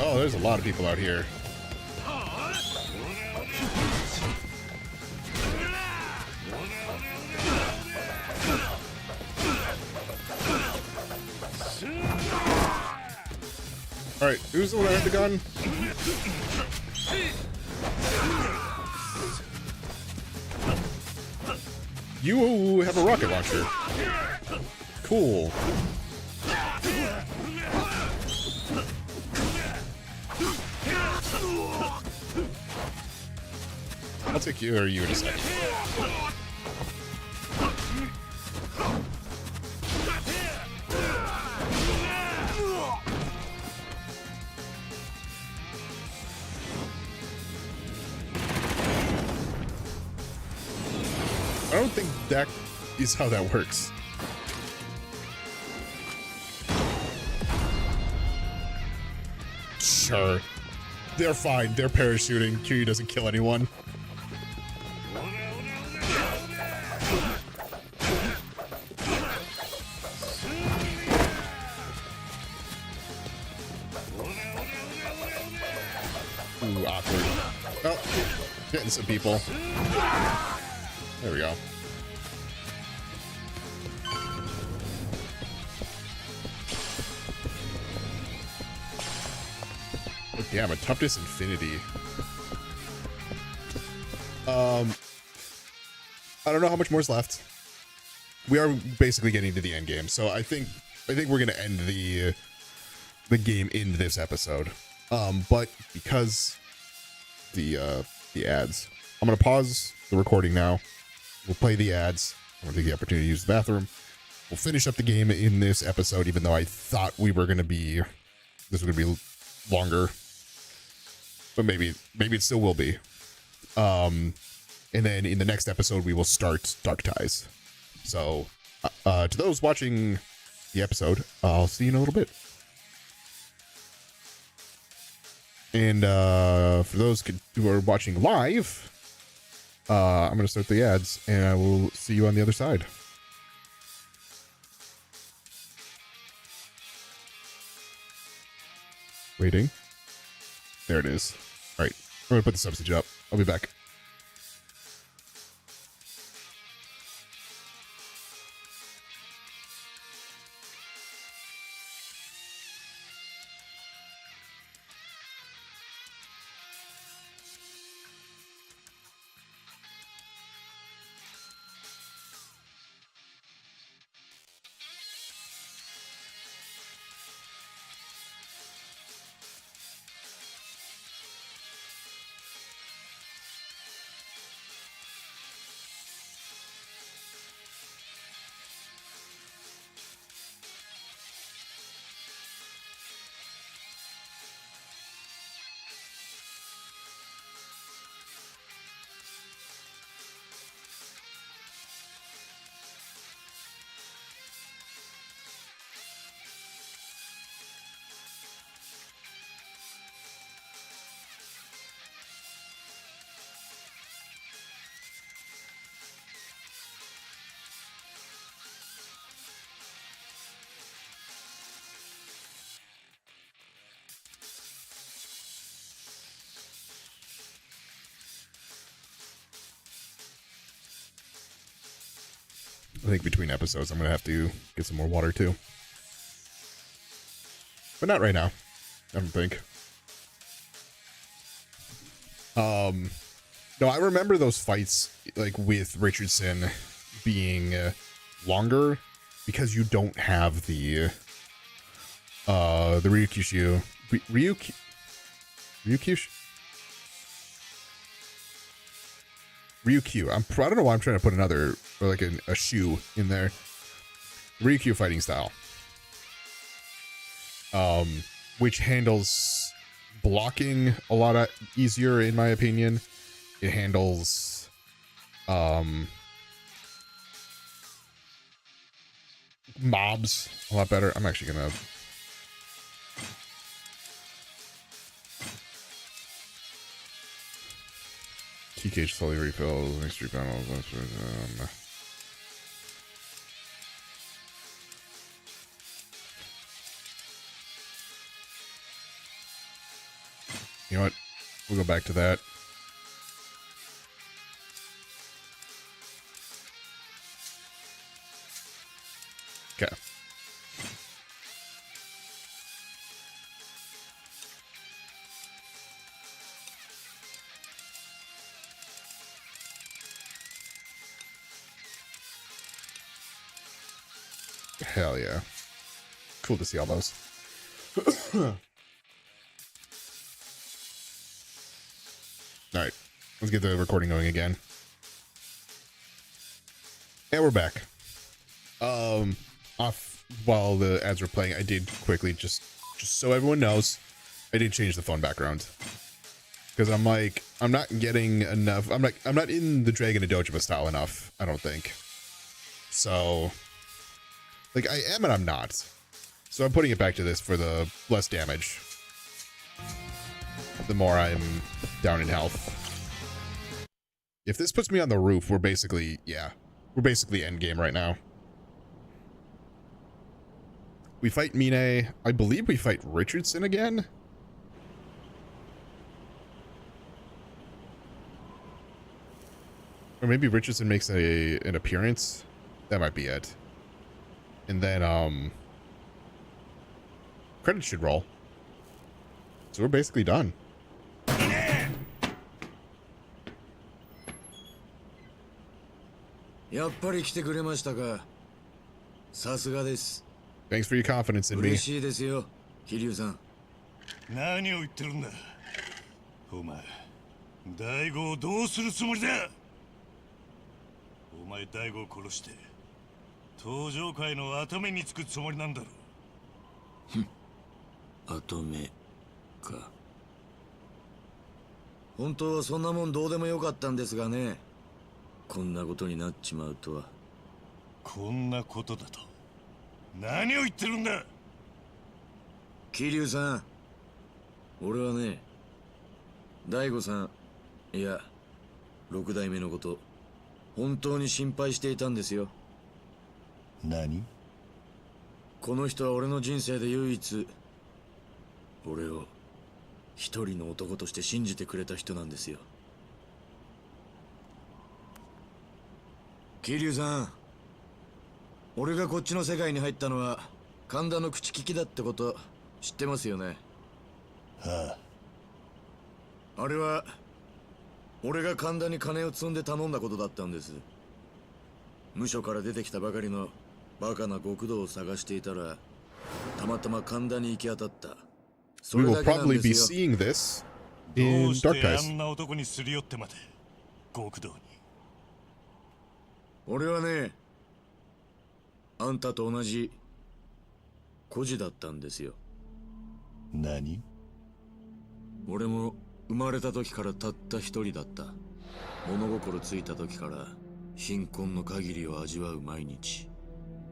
Oh, there's a lot of people out here. Alright, who's the one that had the gun? You have a rocket launcher. Cool. I'll take you or you in a second. I don't think that is how that works. Sure. They're fine. They're parachuting. Kiryu doesn't kill anyone. Ooh, awkward. Oh, getting some people. There we go. Oh, damn, a toughness infinity. I don't know how much more is left. We are basically getting to the end game, so I think we're gonna end the game in this episode. But because the ads, I'm gonna pause the recording now. We'll play the ads. I'm gonna take the opportunity to use the bathroom. We'll finish up the game in this episode, even though I thought this was gonna be longer, but maybe it still will be. And then in the next episode, we will start Dark Ties. So, to those watching the episode, I'll see you in a little bit. And for those who are watching live, I'm going to start the ads, and I will see you on the other side. Waiting. There it is. All right, I'm going to put the substitute up. I'll be back. I think between episodes, I'm going to have to get some more water too. But not right now, I don't think. No, I remember those fights, like, with Richardson being longer because you don't have the Ryukyushu. Ryukyu. I don't know why I'm trying to put another, or like a shoe in there. Ryukyu fighting style. Which handles blocking a lot easier, in my opinion. It handles mobs a lot better. I'm actually gonna key cage slowly refills next 3 panels. You know what? We'll go back to that. Okay. Hell yeah. Cool to see all those. Alright, let's get the recording going again. And we're back. Off while the ads were playing, I did quickly, just so everyone knows, I did change the phone background. Because I'm like, I'm not getting enough, I'm not in the Dragon and Dojima style enough, I don't think. So, like, I am and I'm not. So I'm putting it back to this for the less damage. The more I'm down in health. If this puts me on the roof, we're basically, yeah. We're basically endgame right now. We fight Mine. I believe we fight Richardson again. Or maybe Richardson makes an appearance. That might be it. And then, credits should roll. So we're basically done. Thanks for your confidence in me. 何を言ってるんだ。お前、大悟をどうするつもりだ。お前大悟を殺して登場界の跡目につくつもりなんだろ。跡目か。本当はそんなもんどうでもよかったんですがね。こんなことになっちまうとは。こんなことだと。何を言ってるんだ。桐生さん、俺はね、大悟さん、いや、六代目のこと、本当に心配していたんですよ。何？この人は俺の人生で唯一、俺を一人の男として信じてくれた人なんですよ。桐生さん、俺がこっちの世界に入ったのは神田の口利きだってこと知ってますよね。ああ。あれは俺が神田に金を積んで頼んだことだったんです。無所から出てきたばかりのバカな極道を探していたらたまたま神田に行き当たった。そ We れ will だけなん probably で be すよ。 seeing this in どうし Dark て Ties. あんな男にすり寄ってまで極道に。俺はね、あんたと同じ孤児だったんですよ。何？俺も生まれた時からたった一人だった。物心ついた時から貧困の限りを味わう毎日。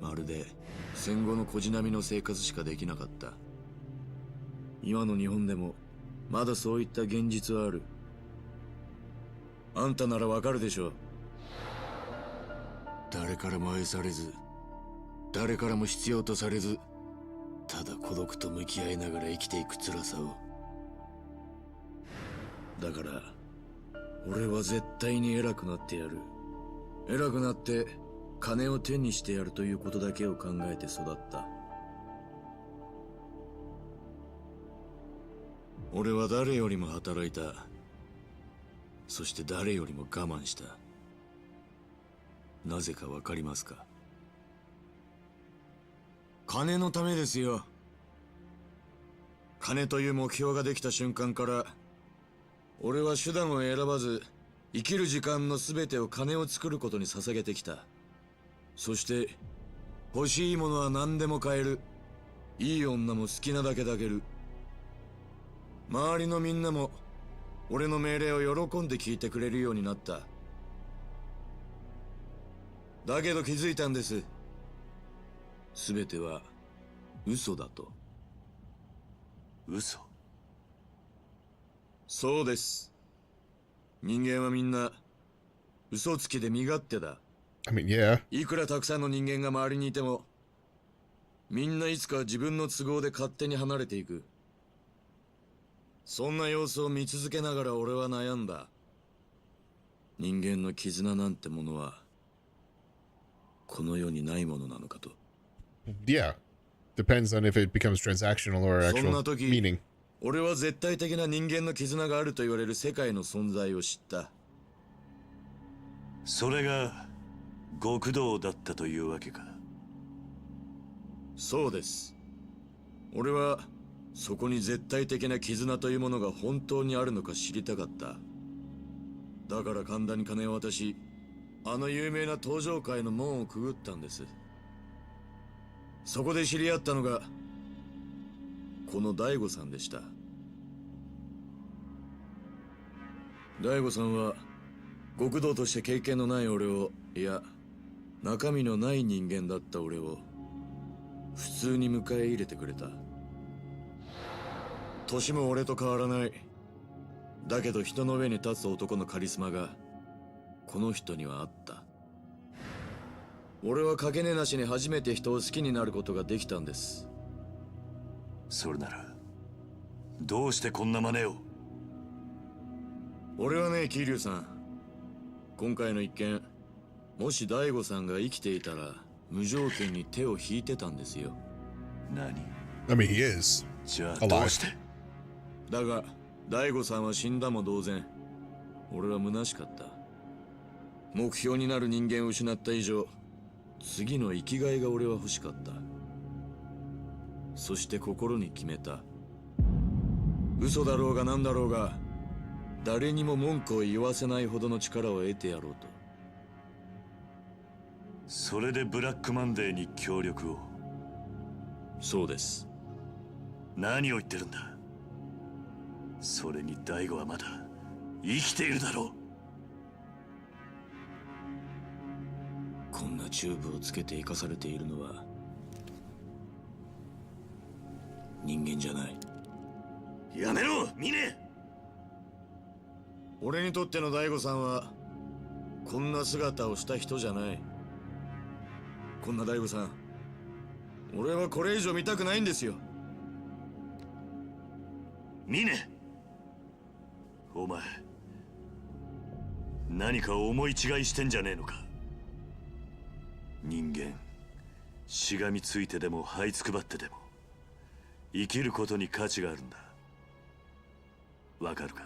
まるで戦後の孤児並みの生活しかできなかった。今の日本でもまだそういった現実はある。あんたならわかるでしょ。誰からも愛されず、誰からも必要とされず、ただ孤独と向き合いながら生きていく辛さを。だから俺は絶対に偉くなってやる。偉くなって金を手にしてやるということだけを考えて育った。俺は誰よりも働いた。そして誰よりも我慢した。なぜかわかりますか？金のためですよ。金という目標ができた瞬間から俺は手段を選ばず生きる時間の全てを金を作ることに捧げてきた。そして欲しいものは何でも買える。いい女も好きなだけ抱ける。周りのみんなも俺の命令を喜んで聞いてくれるようになった。だけど気づいたんです。全ては嘘だと。嘘？そうです。人間はみんな嘘つきで身勝手だ。I mean, yeah. いくらたくさんの人間が周りにいてもみんないつか自分の都合で勝手に離れていく。そんな様子を見続けながら俺は悩んだ。人間の絆なんてものはこの世にないものなのかと。Yeah. Depends on if it becomes transactional or そん actual な時 meaning. 俺は絶対的な人間の絆があると言われる世界の存在を知った。それが極道だったというわけか。そうです。俺はそこに絶対的な絆というものが本当にあるのか知りたかった。だから神田に金を渡し、あの有名な登場界の門をくぐったんです。そこで知り合ったのがこの大悟さんでした。大悟さんは極道として経験のない俺を、いや中身のない人間だった俺を普通に迎え入れてくれた。年も俺と変わらない。だけど人の上に立つ男のカリスマがこの人にはあった。俺はかけねなしに初めて人を好きになることができたんです。それならどうしてこんな真似を。俺はね、桐生さん、今回の一件、もし大悟さんが生きていたら無条件に手を引いてたんですよ。何？ I mean, he is じゃあどうして？だが大悟さんは死んだも同然。俺は虚しかった。目標になる人間を失った以上、次の生きがいが俺は欲しかった。そして心に決めた。嘘だろうが何だろうが、誰にも文句を言わせないほどの力を得てやろうと。それでブラックマンデーに協力を。そうです。何を言ってるんだ。それに大悟はまだ生きているだろう。こんなチューブをつけて生かされているのは人間じゃない。やめろ、ミネ。俺にとっての大悟さんはこんな姿をした人じゃない。こんな大悟さん、俺はこれ以上見たくないんですよ。ミネ、お前何か思い違いしてんじゃねえのか。人間しがみついてでも這いつくばってでも生きることに価値があるんだ。わかるか。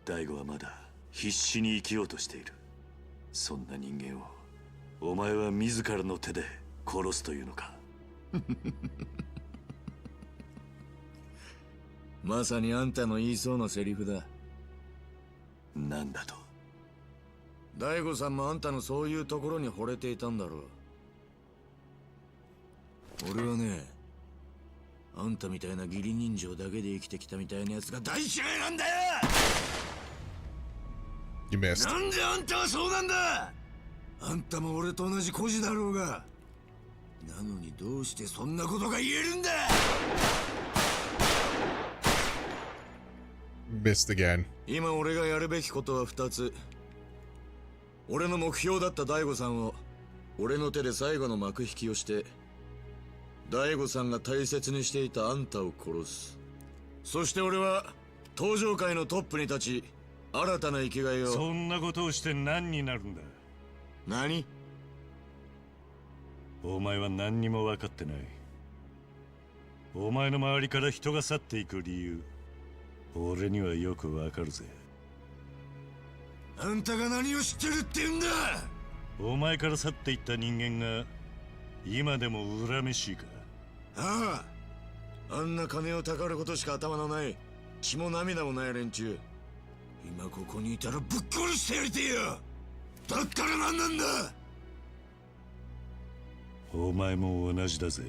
大悟はまだ必死に生きようとしている。そんな人間をお前は自らの手で殺すというのか。まさにあんたの言いそうなセリフだ。なんだと。大悟さんもあんたのそういうところに惚れていたんだろう。俺はね、あんたみたいな義理人情だけで生きてきたみたいなやつが大嫌いなんだよ。You missed. なんであんたはそうなんだ。あんたも俺と同じ孤児だろうが。なのにどうしてそんなことが言えるんだ。Missed again. 今俺がやるべきことは2つ。俺の目標だった大悟さんを俺の手で最後の幕引きをして、大悟さんが大切にしていたあんたを殺す。そして俺は登場界のトップに立ち、新たな生きがいを。そんなことをして何になるんだ。何？お前は何にも分かってない。お前の周りから人が去っていく理由、俺にはよく分かるぜ。あんたが何を知ってるって言うんだ。お前から去っていった人間が今でも恨めしいか。ああ、あんな金をたかることしか頭のない、血も涙もない連中、今ここにいたらぶっ殺してやりてえよ。だったら何なんだ。お前も同じだぜ。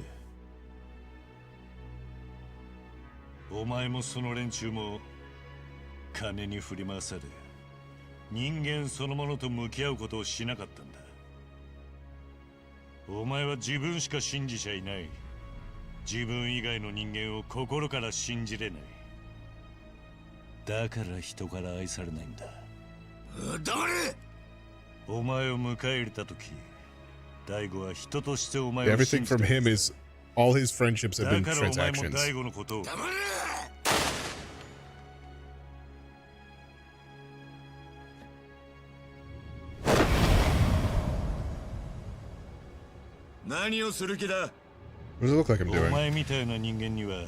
お前もその連中も金に振り回され、人間そのものと向き合うことをしなかったんだ。お前は自分しか信じちゃいない。自分以外の人間を心から信じれない。だから人から愛されないんだ。黙れ。お前を迎え入れた時、大悟は人としてお前を Everything from him is All his friendships have been transactions. 何をする気だ? What does it look like I'm doing? お前みたいな人間には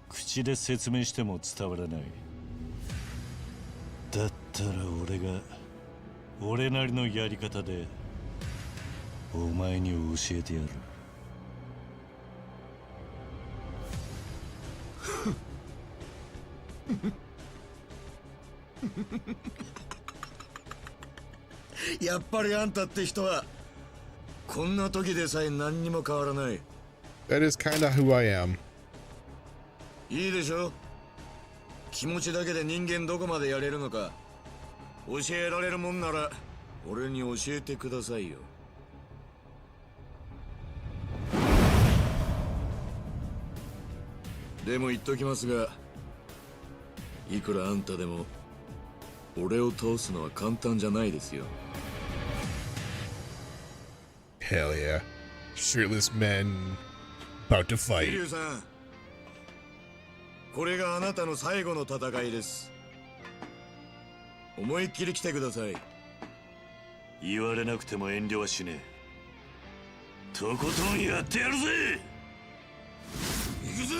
口で説明しても伝わらない。だったら俺が俺なりのやり方でお前に教えてやる。やっぱりあんたって人はこんな時でさえ何にも変わらない。 That is kinda who I am. いいでしょ。気持ちだけで人間どこまでやれるのか教えられるもんなら俺に教えてくださいよ。でも言っときますが、いくらあんたでも俺を倒すのは簡単じゃないですよ。 Hell yeah. Shirtless men about to 桐 fight. 生さん、これがあなたの最後の戦いです。思いっきり来てください。言われなくても遠慮はしねえ。とことんやってやるぜ。行くぞ。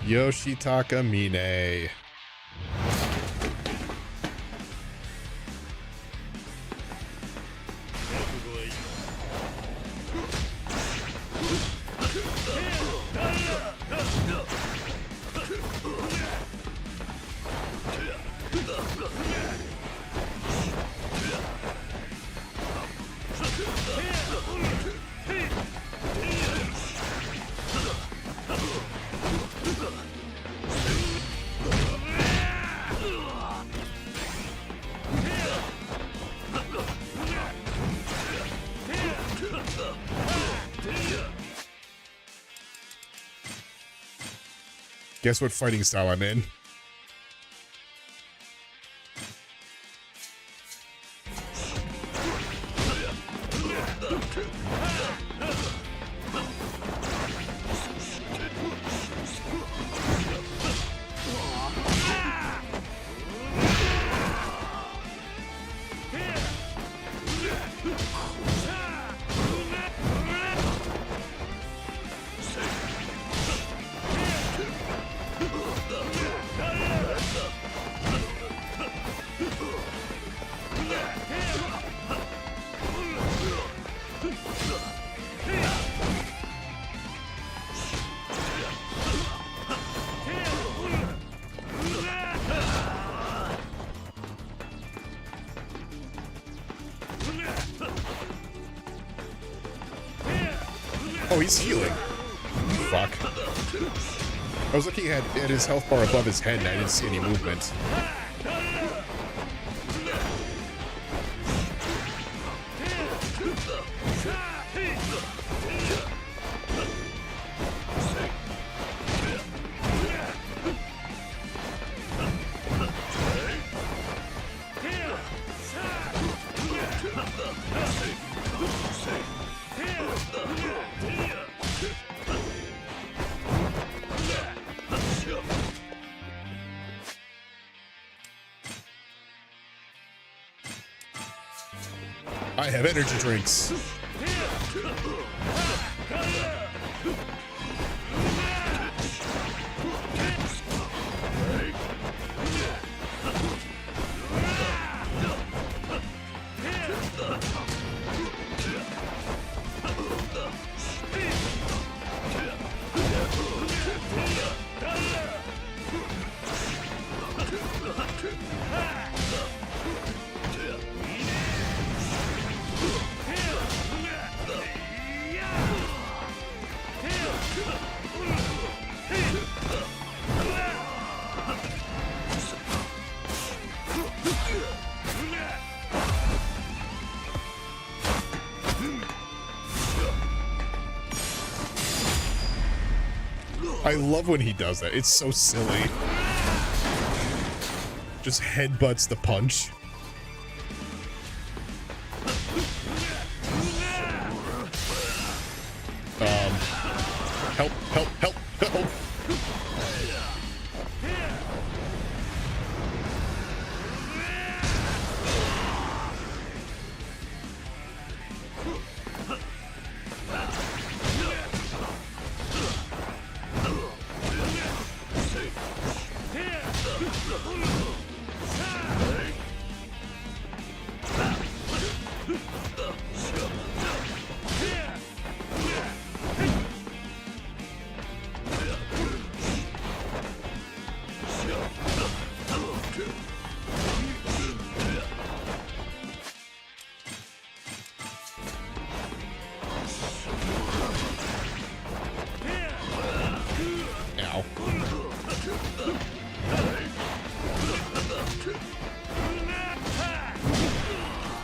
Yoshitaka Mine. Guess what fighting style I'm in? Oh, he's healing. Fuck. I was looking at his health bar above his head and I didn't see any movement. I have energy drinks. I love when he does that. It's so silly. Just headbutts the punch. Help, help, help, help.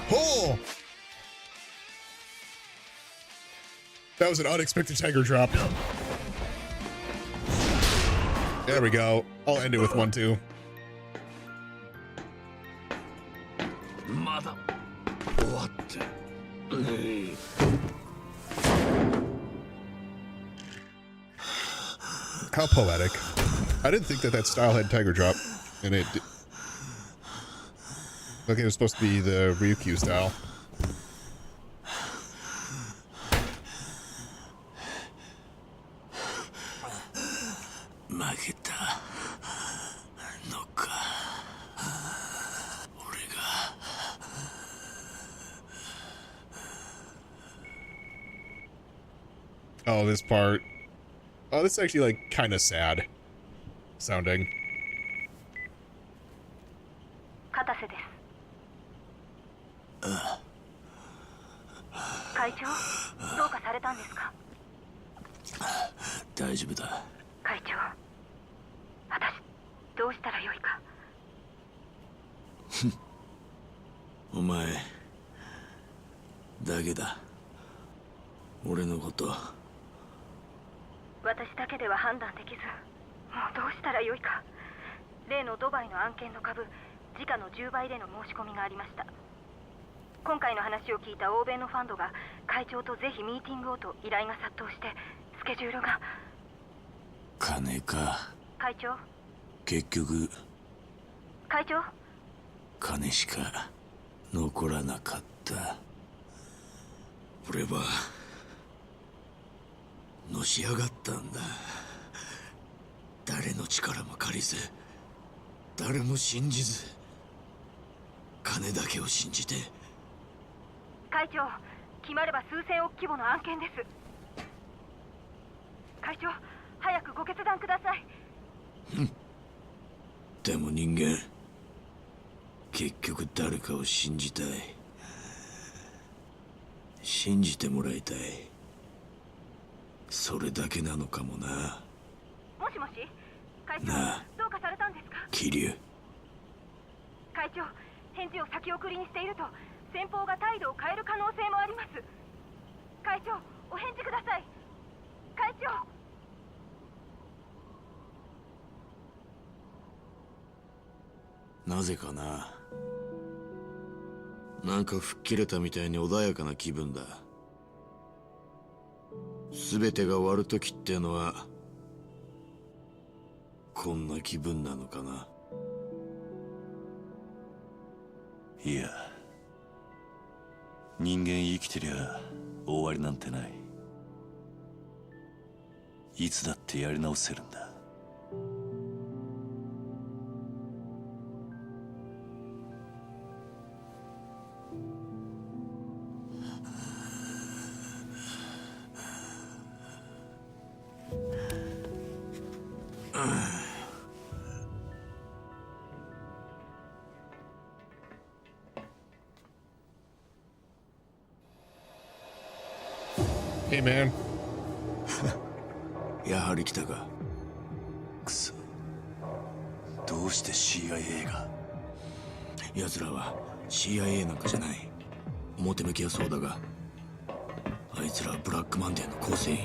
Oh! That was an unexpected tiger drop. There we go. I'll end it with one too. Mother. What? How poetic. I didn't think that that style had tiger drop, and it. Okay, it was supposed to be the Ryukyu style. Oh, this part. Oh, this is actually, like, kind of sad sounding. 片瀬です。会長、どうかされたんですか？大丈夫だ。会長、私どうしたらよいか。お前だけだ。俺のこと。私だけでは判断できず、もうどうしたらよいか。例のドバイの案件の株、時価の10倍での申し込みがありました。今回の話を聞いた欧米のファンドが会長とぜひミーティングをと依頼が殺到して、スケジュールが。金か。会長。結局。会長。金しか残らなかった。俺はのし上がったんだ。誰の力も借りず、誰も信じず、金だけを信じて。会長、決まれば数千億規模の案件です。会長、早くご決断ください。でも人間、結局誰かを信じたい。信じてもらいたい。それだけなのかもな。もしもし、会長、どうかされたんですか？桐生。会長、返事を先送りにしていると先方が態度を変える可能性もあります。会長、お返事ください。会長。なぜかな。なんか吹っ切れたみたいに穏やかな気分だ。全てが終わる時ってのはこんな気分なのかな。いや、人間生きてりゃ終わりなんてない。いつだってやり直せるんだ。Hey man. やはり来たか。くそ。どうして CIA が。奴らは CIA なんかじゃない。表向きはそうだが、あいつらはブラックマンデーの構成員。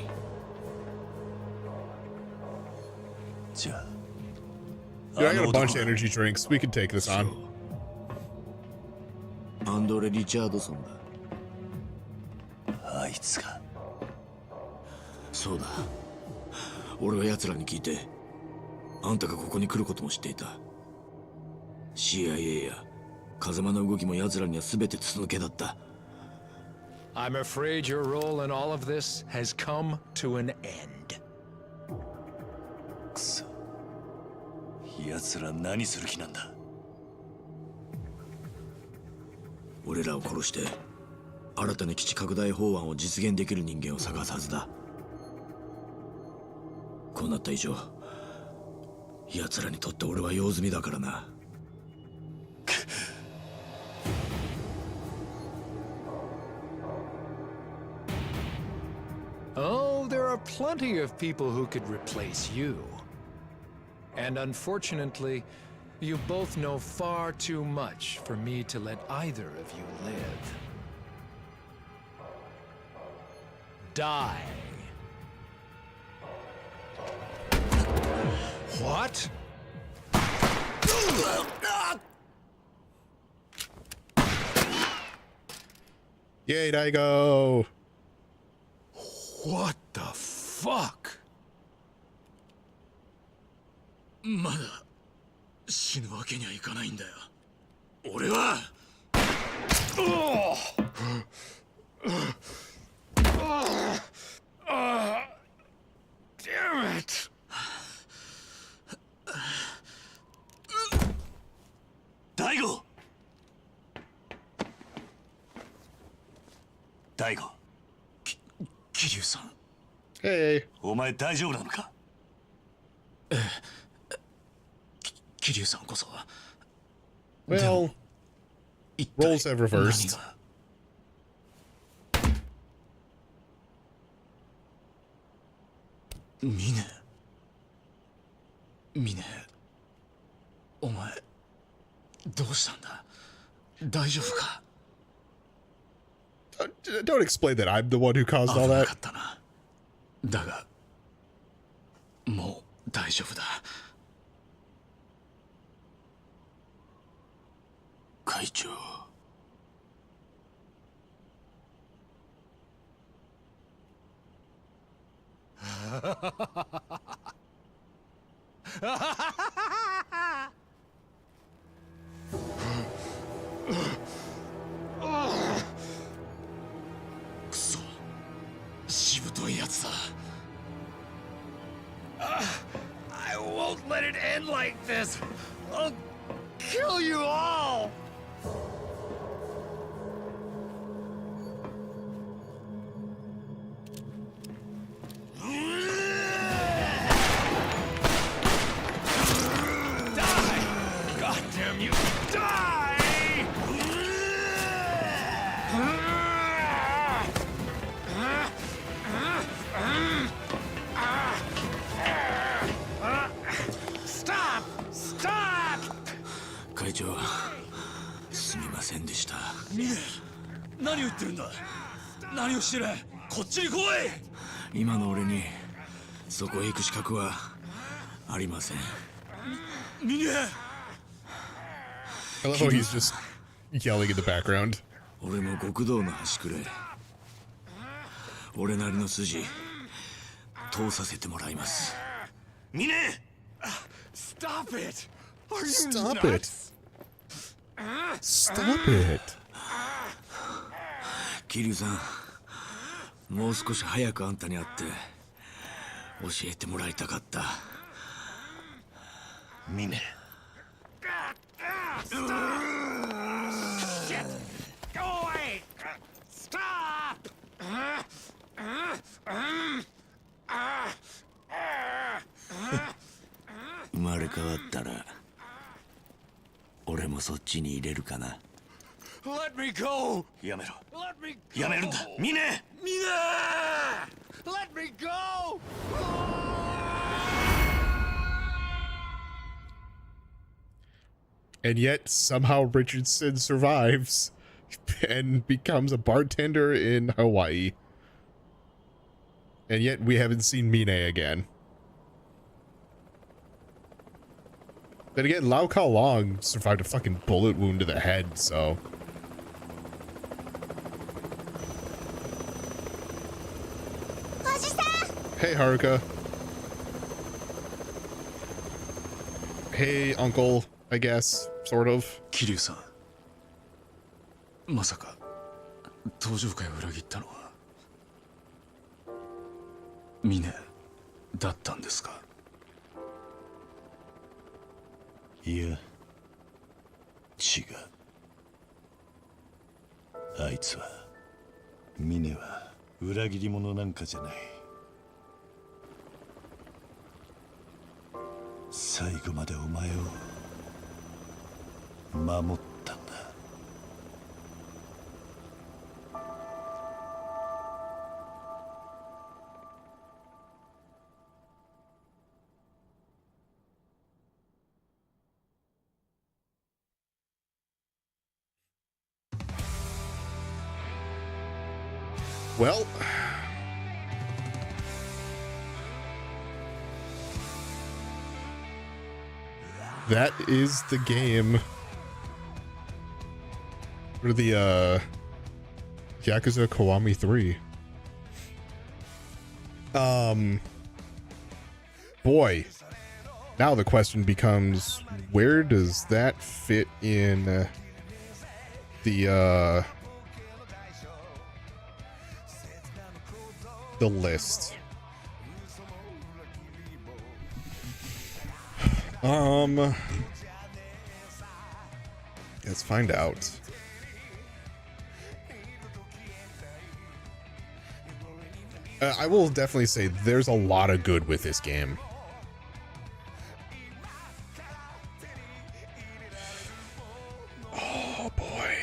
Dude, I got a bunch of energy drinks. We can take this on. アンドレ・リチャードソンだ。あいつか。そうだ。俺は奴らに聞いて、あんたがここに来ることも知っていた。CIA や風間の動きも奴らには全て筒抜けだった。I'm afraid your role in all of this has come to an end. くそ。奴ら何する気なんだ。俺らを殺して新たな基地拡大法案を実現できる人間を探すはずだ。こうなった以上、奴らにとって俺は用済みだからな。Oh, there are plenty of people who could replace you. And unfortunately, you both know far too much for me to let either of you live. Die. What? Yay, Daigo! What the fuck? まだ死ぬわけにはいかないんだよ。俺は。Damn it! 大悟。大悟。桐生さん。Hey. お前大丈夫なのか。桐生さんこそ。Well, roles have reversed. ミネ、お前どうしたんだ。大丈夫か。Don't explain that I'm the one who caused all that. だがもう大丈夫だ。会長。くそ、しぶといやつだ。I won't let it end like this. I'll kill you all. Die! God damn you! Die! Stop! Stop! 会長、すみませんでした。ミネ、何を言ってるんだ。何をしてる。こっちに来い。今の俺にそこへ行く資格はありません。ミネ。I love how he's just yelling in the background. 俺も極道の端くれ。俺なりの筋通させてもらいます。ミネ。Stop it! Are you Stop nuts? it! Stop it! 桐生さん、もう少し早くあんたに会って教えてもらいたかった。ミネ。Stop! Shit! Go away! Stop! 生まれ変わったら俺もそっちに入れるかな。Let me go! やめろ。 Let me go! やめるんだ。ミネ。ミネ! Let me go! And yet somehow Richardson survives and becomes a bartender in Hawaii. And yet we haven't seen Mine again. Then again, Lau Ka Long survived a fucking bullet wound to the head, so. Hey, Haruka. Hey, uncle, I guess, sort of. 桐生さん、まさか登場会を裏切ったのは峰だったんですか？いや、違う。あいつは、峰は裏切り者なんかじゃない。最後までお前を守ったんだ。Well, that is the game for the Yakuza Kiwami 3. Boy, now the question becomes, where does that fit in the list? Let's find out. I will definitely say there's a lot of good with this game. Oh boy.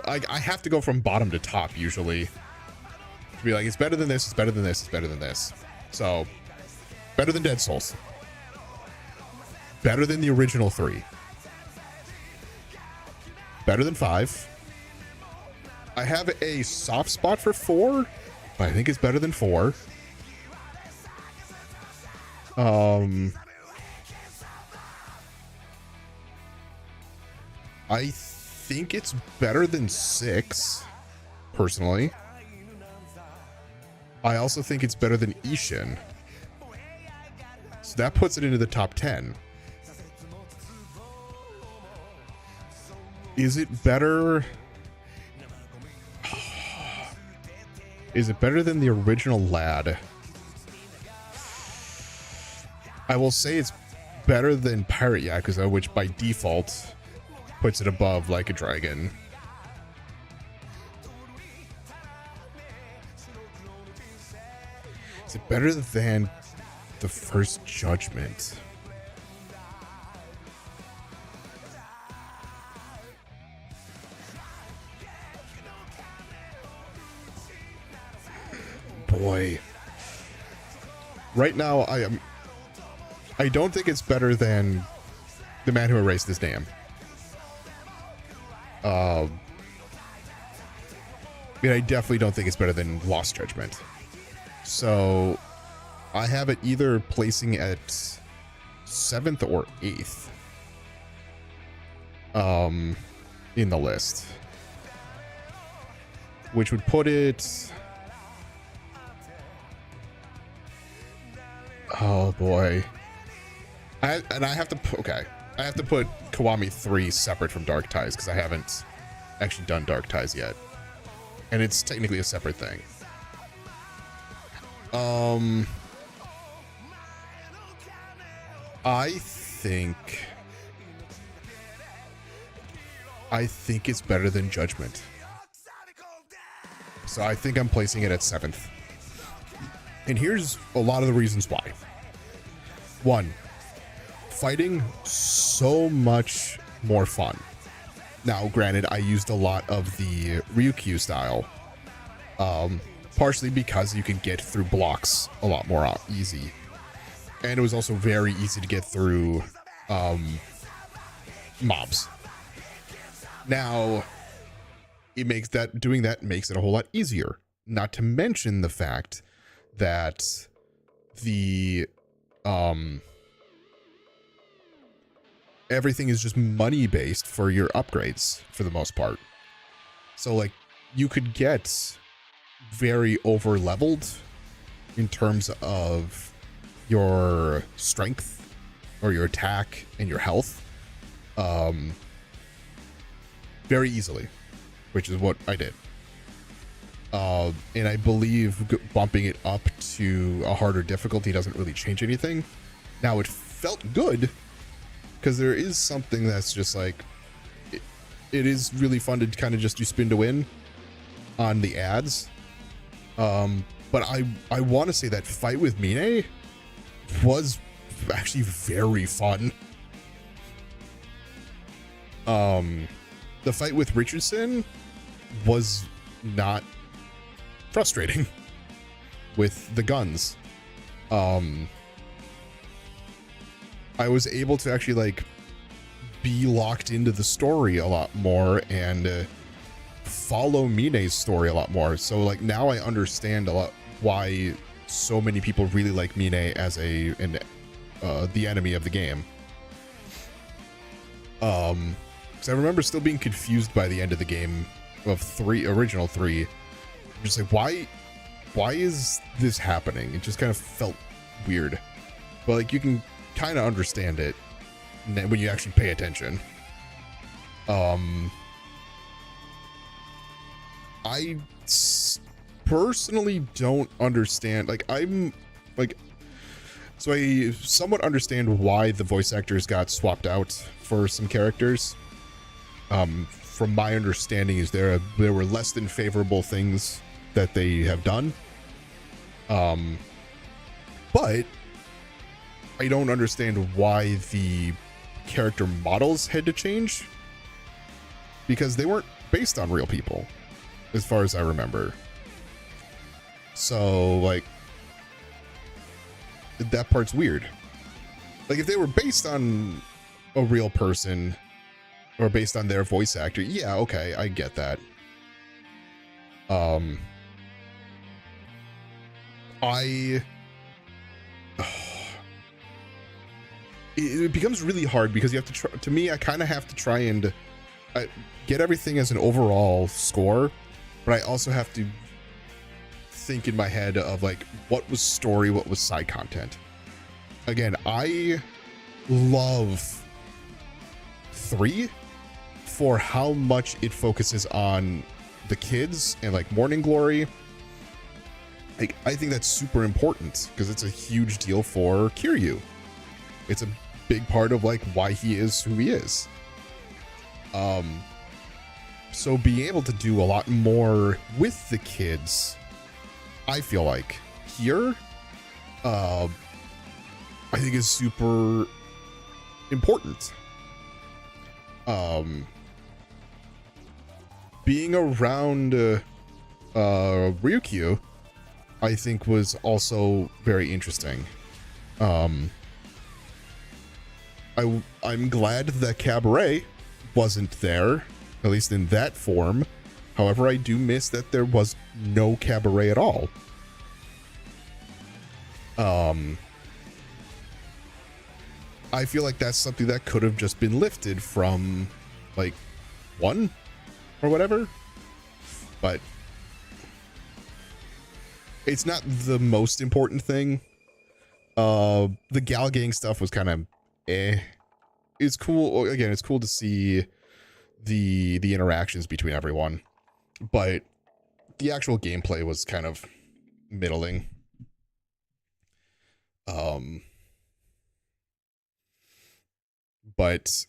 I have to go from bottom to top usually. To be like, it's better than this, it's better than this, it's better than this. So, better than Dead Souls. Better than the original 3. Better than 5. I have a soft spot for 4, but I think it's better than 4. I think it's better than 6, personally. I also think it's better than Ishin. So that puts it into the top 10. Is it better? Is it better than the original Lad? I will say it's better than Pirate Yakuza, which by default puts it above Like a Dragon. Is it better than the First Judgment? Boy. Right now, I don't think it's better than The Man Who Erased His Name. I mean, I definitely don't think it's better than Lost Judgment. So I have it either placing at 7th or 8th in the list, which would put it, oh boy, I have to put Kiwami 3 separate from Dark Ties because I haven't actually done Dark Ties yet, and it's technically a separate thing. I think it's better than Judgment. So I think I'm placing it at 7th. And here's a lot of the reasons why. 1, fighting so much more fun. Now, granted, I used a lot of the Ryukyu style. Partially because you can get through blocks a lot more easy. And it was also very easy to get through mobs. Now, doing that makes it a whole lot easier. Not to mention the fact that the everything is just money based for your upgrades for the most part. So like you could get very over leveled in terms of your strength or your attack and your health very easily, which is what I did. And I believe bumping it up to a harder difficulty doesn't really change anything. Now, it felt good because there is something that's just like, it is really fun to kind of just do spin to win on the ads. But I want to say that fight with Mine was actually very fun. The fight with Richardson was not frustrating with the guns. I was able to actually like be locked into the story a lot more and follow Mine's story a lot more. So like now I understand a lot why so many people really like Mine as the enemy of the game. Because I remember still being confused by the end of the game of original 3. I'm just like, why is this happening? It just kind of felt weird. But like you can kind of understand it when you actually pay attention. I personally don't understand, like I'm like, so I somewhat understand why the voice actors got swapped out for some characters. From my understanding is there were less than favorable things that they have done. But I don't understand why the character models had to change, because they weren't based on real people as far as I remember. So like that part's weird. Like if they were based on a real person or based on their voice actor, yeah, okay, I get that. It becomes really hard because you have to try, to me, I kind of have to try and get everything as an overall score, but I also have to think in my head of like, what was story, what was side content. Again, I love 3 for how much it focuses on the kids and like Morning Glory. Like, I think that's super important because it's a huge deal for Kiryu. It's a big part of like why he is who he is. So being able to do a lot more with the kids, I feel like here, I think is super important. Being around Ryukyu, I think was also very interesting. I'm glad that Cabaret wasn't there, at least in that form. However, I do miss that there was no Cabaret at all. I feel like that's something that could have just been lifted from like 1 or whatever, but it's not the most important thing. The Gal Gang stuff was kind of it's cool. Again, it's cool to see the interactions between everyone, but the actual gameplay was kind of middling. But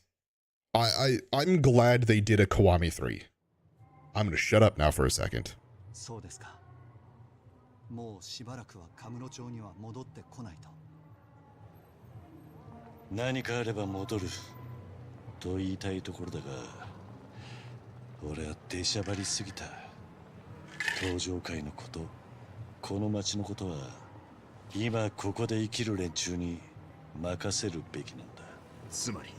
I'm glad they did a Kiwami 3. I'm gonna shut up now for a second. そうですか。もうしばらくはカムロ町には戻ってこないと。何かあれば戻ると言いたいところだが、俺は出しゃばりすぎた。登場界のこと、この町のことは今ここで生きる連中に任せるべきなんだ。つまり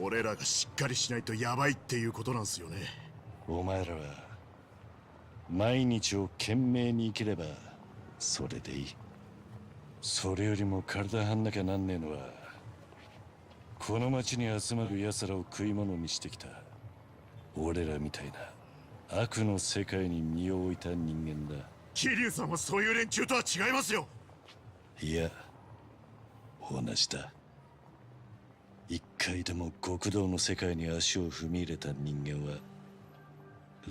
俺らがしっかりしないとヤバいっていうことなんすよね。お前らは毎日を懸命に生きればそれでいい。それよりも体張んなきゃなんねえのは、この町に集まる奴らを食い物にしてきた俺らみたいな悪の世界に身を置いた人間だ。桐生さんはそういう連中とは違いますよ。いや、同じだ。一回でも極道の世界に足を踏み入れた人間は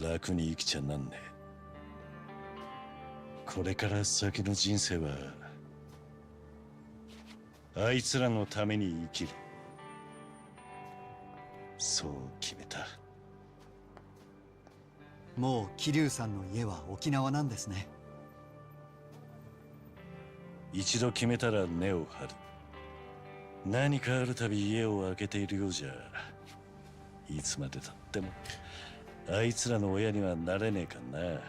楽に生きちゃなんねえ。これから先の人生はあいつらのために生きる、そう決めた。もう桐生さんの家は沖縄なんですね。一度決めたら根を張る。何かあるたび家を開けているようじゃ、いつまでたってもあいつらの親にはなれねえかな。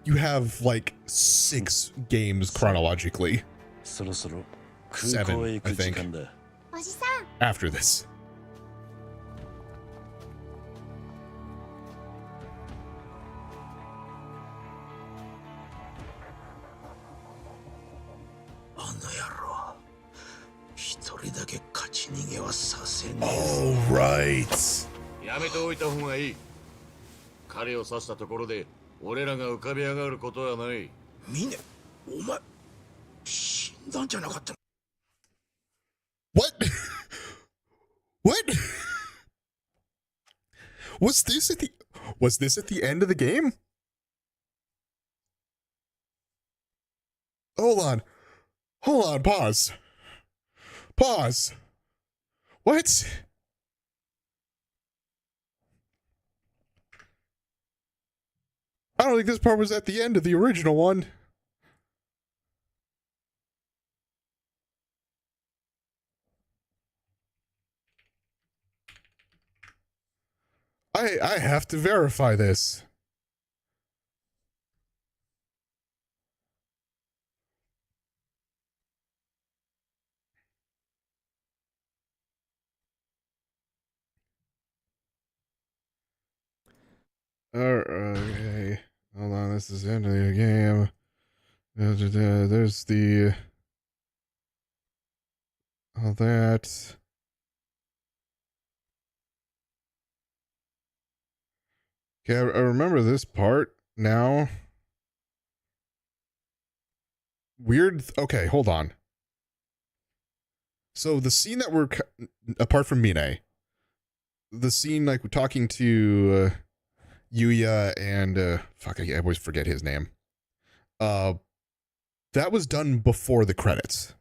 You have like 6 games chronologically. そろそろ空港へ行く時間だ。おじさん。After this. あの野郎、一人だけ勝ち逃げはさせねえ。 Alright. やめておいた方がいい。彼を刺したところで俺らが浮かび上がることはない。ミネ、お前死んだんじゃなかったの？ What? What? Was this at the end of the game? Hold on, pause. What? I don't think this part was at the end of the original one. I have to verify this. Okay. Hold on, this is the end of the game. There's the... all that. Okay, I remember this part now. Weird. Okay, hold on. So the scene that we're... apart from Mine, the scene like we're talking to Yuya and... fuck, I always forget his name. That was done before the credits.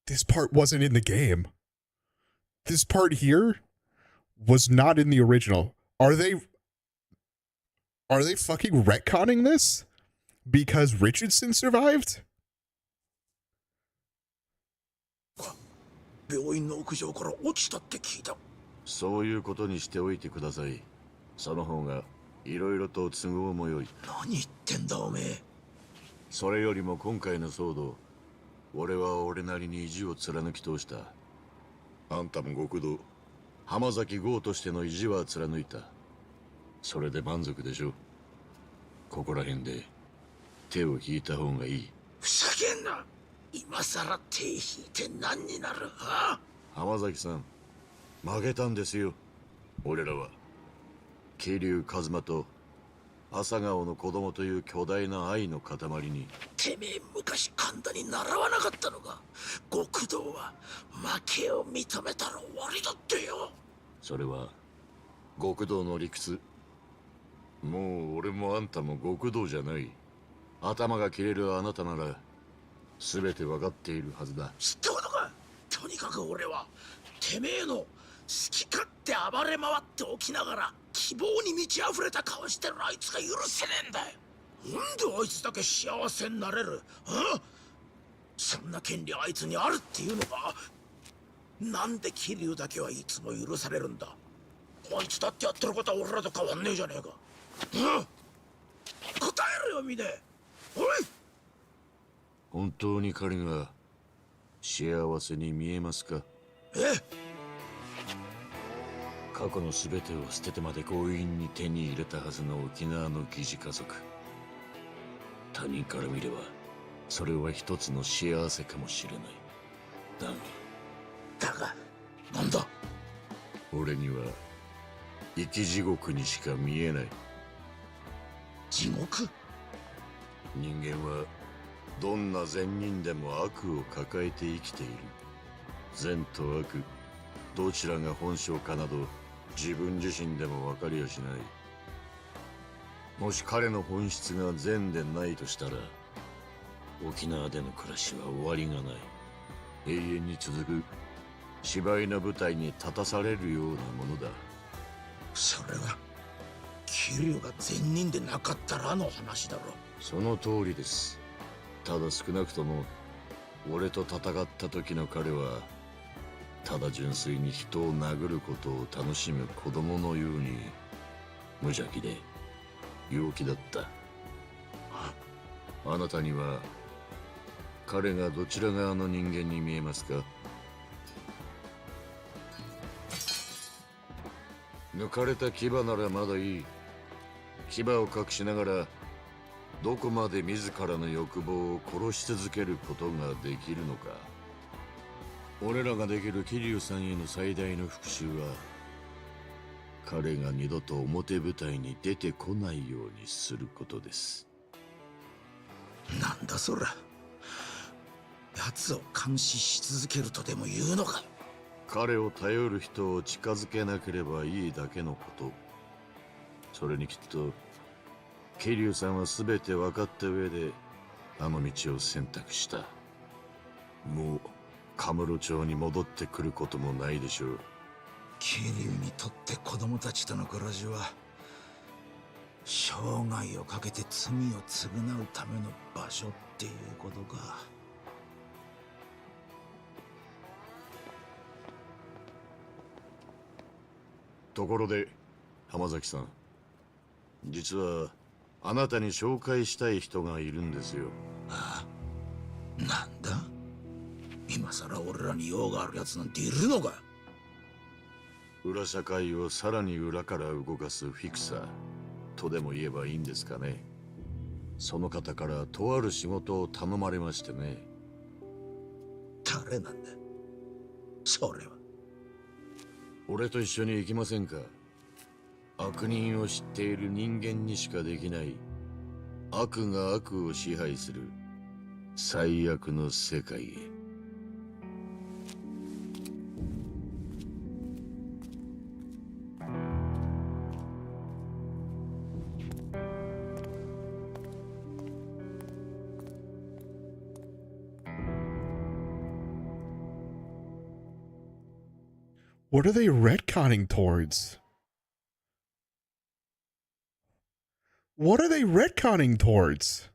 This part wasn't in the game. This part here was not in the original. Are they fucking retconning this because Richardson survived? 病院の屋上から落ちたって聞いた。そういうことにしておいてください。その方がいろいろと都合も良い。何言ってんだおめえ。それよりも今回の騒動、俺は俺なりに意地を貫き通した。あんたも極道、浜崎豪としての意地は貫いた。それで満足でしょ。ここら辺で手を引いた方がいい。ふざけんな。今さら手引いて何になる？はあ？浜崎さん、負けたんですよ。俺らは桐生一馬と朝顔の子供という巨大な愛の塊に。てめえ昔神田に習わなかったのか？極道は負けを認めたら終わりだってよ。それは極道の理屈。もう俺もあんたも極道じゃない。頭が切れるあなたなら全て分かっているはずだ。知ったことか。とにかく俺はてめえの好き勝手暴れ回っておきながら希望に満ち溢れた顔してるあいつが許せねえんだよ。なんであいつだけ幸せになれる？ああ？そんな権利あいつにあるっていうのか？なんで桐生だけはいつも許されるんだ？あいつだってやってることは俺らと変わんねえじゃねえか。うん、答えろよミネ。おい。本当に彼が幸せに見えますか？過去の全てを捨ててまで強引に手に入れたはずの沖縄の疑似家族。他人から見ればそれは一つの幸せかもしれない。だがなんだ。俺には生き地獄にしか見えない。地獄？人間はどんな善人でも悪を抱えて生きている。善と悪、どちらが本性かなど自分自身でも分かりやしない。もし彼の本質が善でないとしたら、沖縄での暮らしは終わりがない。永遠に続く芝居の舞台に立たされるようなものだ。それは桐生が善人でなかったらの話だろ。その通りです。ただ少なくとも俺と戦った時の彼はただ純粋に人を殴ることを楽しむ子供のように無邪気で陽気だった。あなたには彼がどちら側の人間に見えますか？抜かれた牙ならまだいい。牙を隠しながらどこまで自らの欲望を殺し続けることができるのか。俺らができる桐生さんへの最大の復讐は、彼が二度と表舞台に出てこないようにすることです。なんだそら。奴を監視し続けるとでも言うのか。彼を頼る人を近づけなければいいだけのこと。それにきっと桐生さんは全て分かった上であの道を選択した。もうカムロ町に戻ってくることもないでしょう。桐生にとって子供たちとの暮らしは生涯をかけて罪を償うための場所っていうことか。ところで浜崎さん、実はあなたに紹介したい人がいるんですよ。ああ、なんだ。今さら俺らに用があるやつなんているのか。裏社会をさらに裏から動かすフィクサーとでも言えばいいんですかね。その方からとある仕事を頼まれましてね。誰なんだそれは。俺と一緒に行きませんか？悪人を知っている人間にしかできない悪が悪を支配する最悪の世界へ。What are they retconning towards? What are they retconning towards?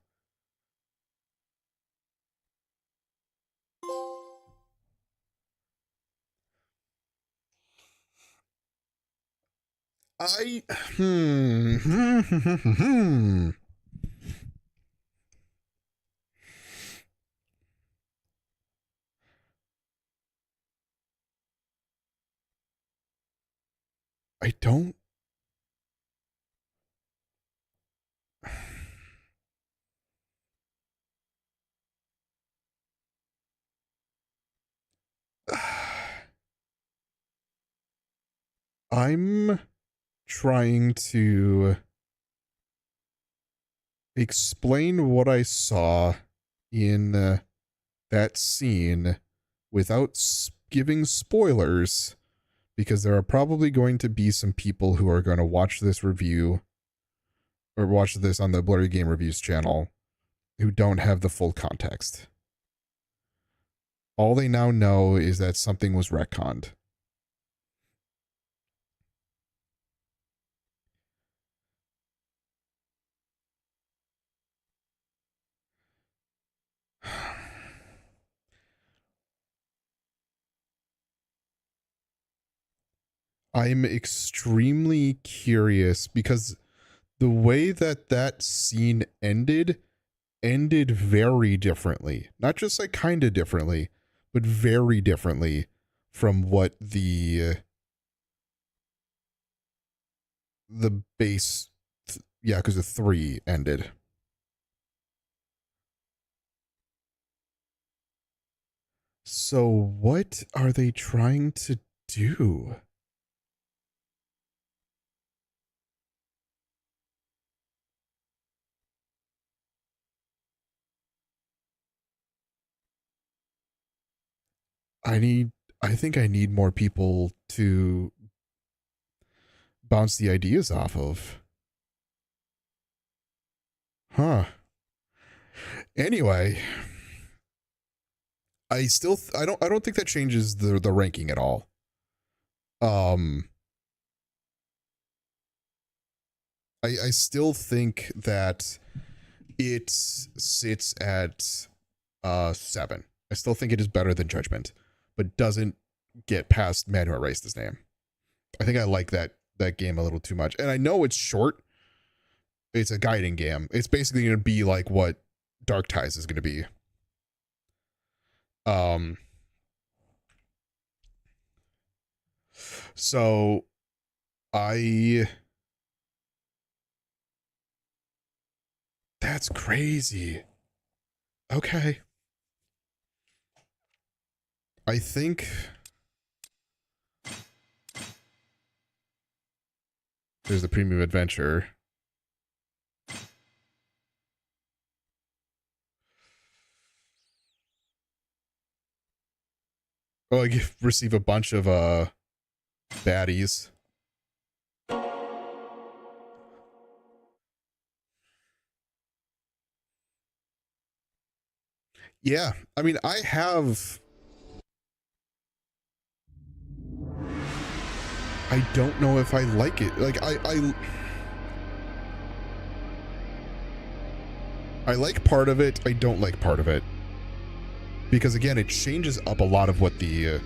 I don't. I'm trying to explain what I saw in that scene without giving spoilers, because there are probably going to be some people who are going to watch this review or watch this on the Blurry Game Reviews channel who don't have the full context. All they now know is that something was retconned. I'm extremely curious because the way that that scene ended very differently. Not just like kind of differently, but very differently from what the base Yakuza 3 ended. So what are they trying to do? I think I need more people to bounce the ideas off of. Huh. Anyway, I don't think that changes the ranking at all. I still think that it sits at 7. I still think it is better than Judgment, but doesn't get past Man Who Erased His Name. I think I like that game a little too much. And I know it's short. It's a guiding game. It's basically going to be like what Dark Ties is going to be. So that's crazy. Okay. I think there's the premium adventure. Oh, I receive a bunch of baddies. Yeah, I mean, I don't know if I like it. Like, I like part of it. I don't like part of it. Because again, it changes up a lot of what the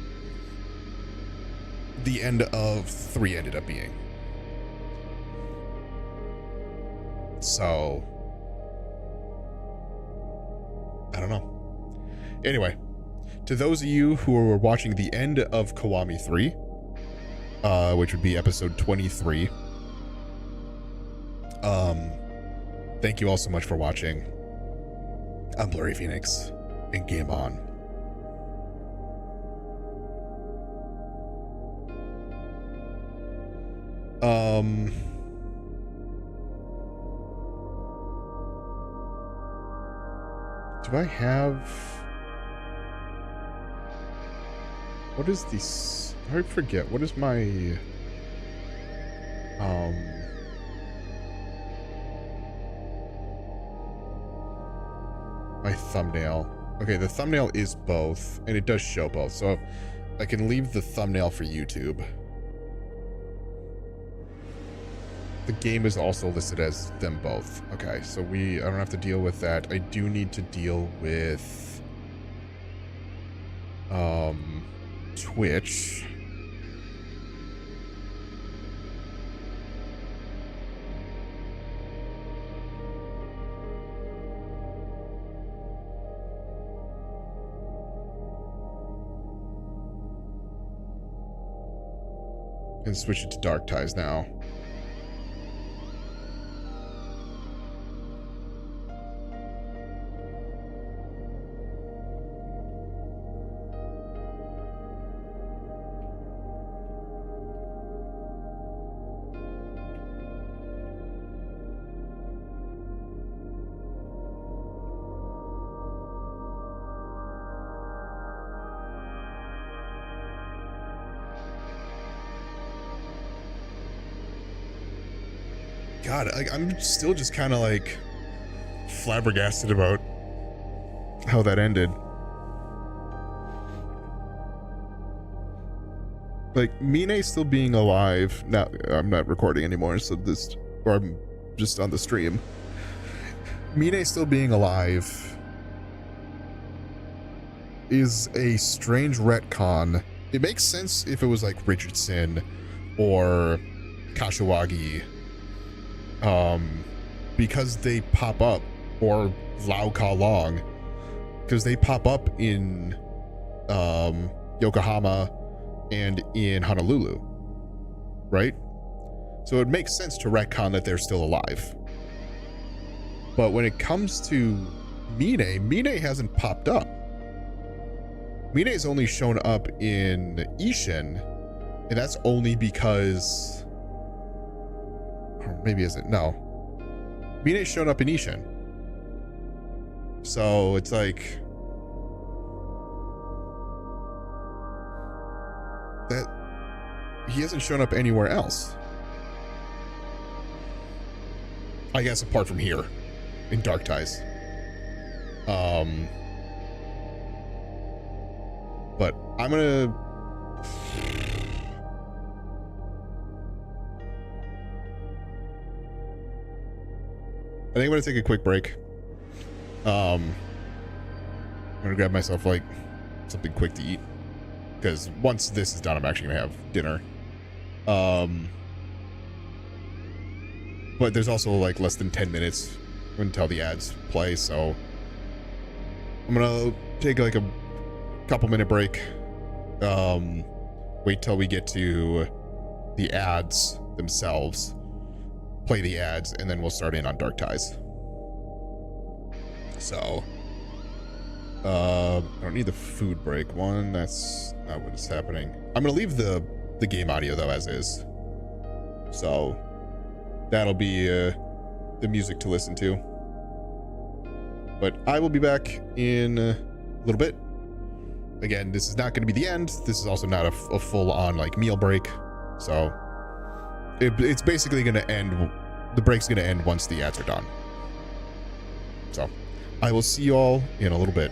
end of 3 ended up being. So I don't know. Anyway, to those of you who are watching the end of Kiwami 3, which would be episode 23, thank you all so much for watching. I'm Blurry Phoenix, and game on. Do I have... What is this? I forget. What is my... my thumbnail. Okay, the thumbnail is both, and it does show both, so I can leave the thumbnail for YouTube. The game is also listed as them both. Okay, so I don't have to deal with that. I do need to deal with Twitch. And switch it to Dark Ties now. God, I'm still just kind of like flabbergasted about how that ended. Like, Mine still being alive. Now, I'm not recording anymore, so or I'm just on the stream. Mine still being alive is a strange retcon. It makes sense if it was like Richardson or Kashiwagi. Because they pop up, or Lau Ka Long, because they pop up in Yokohama, and in Honolulu, right? So it makes sense to retcon that they're still alive. But when it comes to Mine hasn't popped up. Mine's only shown up in Ishin, and that's only because, or maybe is it? No. Mine's shown up in Ishin. So it's like that he hasn't shown up anywhere else. I guess apart from here in Dark Ties. But I'm gonna I think I'm gonna take a quick break. I'm gonna grab myself like something quick to eat, because once this is done, I'm actually gonna have dinner. But there's also like less than 10 minutes until the ads play, so I'm gonna take like a couple minute break. Wait till we get to the ads themselves, play the ads, and then we'll start in on Dark Ties. So I don't need the food break one. That's not what's happening. I'm gonna leave the game audio though as is, so that'll be the music to listen to. But I will be back in a little bit. Again, this is not going to be the end. This is also not a full-on like meal break. So it's basically going to end. The break's going to end once the ads are done. So I will see you all in a little bit.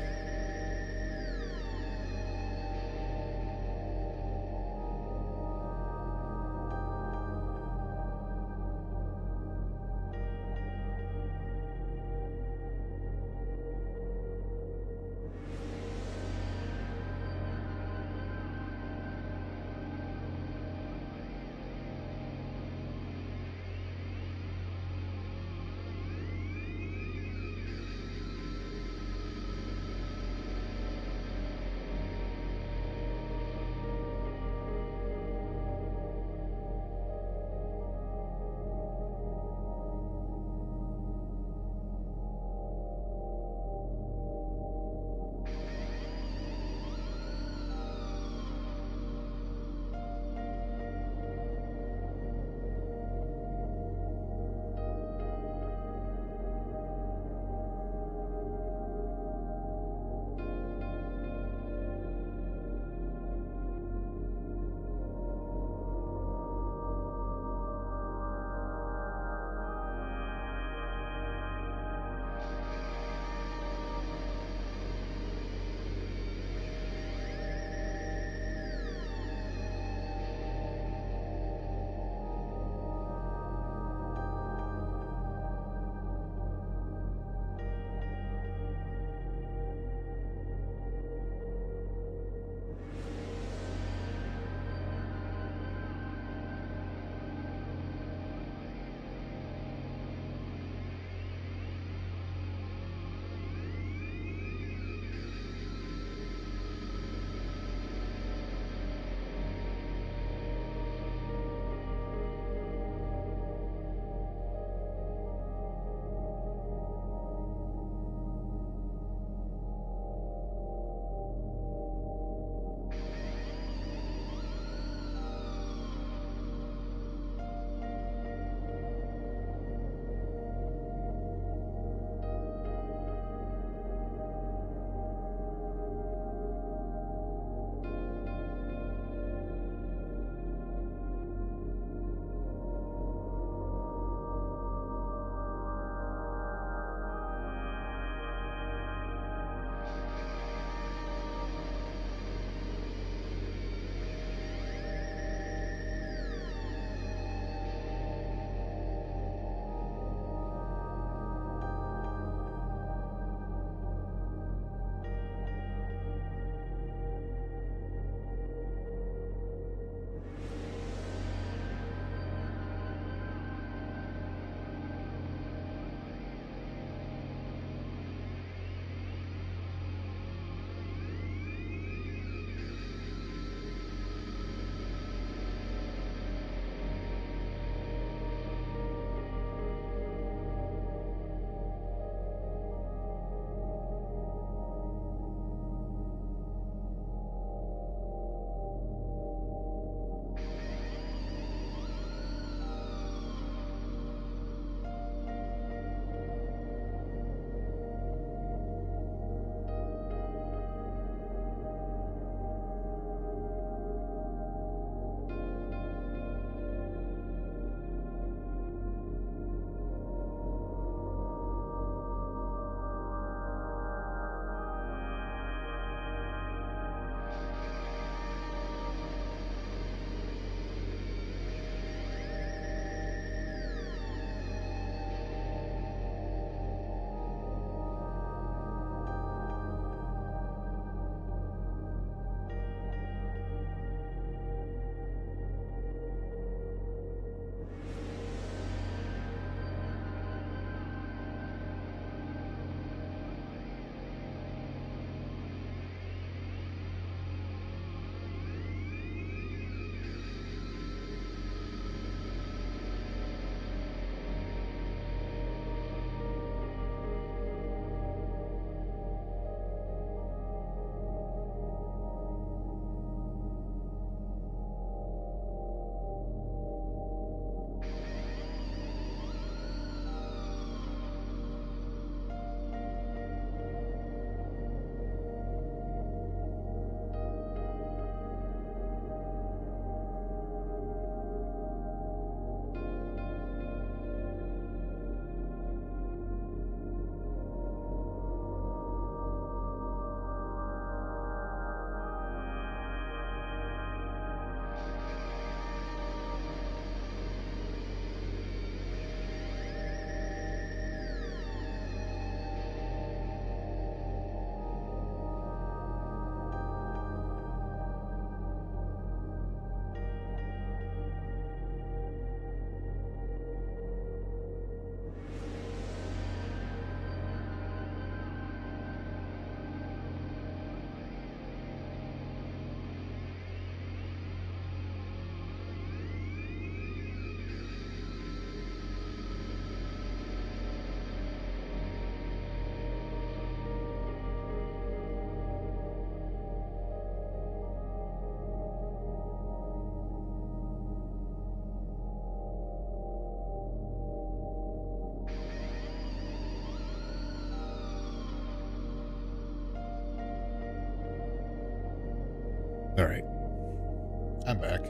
I'm back.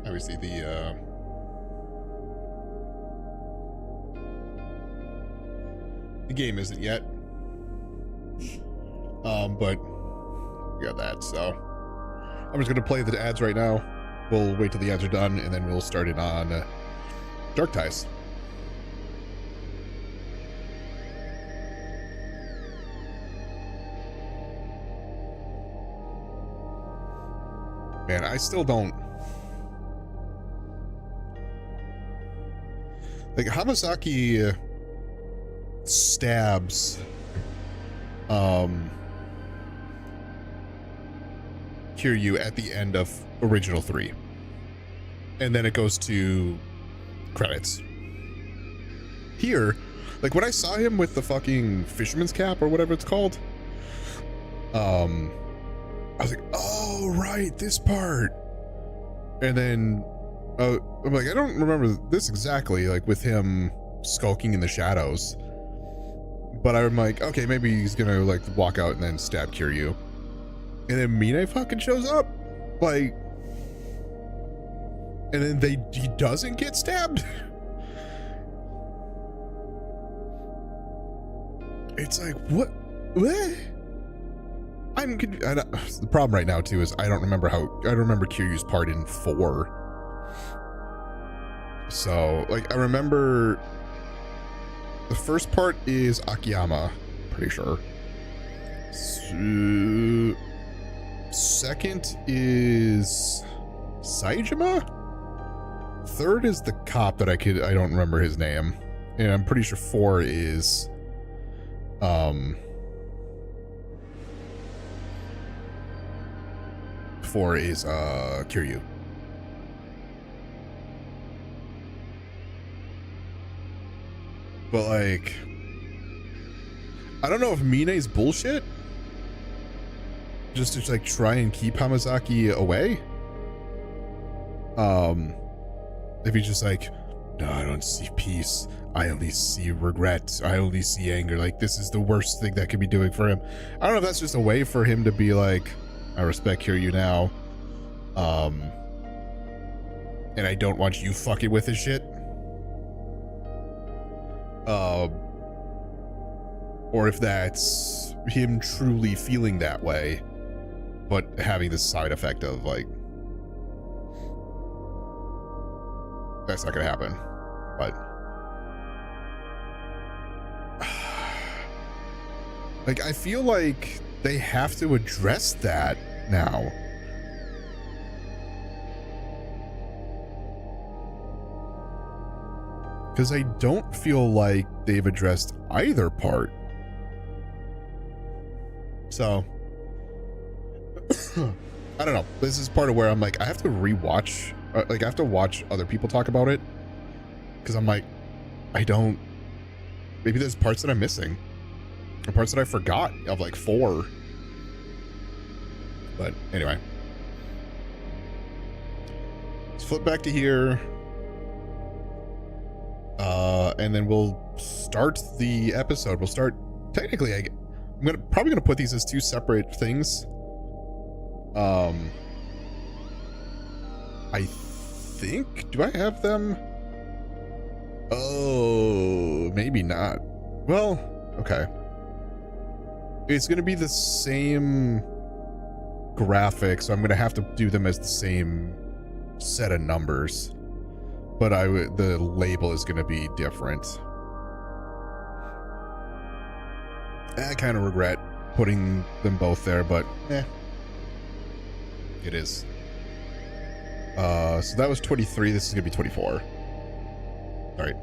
Obviously, the game isn't yet. But we got that, so I'm just gonna play the ads right now. We'll wait till the ads are done, and then we'll start it on Dark Ties. Man, I still don't... Like, Hamasaki stabs Kiryu at the end of original 3. And then it goes to credits. Here, like when I saw him with the fucking fisherman's cap or whatever it's called, I was like, oh, right, this part. And then I'm like, I don't remember this exactly, like with him skulking in the shadows. But I'm like, okay, maybe he's gonna like walk out and then stab Kiryu. And then Mine fucking shows up. Like, and then he doesn't get stabbed. It's like, what? The problem right now too is I don't remember Kiryu's part in 4. So like I remember the first part is Akiyama, pretty sure. Second is Saejima. Third is the cop that I don't remember his name, and I'm pretty sure 4 is Kiryu. But like, I don't know if Mine's bullshit, just to like try and keep Hamasaki away. If he's just like, no, I don't see peace. I only see regret. I only see anger. Like, this is the worst thing that could be doing for him. I don't know if that's just a way for him to be like, I respect Kiryu now. And I don't want you fucking with his shit. Or if that's him truly feeling that way, but having this side effect of like, that's not gonna happen. But like, I feel like they have to address that now. Because I don't feel like they've addressed either part. So, I don't know. This is part of where I'm like, I have to rewatch. Like, I have to watch other people talk about it. Because I'm like, maybe there's parts that I'm missing. Or parts that I forgot of like 4. But anyway. Let's flip back to here. And then we'll start the episode. We'll start, technically, I'm probably gonna put these as 2 separate things. I think, do I have them? Oh, maybe not. Well, okay. It's gonna be the same graphic, so I'm gonna have to do them as the same set of numbers. But the label is going to be different. I kind of regret putting them both there, but it is. So that was 23. This is going to be 24. All right.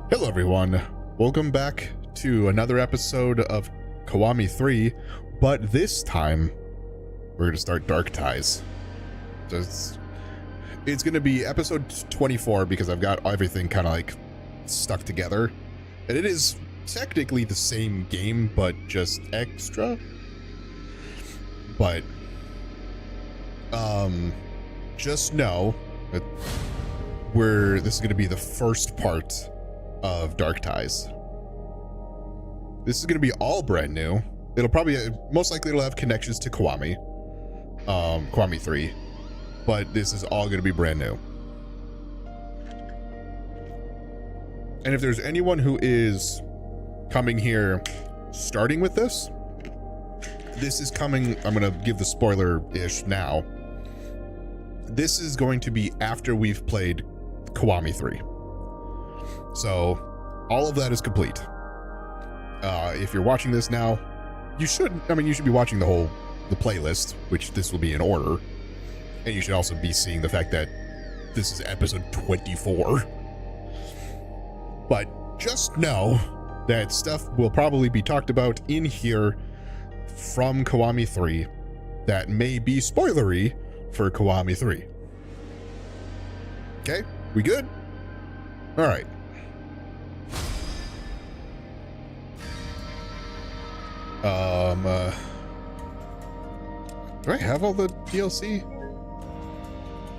Hello, everyone. Welcome back to another episode of Kiwami 3, but this time we're going to start Dark Ties. It's going to be episode 24 because I've got everything kind of like stuck together. And it is technically the same game, but just extra. But, just know that this is going to be the first part of Dark Ties. This is going to be all brand new. It'll probably, most likely it'll have connections to Kiwami. Kiwami 3, but this is all going to be brand new. And if there's anyone who is coming here starting with this is coming, I'm going to give the spoiler-ish now. This is going to be after we've played Kiwami 3. So all of that is complete. If you're watching this now, you should be watching the playlist, which this will be in order. And you should also be seeing the fact that this is episode 24. But just know that stuff will probably be talked about in here from Kiwami 3 that may be spoilery for Kiwami 3. Okay, we good? All right. Do I have all the DLC?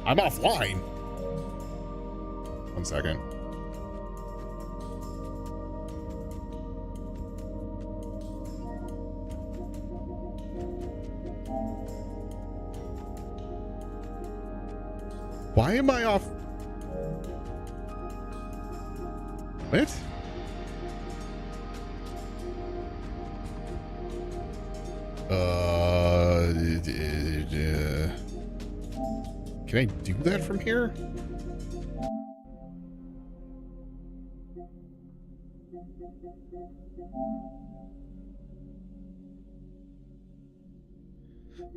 I'm offline. 1 second. Why am I off? What? Can I do that from here?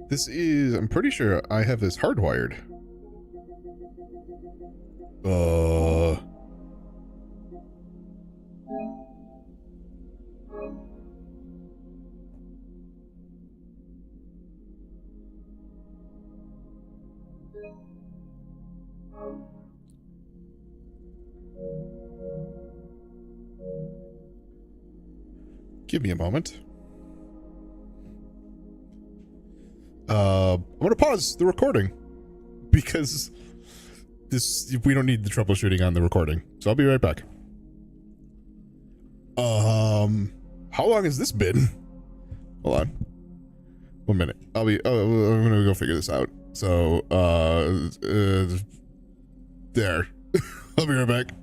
This is, I'm pretty sure I have this hardwired. Give me a moment. I'm gonna pause the recording because we don't need the troubleshooting on the recording. So I'll be right back. How long has this been? Hold on. 1 minute. I'm gonna go figure this out. So, there. I'll be right back.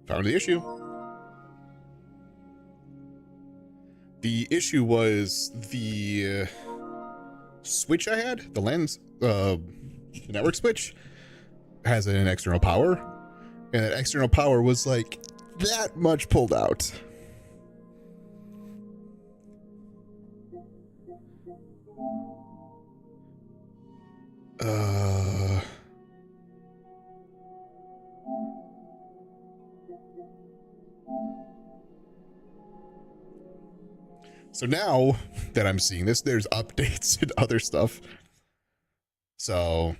Found the issue. The issue was the switch I had, the lens, the network switch, has an external power, and that external power was like that much pulled out. So now that I'm seeing this, there's updates and other stuff. So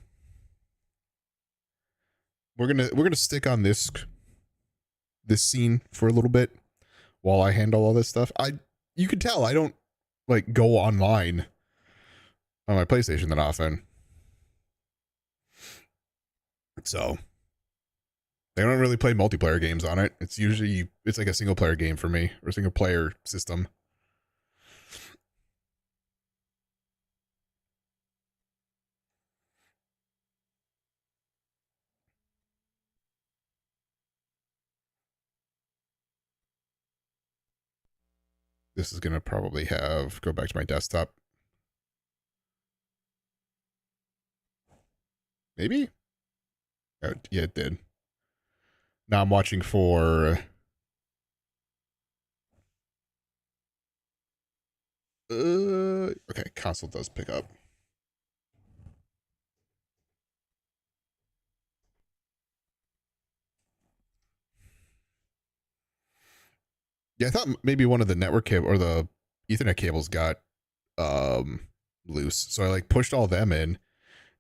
we're gonna stick on this scene for a little bit while I handle all this stuff. You can tell I don't like go online on my PlayStation that often. So they don't really play multiplayer games on it. It's like a single player game for me, or a single player system. This is gonna probably go back to my desktop. Maybe? Oh, yeah, it did. Now I'm watching for okay, console does pick up. Yeah, I thought maybe one of the network cable or the Ethernet cables got loose. So I like pushed all them in,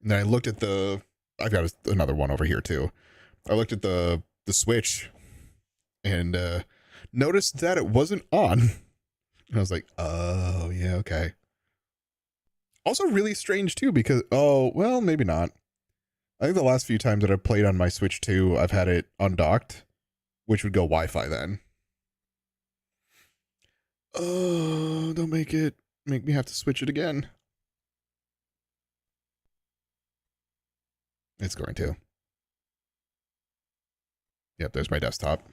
and then I looked at the. I've got another one over here too. I looked at the switch, and noticed that it wasn't on. And I was like, oh yeah, okay. Also really strange too, because oh well, maybe not. I think the last few times that I've played on my Switch 2, I've had it undocked, which would go Wi-Fi then. Oh, don't make me have to switch it again. It's going to. Yep, there's my desktop.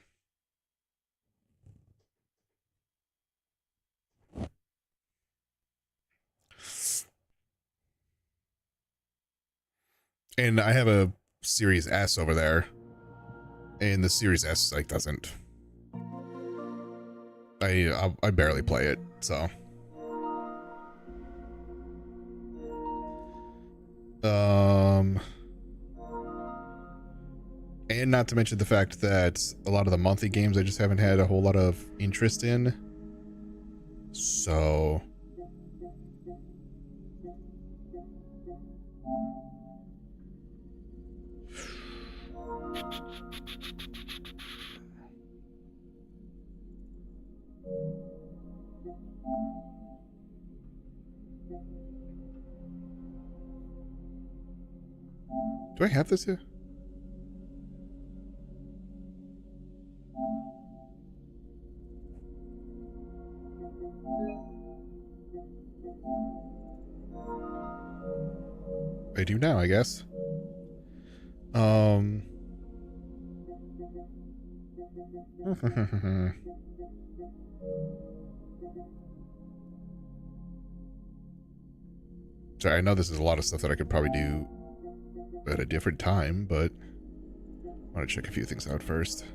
And I have a Series S over there. And the Series S like doesn't. I barely play it, so. And not to mention the fact that a lot of the monthly games I just haven't had a whole lot of interest in. So. Do I have this here? I do now, I guess. Sorry, I know this is a lot of stuff that I could probably do at a different time, but I want to check a few things out first.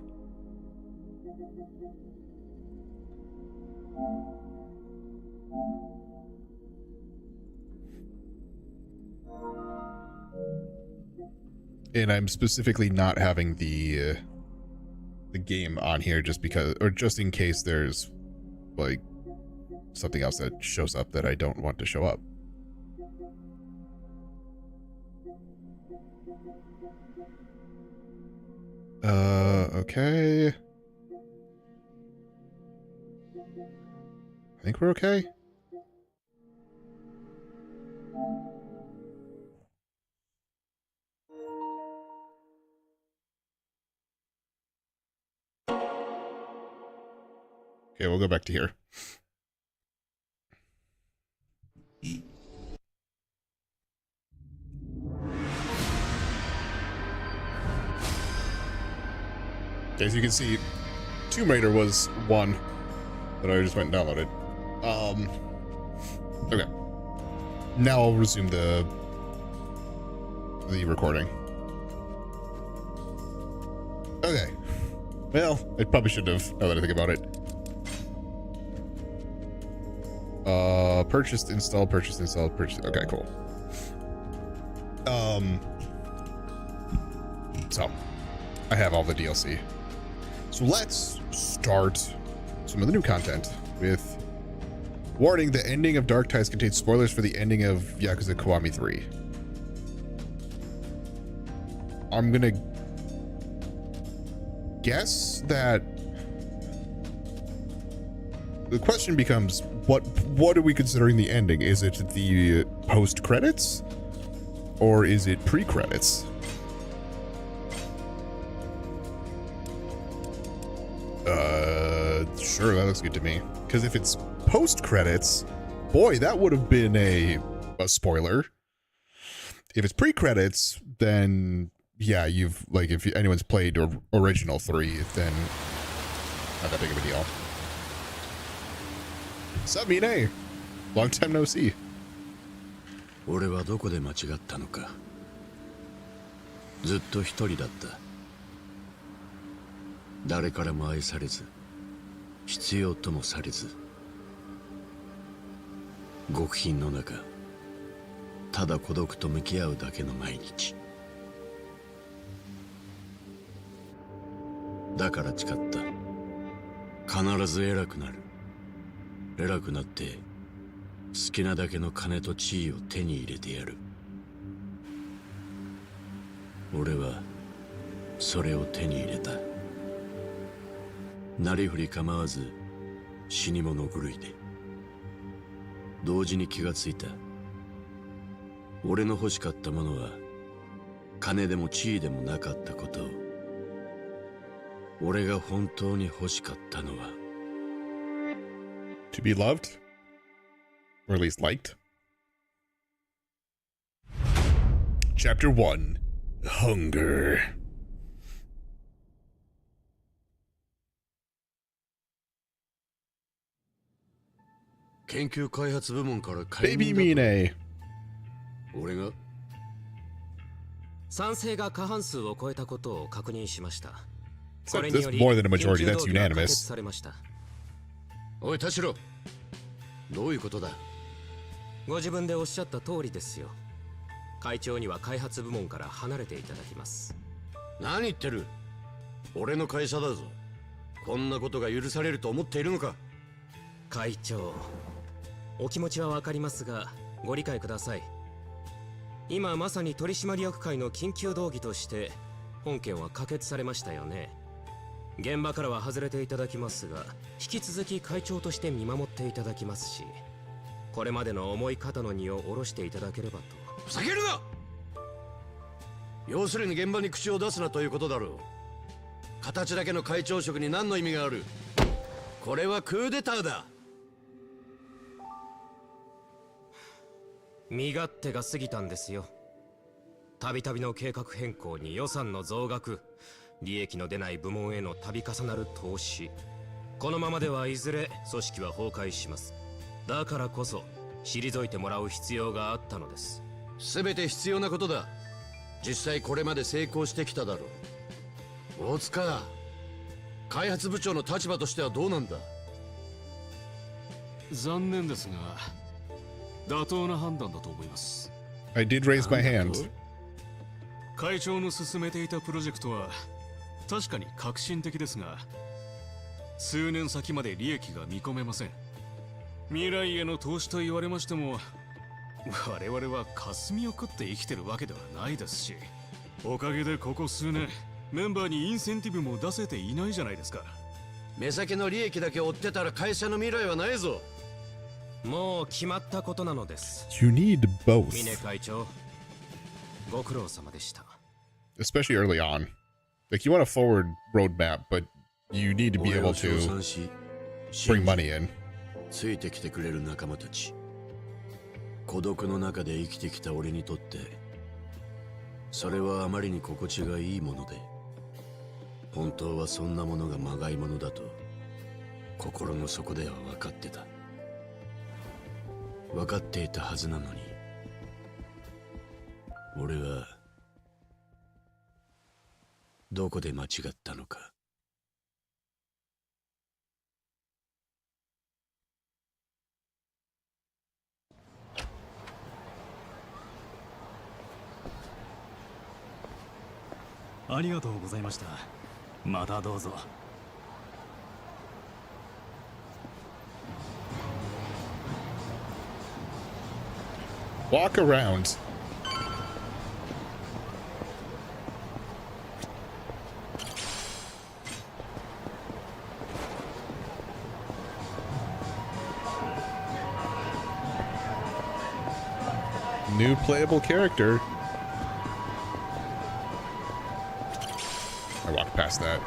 And I'm specifically not having the game on here just because, or just in case there's like something else that shows up that I don't want to show up. Okay. I think we're okay. Okay, we'll go back to here. As you can see, Tomb Raider was one that I just went and downloaded. Okay. Now I'll resume the recording. Okay. Well, I probably should have, now that I think about it. Purchased, installed, purchased, installed, purchased. Okay, cool. So, I have all the DLC. So let's start some of the new content with warning: the ending of Dark Tides contains spoilers for the ending of Yakuza Kiwami 3. I'm gonna guess that the question becomes, what are we considering the ending? Is it the post credits or is it pre-credits? Sure, that looks good to me. Because if it's post credits, boy, that would have been a spoiler. If it's pre-credits, then yeah, you've like, if anyone's played original 3, then not that big of a deal. Sup, Mine? Long time no see. 俺はどこで間違ったのか。ずっと一人だった。誰からも愛されず、必要ともされず、極貧の中、ただ孤独と向き合うだけの毎日。だから誓った。必ず偉くなる。偉くなって好きなだけの金と地位を手に入れてやる。俺はそれを手に入れた。なりふり構わず死に物狂いで。同時に気がついた。俺の欲しかったものは金でも地位でもなかったことを。俺が本当に欲しかったのは To be loved? Or at least liked? Chapter 1 Hunger. Baby Mine. 俺が賛成が過半数を超えたことを確認しました。 So that's more than a majority, that's unanimous. されました。おい田代、どういうことだ。ご自分でおっしゃった通りですよ。会長には開発部門から離れていただきます。何言ってる。俺の会社だぞ。こんなことが許されると思っているのか。会長、お気持ちはわかりますがご理解ください。今まさに取締役会の緊急動議として本件は可決されましたよね。現場からは外れていただきますが、引き続き会長として見守っていただきますし、これまでの重い肩の荷を下ろしていただければと。ふざけるな。要するに現場に口を出すなということだろう。形だけの会長職に何の意味がある。これはクーデターだ。身勝手が過ぎたんですよ。たびたびの計画変更に予算の増額、利益の出ない部門への度重なる投資。このままではいずれ組織は崩壊します。だからこそ退いてもらう必要があったのです。全て必要なことだ。実際これまで成功してきただろう。大塚、開発部長の立場としてはどうなんだ。残念ですが妥当な判断だと思います。 I did raise my hand. 会長の進めていたプロジェクトは確かに革新的ですが、数年先まで利益が見込めません。未来への投資と言われましても、我々は霞を食って生きてるわけではないですし、おかげでここ数年メンバーにインセンティブも出せていないじゃないですか。目先の利益だけ追ってたら会社の未来はないぞ。もう決まったことなのです。 You need both. 峰会長、ご苦労様でした。 Especially early on. Like, you want a forward roadmap, but you need to be able to bring money in. ついてきてくれる仲間たち。孤独の中で生きてきた俺にとって、それはあまりに心地がいいもので、本当はそんなものがまがいものだと心の底では分かってた。分かっていたはずなのに、俺はどこで間違ったのか。ありがとうございました。またどうぞ。Walk around. New playable character. I walked past that.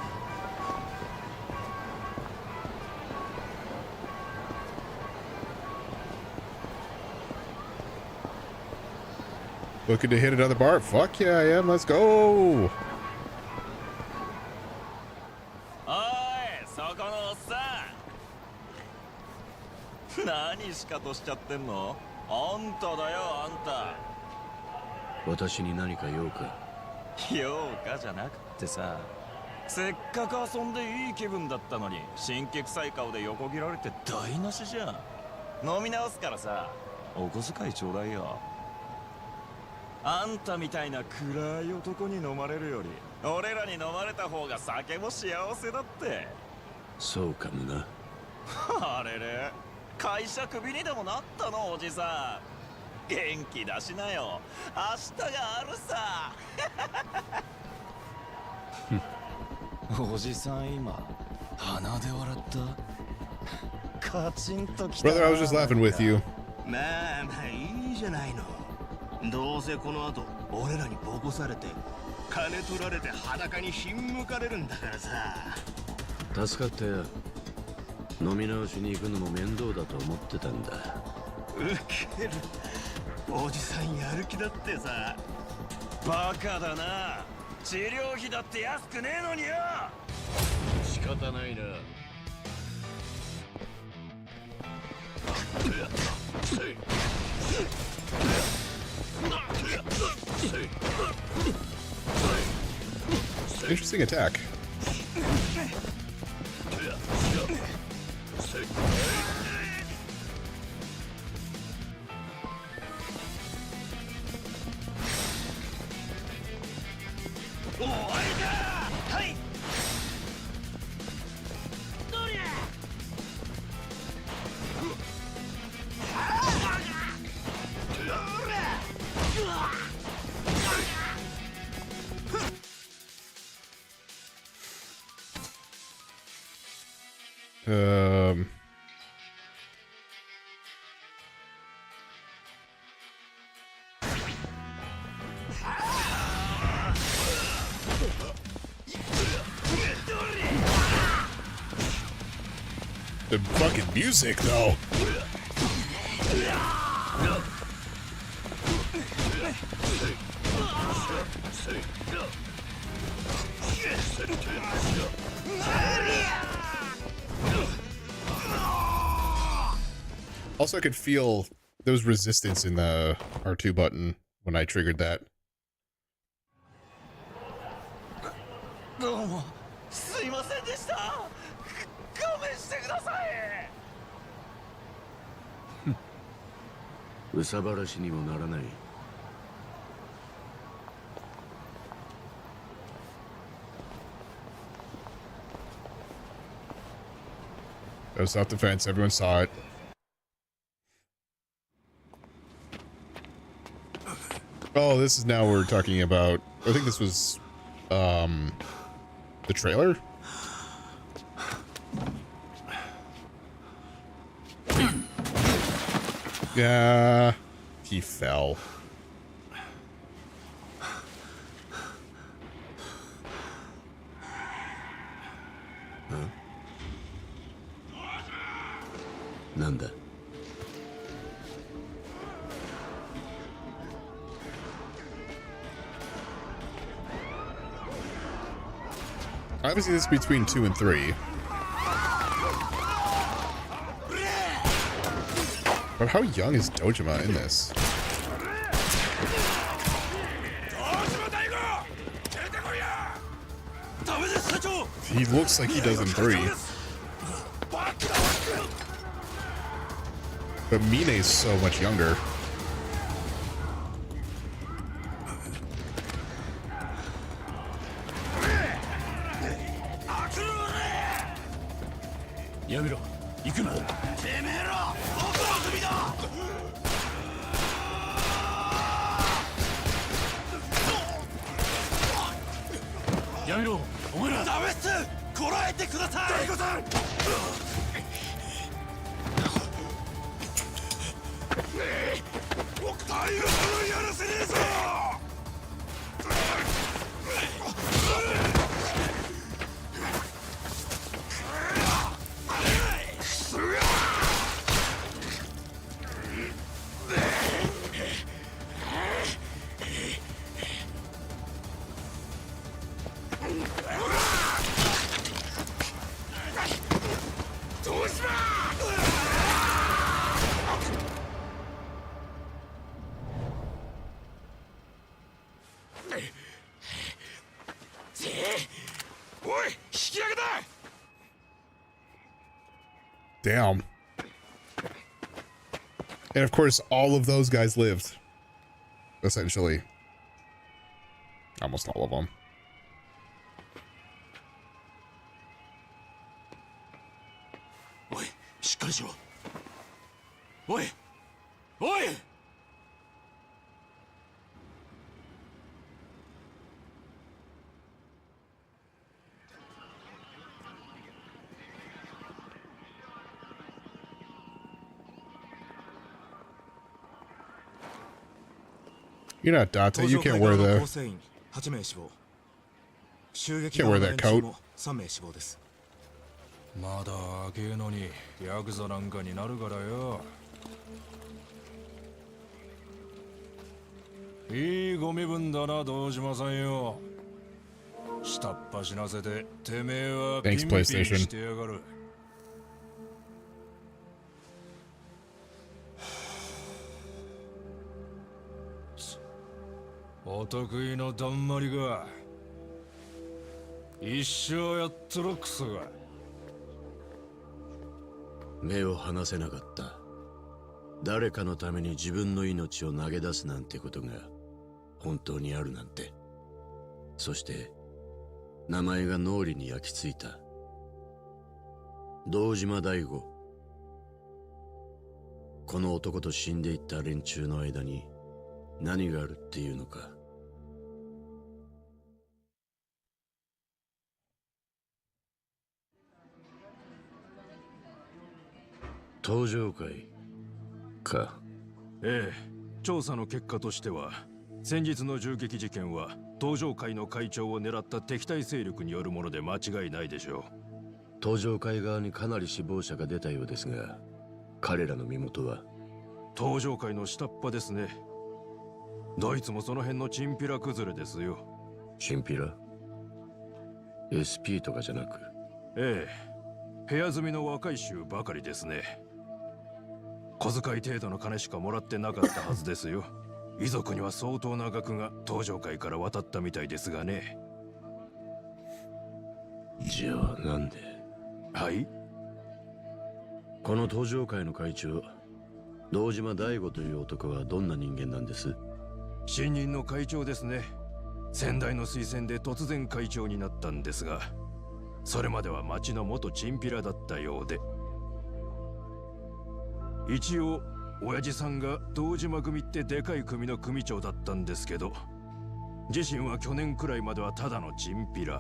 Looking to hit another bar? Fuck yeah, I am. Let's go. おい、そこのおっさん。何しかとしちゃってんの？あんただよ、あんた。私に何か用か？用かじゃなくってさ、せっかく遊んでいい気分だったのに、神経臭い顔で横切られて台無しじゃん。飲み直すからさ、お小遣いちょうだいよ。あんたみたいな暗い男に飲まれるより、俺らに飲まれた方が酒も幸せだって。そうかもな。あれれ、会社クビにでもなったのおじさん。元気出しなよ、明日があるさ。おじさん今鼻で笑った。カチンときた。 Brother, I was just laughing with you. まあまあいいじゃないの。どうせこの後俺らにボコされて金取られて裸にひんむかれるんだからさ。助かったよ。飲み直しに行くのも面倒だと思ってたんだ。ウケる。おじさんやる気だってさ。バカだな。治療費だって安くねえのによ。仕方ないな。Interesting attack. The fucking music, though. Also, I could feel there was resistance in the R2 button when I triggered that. どうもすいませんでした。勘弁してください。憂さ晴らしにもならない。That was self-defense. Everyone saw it. Oh, this is now we're talking about. I think this was, the trailer. Yeah, he fell. Huh? なんだ? Obviously, this is between 2 and 3. But how young is Dojima in this? He looks like he does in 3. But Mine's so much younger. Yamiro, 行くな。てめえら、僕の首だ。やめろ、お前ら。ダメっす。こらえてください。大悟さん。僕大悟さんやらせねえぞ。Damn. And of course, all of those guys lived. Essentially. Almost all of them. おいおい You're not Date. You can't wear the. Can't wear that coat. まだ若えのにヤクザなんかになるからよ。いいご身分だな堂島さんよ。下っ端なせててめえはピンピンしてやがる。お得意のだんまりが一生やっとるクソが。目を離せなかった。誰かのために自分の命を投げ出すなんてことが本当にあるなんて。そして名前が脳裏に焼き付いた。堂島大吾。この男と死んでいった連中の間に何があるっていうのか。登場会か。ええ、調査の結果としては先日の銃撃事件は登場会の会長を狙った敵対勢力によるもので間違いないでしょう。登場会側にかなり死亡者が出たようですが、彼らの身元は。登場会の下っ端ですね。どいつもその辺のチンピラ崩れですよ。チンピラ ?SP とかじゃなく。ええ、部屋住みの若い衆ばかりですね。小遣い程度の金しかもらってなかったはずですよ。遺族には相当な額が登場会から渡ったみたいですがね。じゃあなんで。はい、この登場会の会長、堂島大吾という男はどんな人間なんです？新任の会長ですね。先代の推薦で突然会長になったんですが、それまでは町の元チンピラだったようで。一応親父さんが堂島組ってでかい組の組長だったんですけど、自身は去年くらいまではただのチンピラ。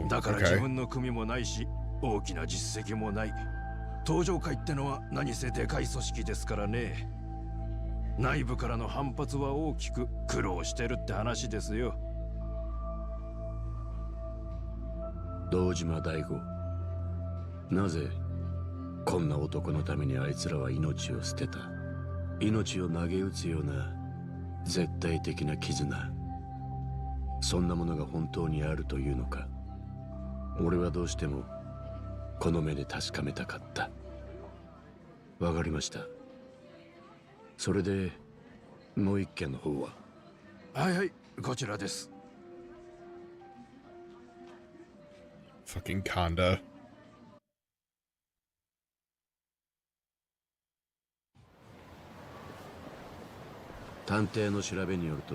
だから自分の組もないし大きな実績もない。登場会ってのは何せでかい組織ですからね。内部からの反発は大きく苦労してるって話ですよ。堂島大吾、なぜこんな男のためにあいつらは命を捨てた。命を投げ打つような絶対的な絆、そんなものが本当にあるというのか。俺はどうしてもこの目で確かめたかった。わかりました。それでもう一件の方は。はいはい、こちらです。Fucking Conda. 探偵の調べによると、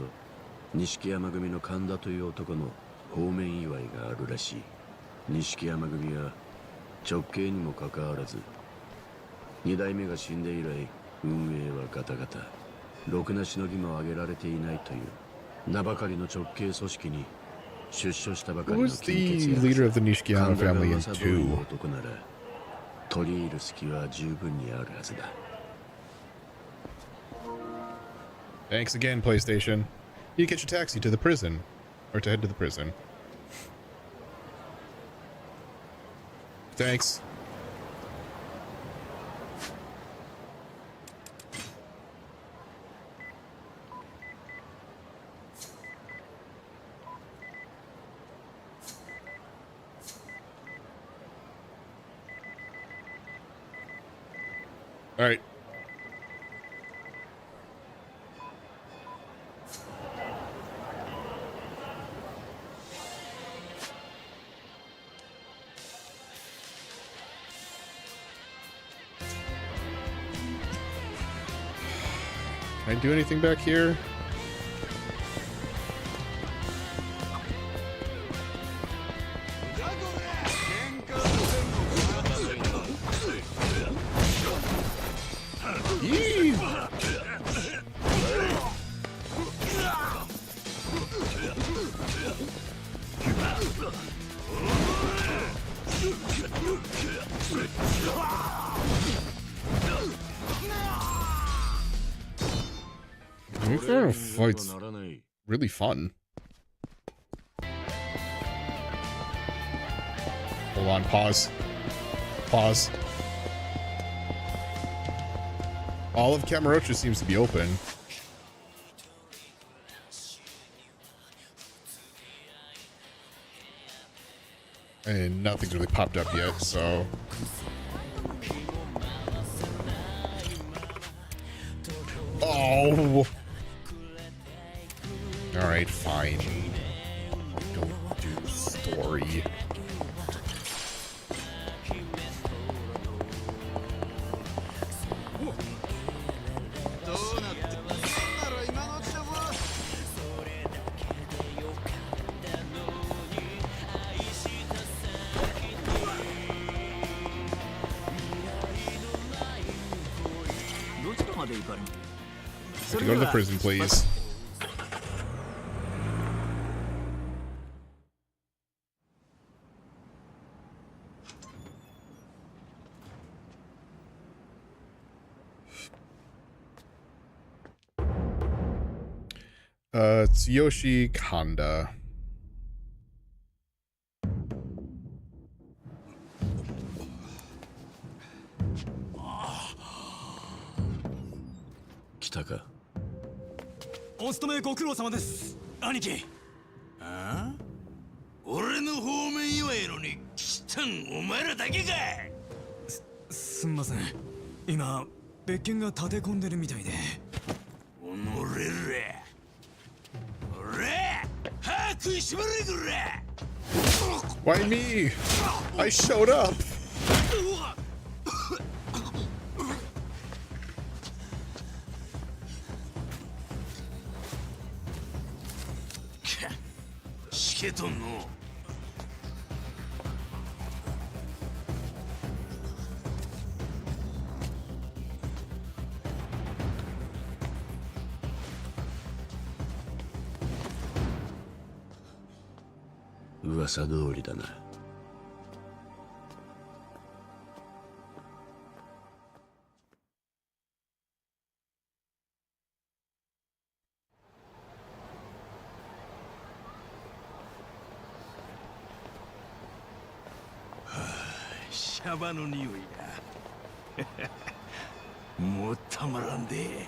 錦山組の神田という男の方面祝いがあるらしい。錦山組は直系にもかかわらず、二代目が死んで以来運営はガタガタ、ろくなしのぎも挙げられていないという名ばかりの直系組織に出所したばかりの金欠や神田が噂通りの男なら取り入る隙は十分にあるはずだ。Thanks again, PlayStation. You get your taxi to the prison. Or to head to the prison. Thanks. All right. Can I do anything back here? Yee! Lurker fight's really fun. Hold on, pause. Pause. All of Kamurocho seems to be open. And nothing's really popped up yet, so... Oh! Alright, fine. Don't do story. To go to the prison, please. Tsuyoshi Kanda. Kitaka. お勤めご苦労様です、兄貴。ああ？俺の方面祝いのに来たんお前らだけかい。すんません。今別件が立て込んでるみたいで。おのれら。おら、歯食いしばれこら。Why me? I showed up.噂通りだな。シャバの匂いだ。もうたまらんで。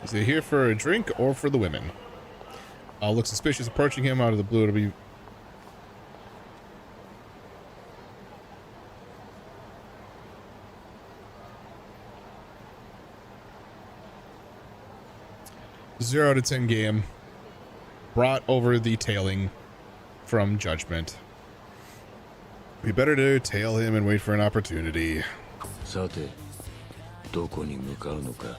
Is he here for a drink or for the women? Looks suspicious approaching him out of the blue. It'll be... Zero out of 10 game. Brought over the tailing from Judgment. We better to tail him and wait for an opportunity. さて、どこに向かうのか。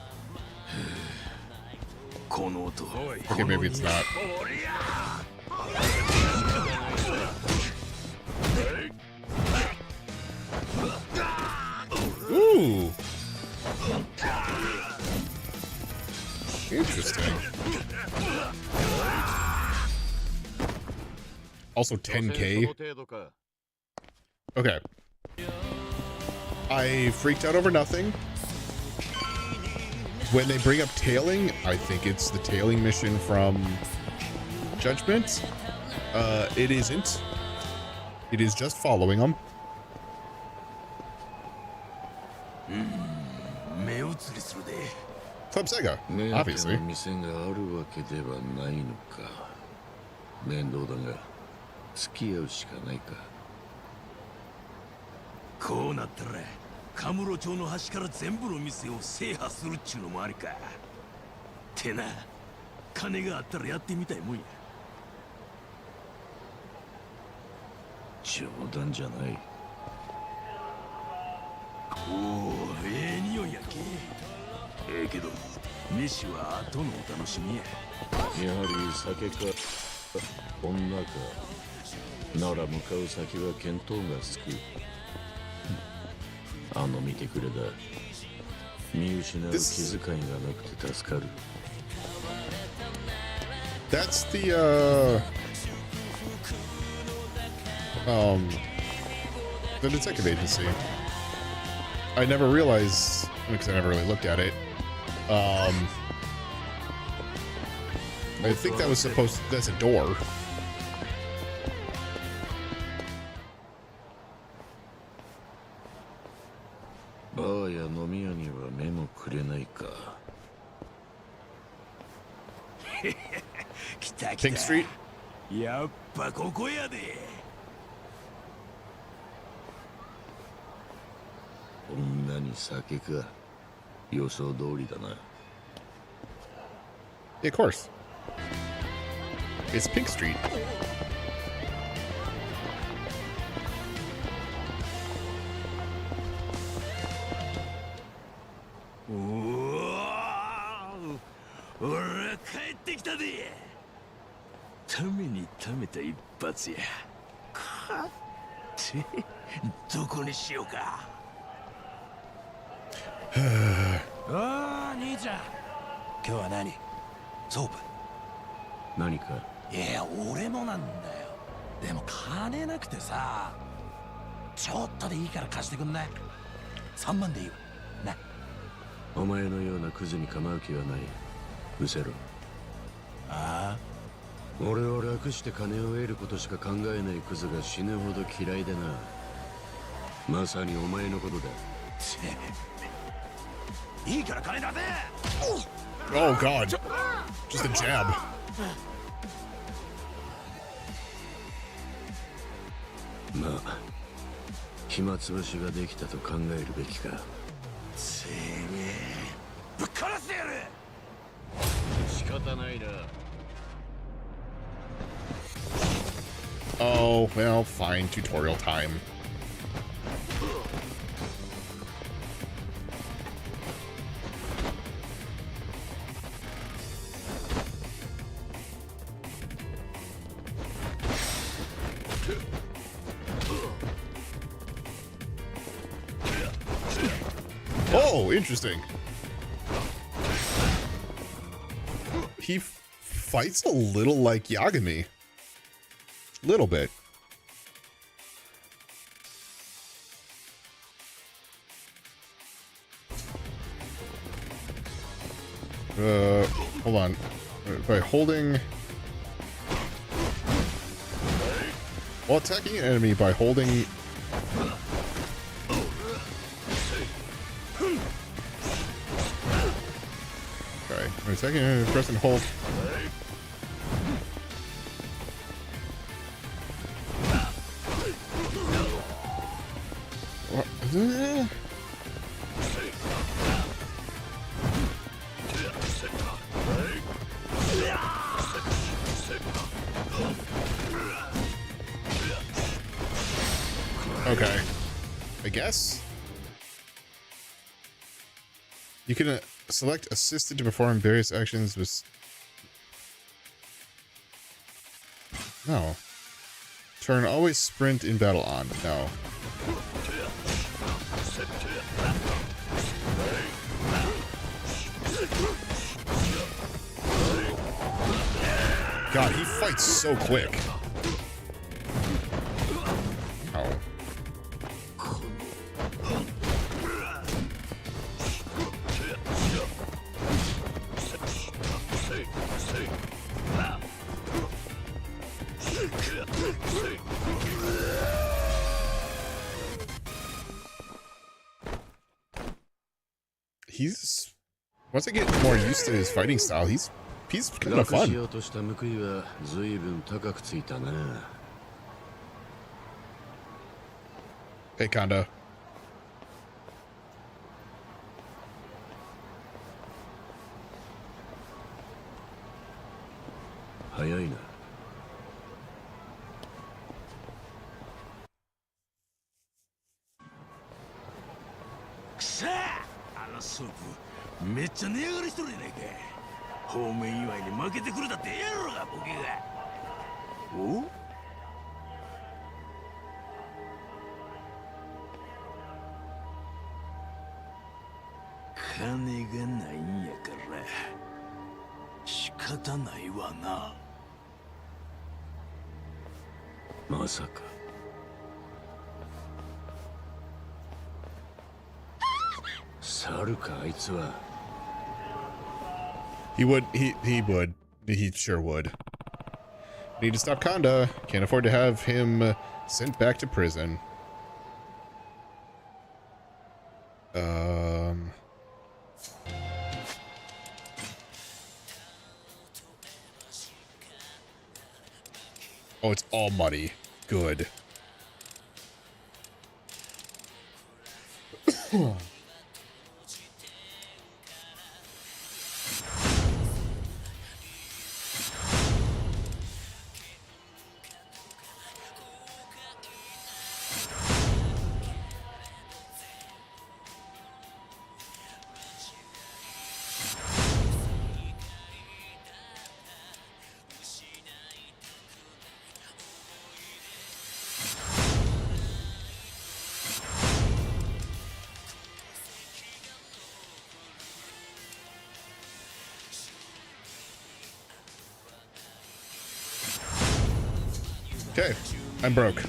Okay, maybe it's not. Ooh. Interesting. Also 10K. Okay. I freaked out over nothing. When they bring up tailing, I think it's the tailing mission from Judgment. It isn't. It is just following them. Club Sega, obviously. 店があるわけではないのか。面倒だが、付き合うしかないか。こうなったら。カムロ町の端から全部の店を制覇するっちゅうのもありか。てな、金があったらやってみたいもんや。冗談じゃない。おお、ええ匂いやけ。ええけど、飯は後のお楽しみや。やはり酒か女か。なら向かう先は見当がつく。見てくれだ。見失う気遣いがなくて助かる。That's the detective agency. I never realized, because I never really looked at it. I think that was supposed to, that's a door. Pink Street? やっぱここやで。女に酒か。予想通りだな。Yeah, of course. It's Pink Street. Ora 帰ってきたで。ためにためた一発や。かってどこにしようか。ああ、兄ちゃん。今日は何？ソープ。何か？いや、俺もなんだよ。でも金なくてさ。ちょっとでいいから貸してくんない？3万でいいわ。な。お前のようなクズに構う気はない。失せろ。ああ。俺を楽して金を得ることしか考えないクズが死ぬほど嫌いでな。まさにお前のことだ。いいから金出せ。Oh God! Just a jab. まあ、暇つぶしができたと考えるべきか。てめえ、ぶっ殺してやる。仕方ないな。Oh, well, fine. Tutorial time. Oh, interesting. He fights a little like Yagami. Little bit. Hold on. By holding... While attacking an enemy by holding... Okay. Wait a second. Press and hold. Okay. I guess you can select assisted to perform various actions with... No. Turn always sprint in battle on. No. God, he fights so quick. Oh. He's... Once I get more used to his fighting style, he's kind of fun. Hey, Kanda. 金がないんやから仕方ないわな。まさか猿かあいつは。 He would. He sure would. Need to stop Kanda. Can't afford to have him sent back to prison. Oh, it's all muddy. Good. Okay, I'm broke.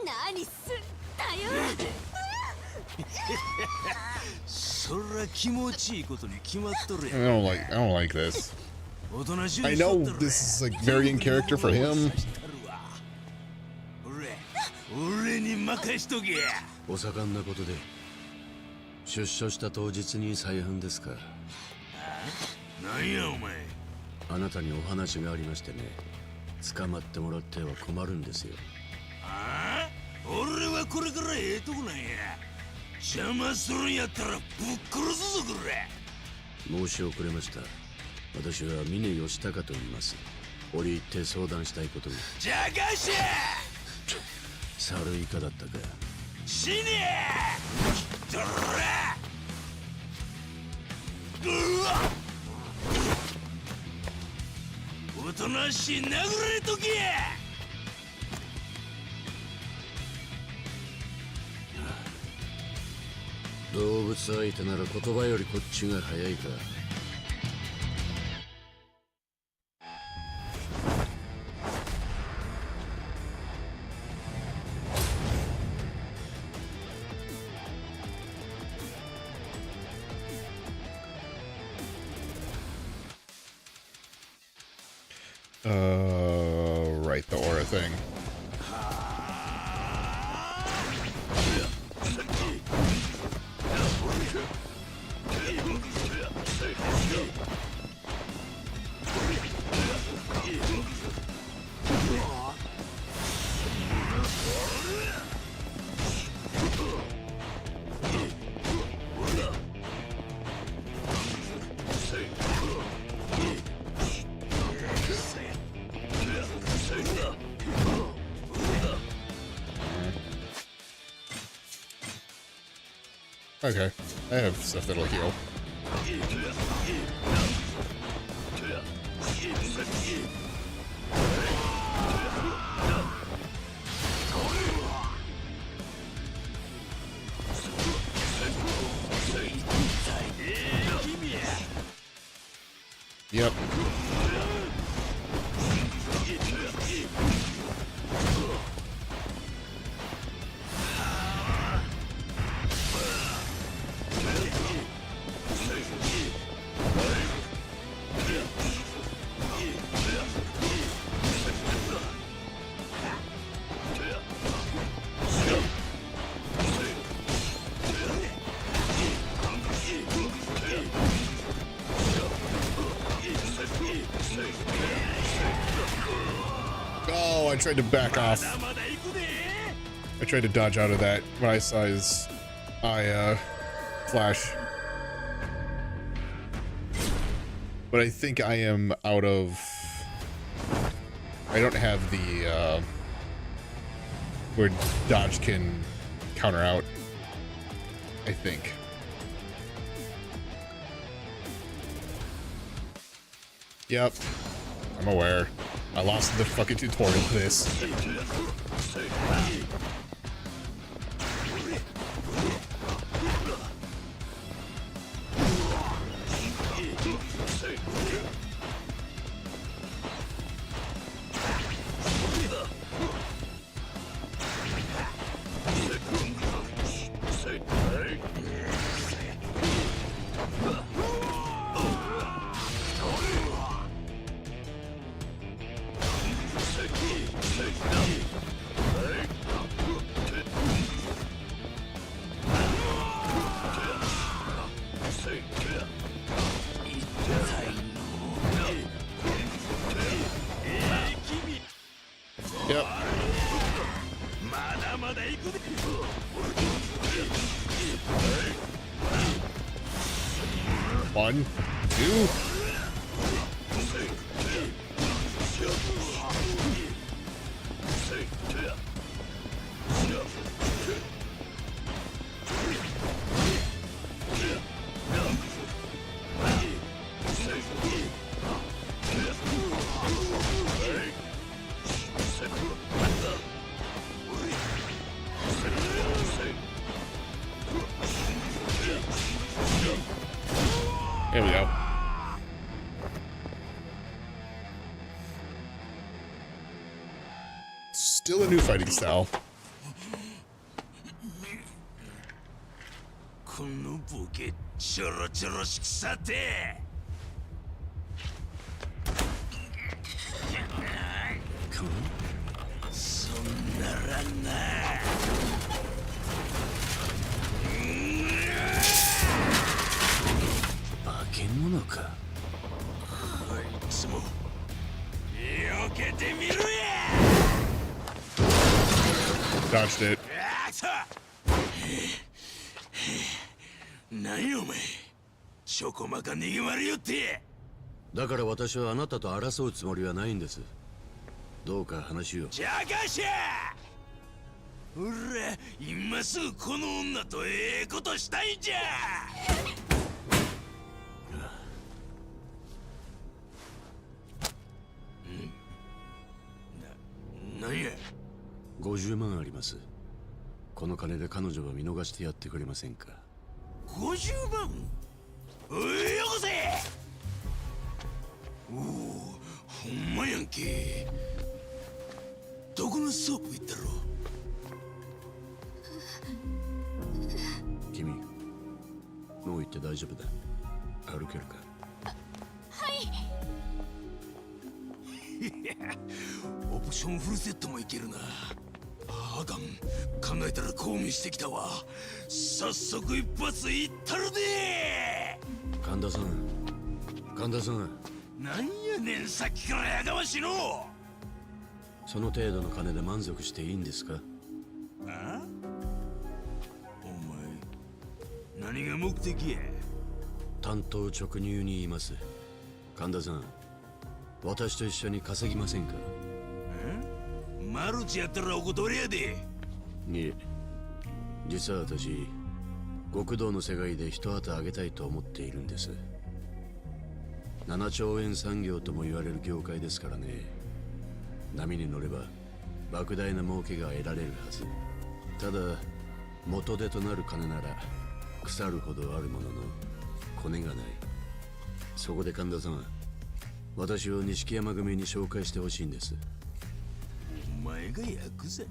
何すんだよ。そら気持ちいいことに決まっとるやん。 I don't like this. I know this is like very in character for him. 俺に任しとけ。お盛んなことで出所した当日に再犯ですか。なんやお前。あなたにお話がありましてね。捕まってもらっては困るんですよ。ああ、俺はこれからええとこなんや。邪魔するんやったらぶっ殺すぞこれ。申し遅れました。私は峰義孝と言います。折り入って相談したいことに。じゃがし猿イカだったか。死ねえ。ドラうわっ、おとなしい殴られとけ。動物相手なら言葉よりこっちが早いか。Right, the aura thing. Okay, I have stuff that'll heal. Yep. Oh, I tried to back off. I tried to dodge out of that when I saw his eye flash. But I think I am out of... I don't have the where dodge can counter out, I think. Yep, I'm aware. I lost the fucking tutorial for this. Yep. One, two. There we go. Still a new fighting style. このボケちょろちょろしくさてそんならな化け物かあいつも避けてみろや Dodged it. 何よお前ちょこまか逃げ回りよってだから私はあなたと争うつもりはないんです。どうか話を。じゃかしゃほら今すぐこの女とええことしたいんじゃ何や50万あります。この金で彼女は見逃してやってくれませんか。50万おいよこせおおほんまやんけどこのソープ行ったろ君もう行って大丈夫だ。歩けるか。はいオプションフルセットもいけるなあかん考えたら興味してきたわ早速一発いったるで神田さん神田さんなんやねんさっきからやかましいのその程度の金で満足していいんですか。あお前何が目的や単刀直入に言います。神田さん私と一緒に稼ぎませんか。マルチやったらお断りやでいえ実は私極道の世界で一旗あげたいと思っているんです。7兆円産業とも言われる業界ですからね。波に乗れば莫大な儲けが得られるはず。ただ元手となる金なら腐るほどあるもののコネがない。そこで神田さん私を錦山組に紹介してほしいんです。お前がヤクザ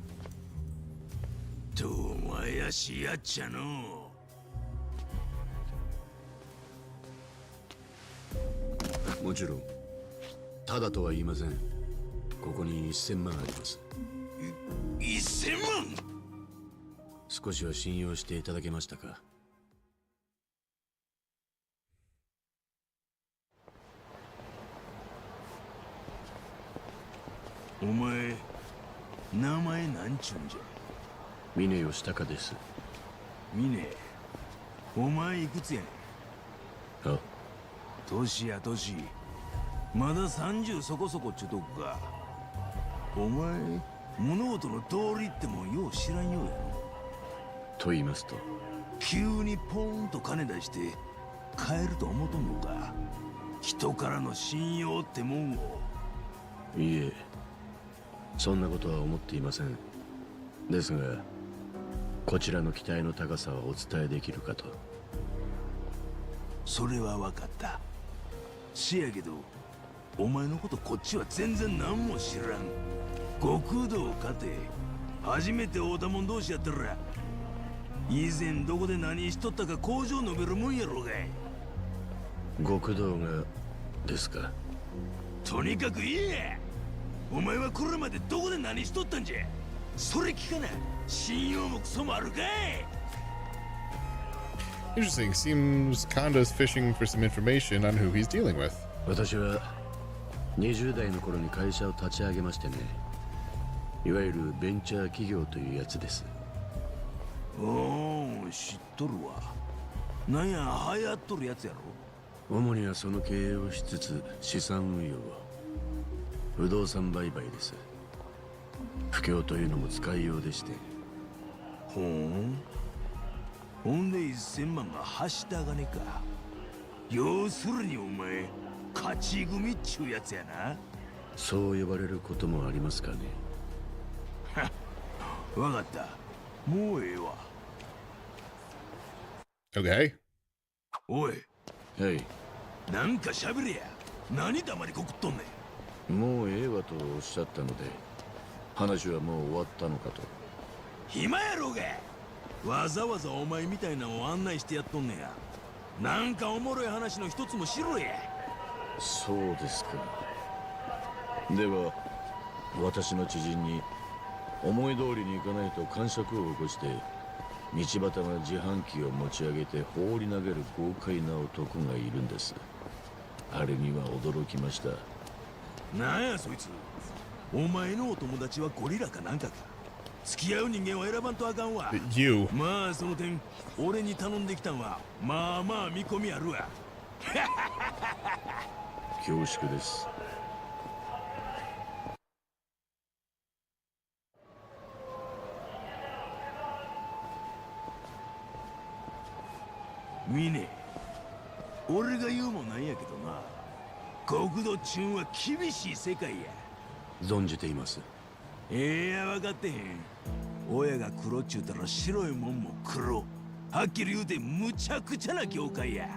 どうも怪しいやっちゃのもちろんただとは言いません。ここに1000万あります。1000万少しは信用していただけましたか。お前名前なんちゅうんじゃ峰義孝です。峰お前いくつやねんあ年や年まだ30そこそこっちゅうとこかお前物事の道理ってもんよう知らんようやのと言いますと急にポーンと金出して買えると思うとんのか人からの信用ってもんをいえそんなことは思っていません。ですがこちらの期待の高さはお伝えできるかと。それは分かったしやけどお前のことこっちは全然何も知らん極道かて初めて会うたもん同士やったら以前どこで何しとったか工場述べるもんやろうがい極道がですか。とにかくいいやお前はこれまでどこで何しとったんじゃそれ聞かな信用もクソもあるかい Interesting. Seems Konda's fishing for some information on who he's dealing with. 私は20代の頃に会社を立ち上げましてねいわゆるベンチャー企業というやつです。おお、知っとるわ。なんや流行っとるやつやろ。主にはその経営をしつつ資産運用を、不動産売買です。不況というのも使いようでして。ほんで1000万が走ったがねか。要するにお前勝ち組っちゅうやつやな。そう呼ばれることもありますかね。わかった、もうええわ。 Okay. おい、はい。なんかしゃべれや。何黙りこくっとんねん。もうええわとおっしゃったので、話はもう終わったのかと。暇やろうが。わざわざお前みたいなのを案内してやっとんねや。なんかおもろい話の一つもしろや。そうですか。では私の知人に思い通りにいかないと感触を起こして道端の自販機を持ち上げて放り投げる豪快な男がいるんです。あれには驚きました。なんやそいつ。お前のお友達はゴリラかなんかか。付き合う人間を選ばんとあかんわ。You. まあその点俺に頼んできたんはまあまあ見込みあるわ。恐縮です。ミネ、俺が言うもなんやけどな、国土ちゅんは厳しい世界や。存じています。いや分かってへん。親が黒っちゅうたら白いもんも黒。はっきり言うてむちゃくちゃな業界や。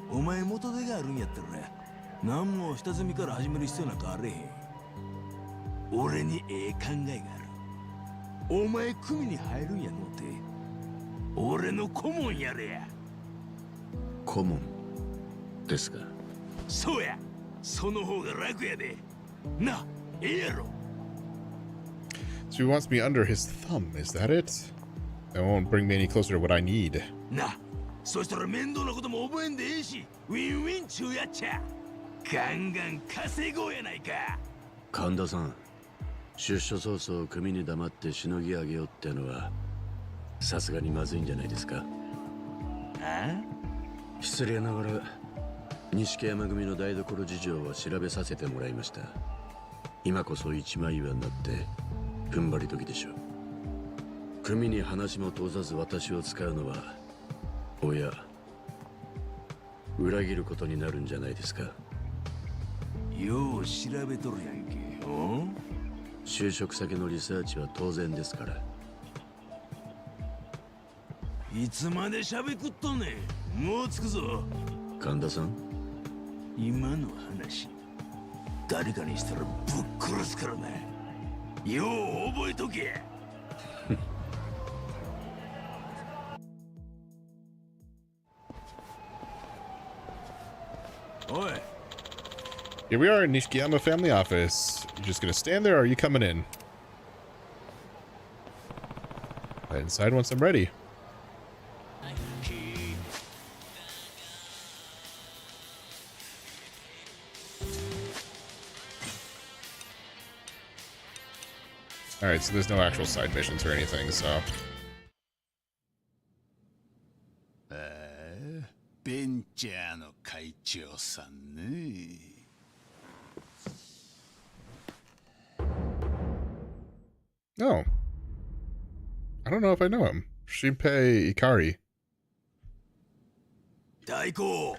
お前元手があるんやったら何も下積みから始める必要なんかあれへん。俺にええ考えがある。お前組に入るんやのうて俺の顧問やれや。顧問ですか。そうや、その方が楽やでな。ええやろ。 So he wants me under his thumb, is that it? That won't bring me any closer to what I need. な、そしたら面倒なことも覚えんでええし、ウィンウィンちゅうやっちゃ。ガンガン稼ごうやないか。神田さん、出所早々組に黙ってしのぎ上げようってのはさすがにまずいんじゃないですか。あ？失礼ながら錦山組の台所事情は調べさせてもらいました。今こそ一枚岩になって踏ん張り時でしょう。組に話も通さず私を使うのはおや裏切ることになるんじゃないですか。よう調べとるやんけ。就職先のリサーチは当然ですから。いつまでしゃべくっとんねん。もう着くぞ。神田さん、今の話誰かにしたらぶっ殺すからな。よう覚えとけ。おい。 Here we are in Nishikiyama family office. You just gonna stand there or are you coming in? Head inside once I'm ready. Alright, so there's no actual side missions or anything, so... ベンチャーの会長さんね。Oh. I don't know if I know him. Shinpei Ikari. 大公、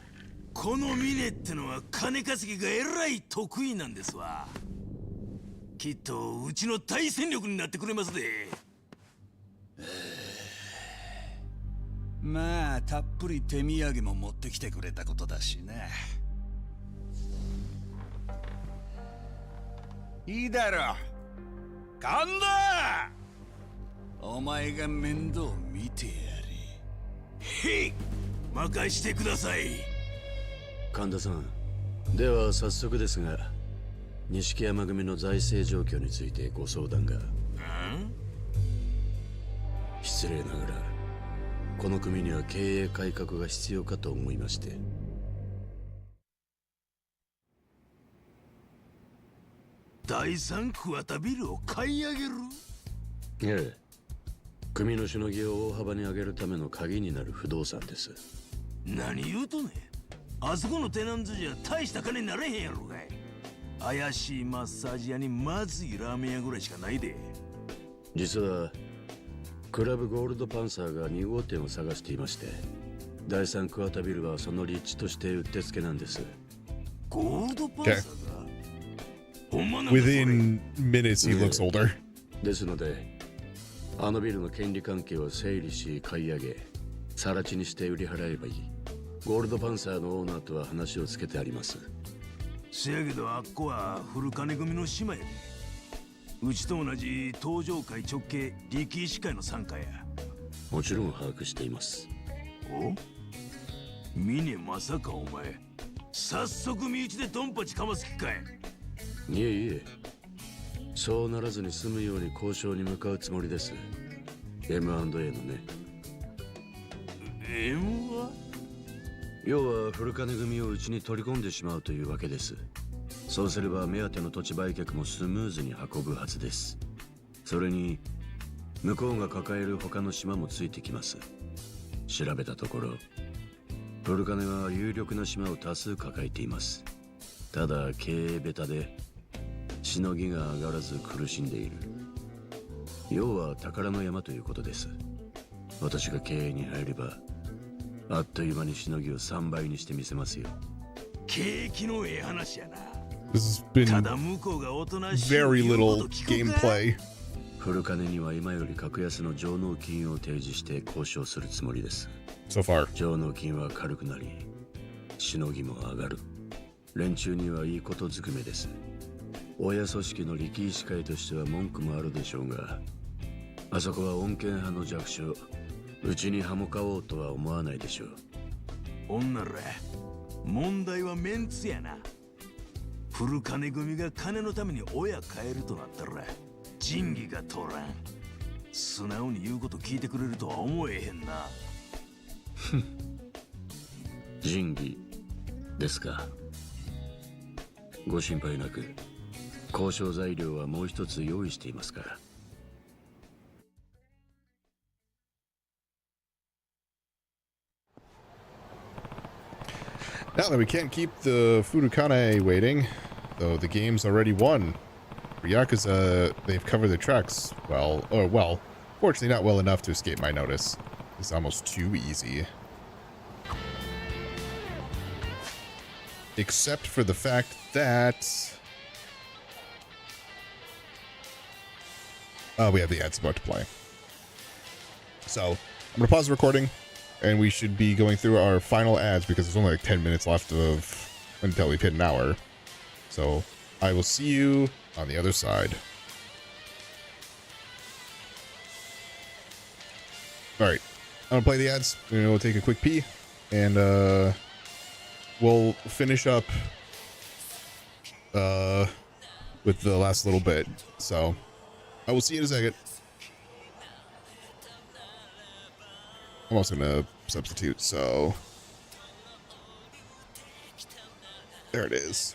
このミネってのは金稼ぎがえらい得意なんですわ。きっとうちの対戦力になってくれますで。まあたっぷり手土産も持ってきてくれたことだしな。いいだろう。神田！お前が面倒見てやれ。へい、任してください。神田さん、では早速ですが錦山組の財政状況についてご相談が。失礼ながらこの組には経営改革が必要かと思いまして。第三クワタビルを買い上げる。ええ、組のしのぎを大幅に上げるための鍵になる不動産です。何言うとね、あそこのテナントじゃ大した金になれへんやろがい。怪しいマッサージ屋にまずいラーメン屋ぐらいしかないで。実はクラブゴールドパンサーが2号店を探していまして、第3クワタビルはその立地としてうってつけなんです。ゴールドパンサーが、ほんまなんか Within minutes, he looks older. ですので、あのビルの権利関係を整理し買い上げ、更地にして売り払えばいい。ゴールドパンサーのオーナーとは話をつけてあります。せやけどあっこは古金組の島やね。うちと同じ東上会直系力医師会の傘下や。もちろん把握しています。お？峰まさかお前早速身内でドンパチかます気かい？いえいえ、そうならずに済むように交渉に向かうつもりです。 M&A のね。 M は？要は古金組をうちに取り込んでしまうというわけです。そうすれば目当ての土地売却もスムーズに運ぶはずです。それに向こうが抱える他の島もついてきます。調べたところ古金は有力な島を多数抱えています。ただ経営ベタでしのぎが上がらず苦しんでいる。要は宝の山ということです。私が経営に入ればあっという間にしのぎを3倍にしてみせますよ。景気のええ話やな。 This has been ただ向こうがおとなしい very little gameplay. 古金には今より格安の上納金を提示して交渉するつもりです。 So far. 上納金は軽くなり、しのぎも上がる。連中にはいいことずくめです。親組織の力医師会としては文句もあるでしょうが、あそこは穏健派の弱小。うちに歯向かおうとは思わないでしょう。ほんなら問題はメンツやな。古金組が金のために親変えるとなったら仁義が通らん。素直に言うこと聞いてくれるとは思えへんな。仁義ですか。ご心配なく、交渉材料はもう一つ用意していますから。Now that we can't keep the Furukane waiting, though the game's already won. For Yakuza, they've covered their tracks well. Oh, well, fortunately not well enough to escape my notice. It's almost too easy. Except for the fact that... we have the ads about to play. So, I'm going to pause the recording. And we should be going through our final ads because there's only like 10 minutes left until we've hit an hour. So I will see you on the other side. Alright, I'm gonna play the ads. We'll take a quick pee. And we'll finish up with the last little bit. So I will see you in a second. I'm also gonna substitute, so there it is.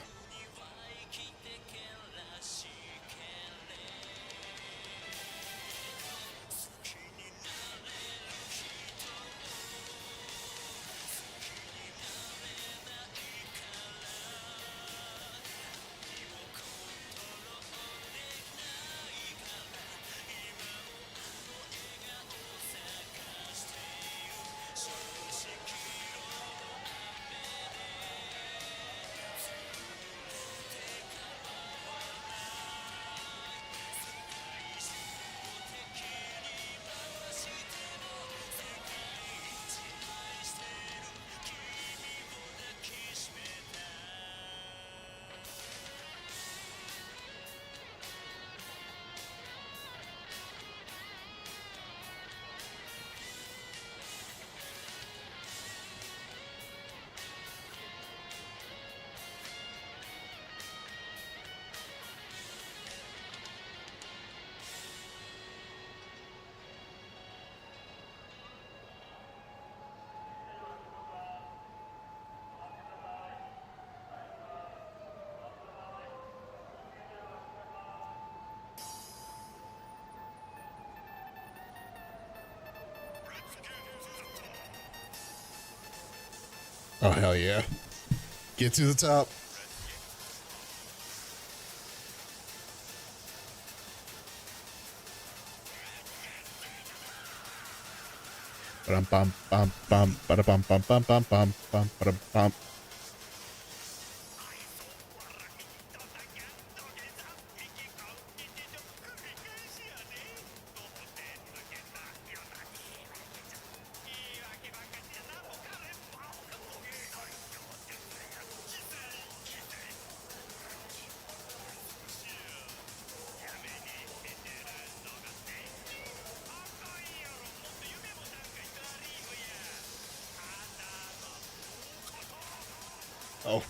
Oh, hell yeah. Get to the top. Bum bum bum bum bum bum bum bum bum bum bum bum. Oh,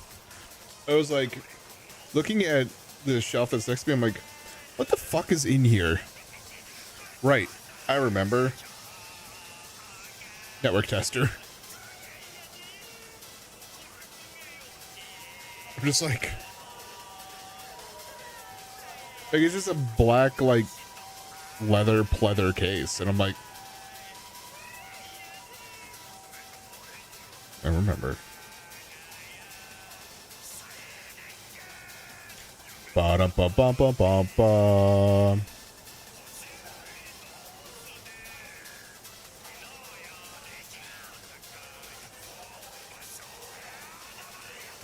I was like looking at the shelf that's next to me. I'm like, what the fuck is in here? Right, I remember. Network tester. I'm just like it's just a black like leather pleather case, and I'm like, I remember. Ba-dum-bum-bum-bum-bum.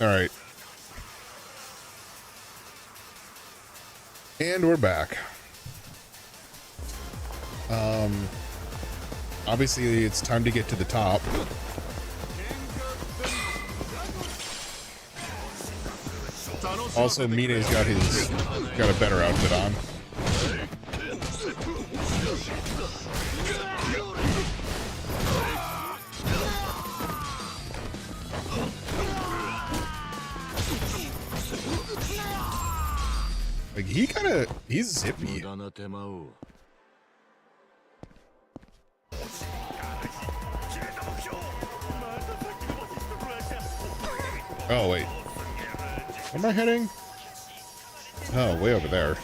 All right. And we're back. Obviously it's time to get to the top. Also, Mine's got a better outfit on. Like he's zippy. Oh wait. Where am I heading? Oh, way over there.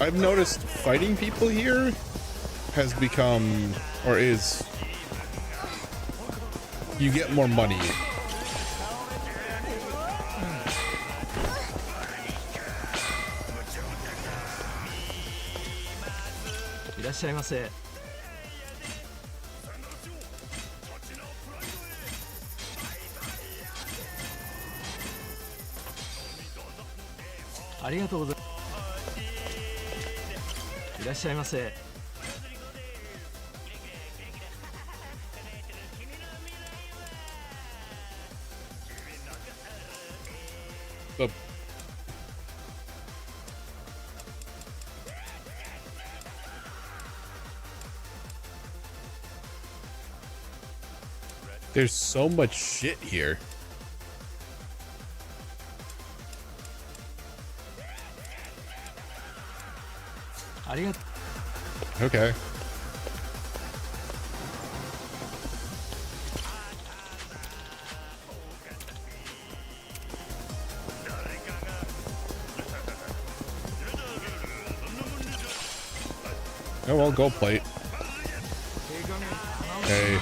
I've noticed fighting people here has become, or is, you get more money. There's so much shit here. Okay. Oh well, gold plate. Hey.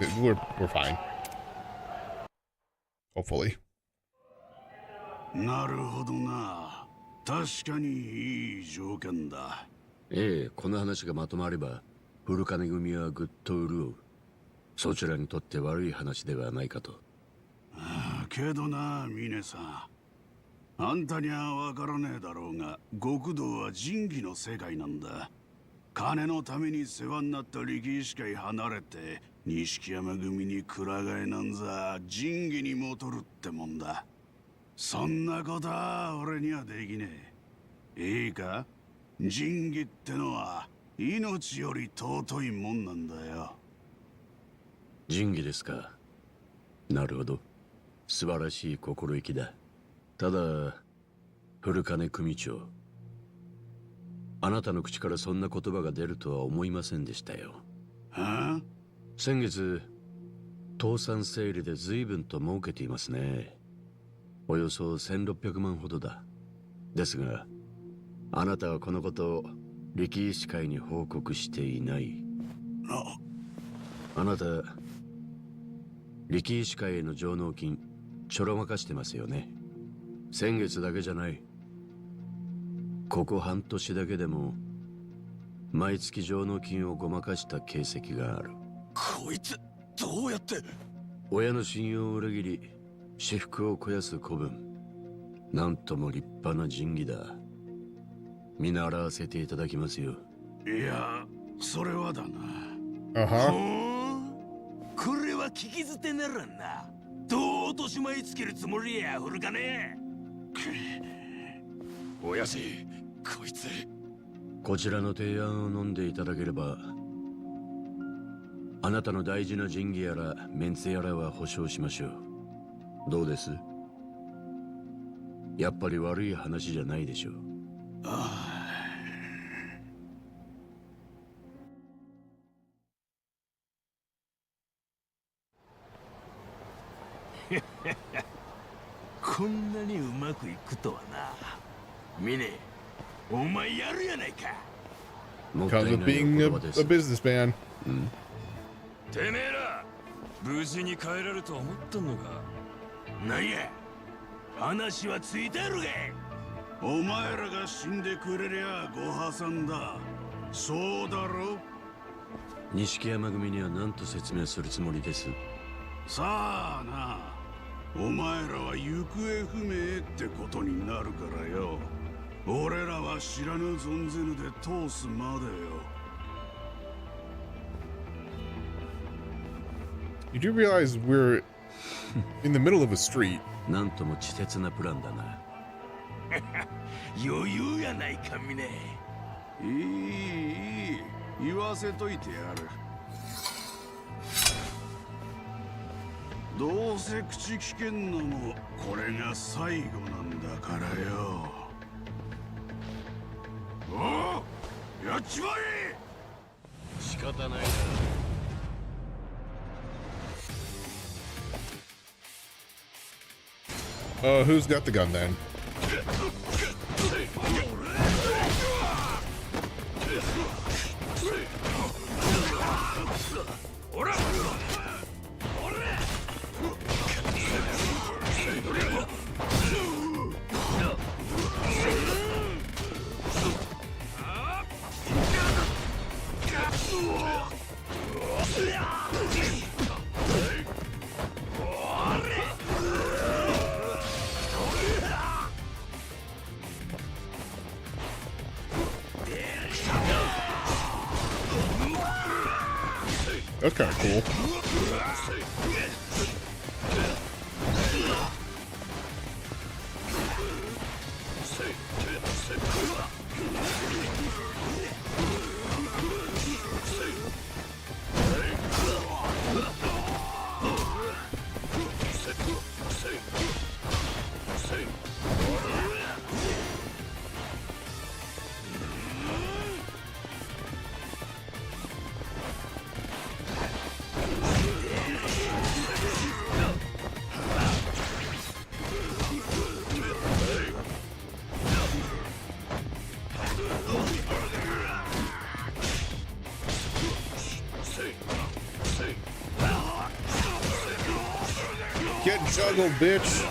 We're fine. Hopefully. なるほどな。確かにいい条件だ。ええ、この話がまとまれば、古金組はぐっと潤う。そちらにとって悪い話ではないかと。けどな、峰さん。あんたにはわからねえだろうが、極道は仁義の世界なんだ。金のために世話になった力士会離れて、錦山組にくら替えなんざ仁義に戻るってもんだ。そんなことは俺にはできねえ。いいか？仁義ってのは命より尊いもんなんだよ。仁義ですか。なるほど。素晴らしい心意気だ。ただ、古金組長。あなたの口からそんな言葉が出るとは思いませんでしたよ。はあ？先月、倒産整理で随分と儲けていますね。およそ1600万ほどだ。ですが、あなたはこのことを力士会に報告していない。あなた、力士会への上納金、ちょろまかしてますよね。先月だけじゃない。ここ半年だけでも、毎月上納金をごまかした形跡がある。こいつ、どうやって？親の信用を裏切り、私腹を肥やす子分。なんとも立派な仁義だ。見習わせていただきますよ。いや、それはだな。これは聞き捨てならんな。どう落とし前つけるつもりや、古金。おやじ、こいつ。こちらの提案を飲んでいただければ、あなたの大事な仁義やらメンツやらは保証しましょう。どうです？やっぱり悪い話じゃないでしょう。こんなにうまくいくとはな。ミネ、お前やるやないか。Comes with being a businessman. てめえら、無事に帰れると思ったのか。なんや、話はついてるが。お前らが死んでくれりゃご破産だ。そうだろ？錦山組には何と説明するつもりです？さあな、お前らは行方不明ってことになるからよ。俺らは知らぬ存ぜぬで通すまでよ。You do realize we're in the middle of a street. なんとも稚拙なプランだな。余裕やないか、ミネ。いい、言わせといてやる。どうせ口聞けんのもこれが最後なんだからよ。おう、やっちまえ。仕方ないな。Who's got the gun then? That's kind of cool. Juggle, bitch.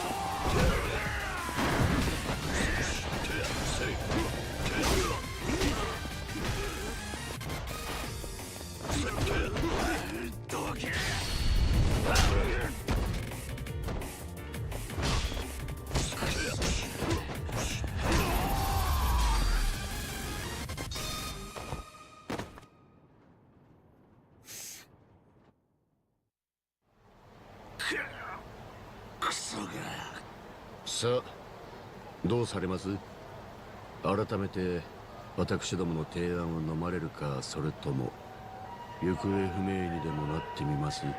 さあ、どうされます？改めて私どもの提案を飲まれるか、それとも行方不明にでもなってみます？わ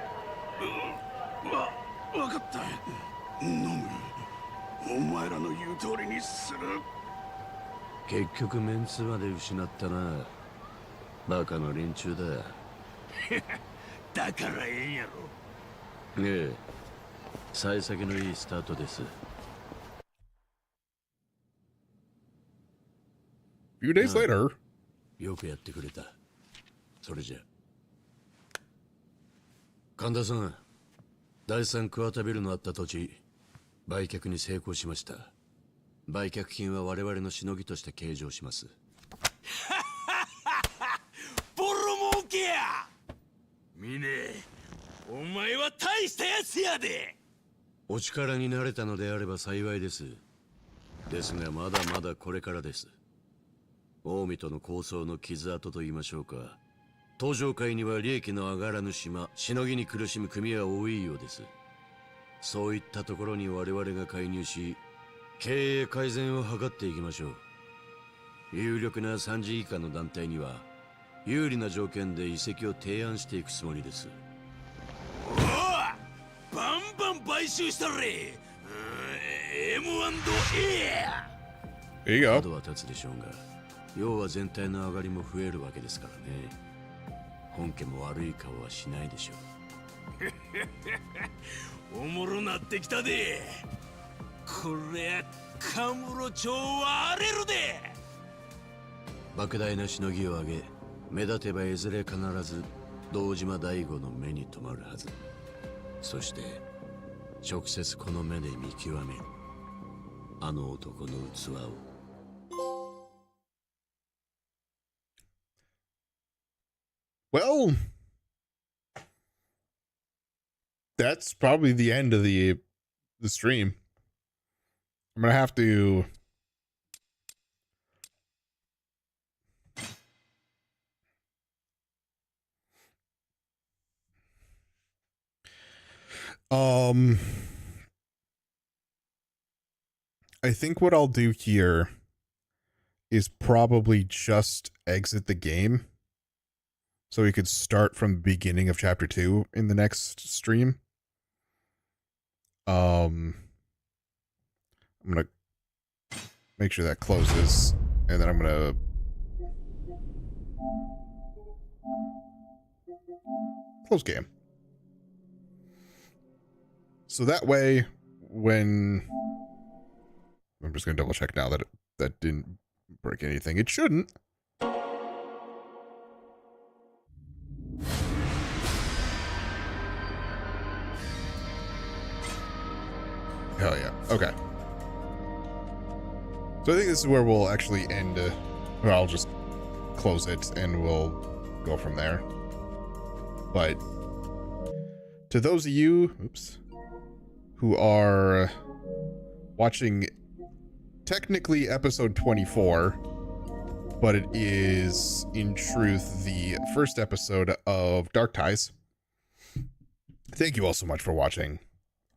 かった。飲む。お前らの言う通りにする。結局メンツまで失ったな。バカの連中だ。だからええんやろ。ええ、幸先のいいスタートです。Few days later. よくやってくれた。それじゃ。神田さん、第三クワータビルのあった土地、売却に成功しました。売却金は我々のしのぎとして計上します。ボロ儲けや。ミネ、お前は大したやつやで。お力になれたのであれば幸いです。ですがまだまだこれからです。近江との抗争の傷跡と言いましょうか。登場界には利益の上がらぬ島、しのぎに苦しむ組は多いようです。そういったところに我々が介入し、経営改善を図っていきましょう。有力な3次以下の団体には有利な条件で移籍を提案していくつもりです。おお、バンバン買収したれ。M&A や。角は立つでしょうが、要は全体の上がりも増えるわけですからね。本家も悪い顔はしないでしょう。おもろなってきたで。これカムロ町は荒れるで。莫大なしのぎを上げ、目立てばいずれ必ず堂島大吾の目に留まるはず。そして直接この目で見極める、あの男の器を。Well, that's probably the end of the stream. I'm gonna have to I think what I'll do here is probably just exit the game so we could start from the beginning of chapter 2 in the next stream. I'm gonna make sure that closes, and then I'm gonna close game. So that way, when I'm just gonna double check now that that didn't break anything. It shouldn't. Hell yeah. Okay. So I think this is where we'll actually end. Or I'll just close it and we'll go from there. But to those of you, who are watching technically episode 24, but it is in truth the first episode of Dark Ties. Thank you all so much for watching.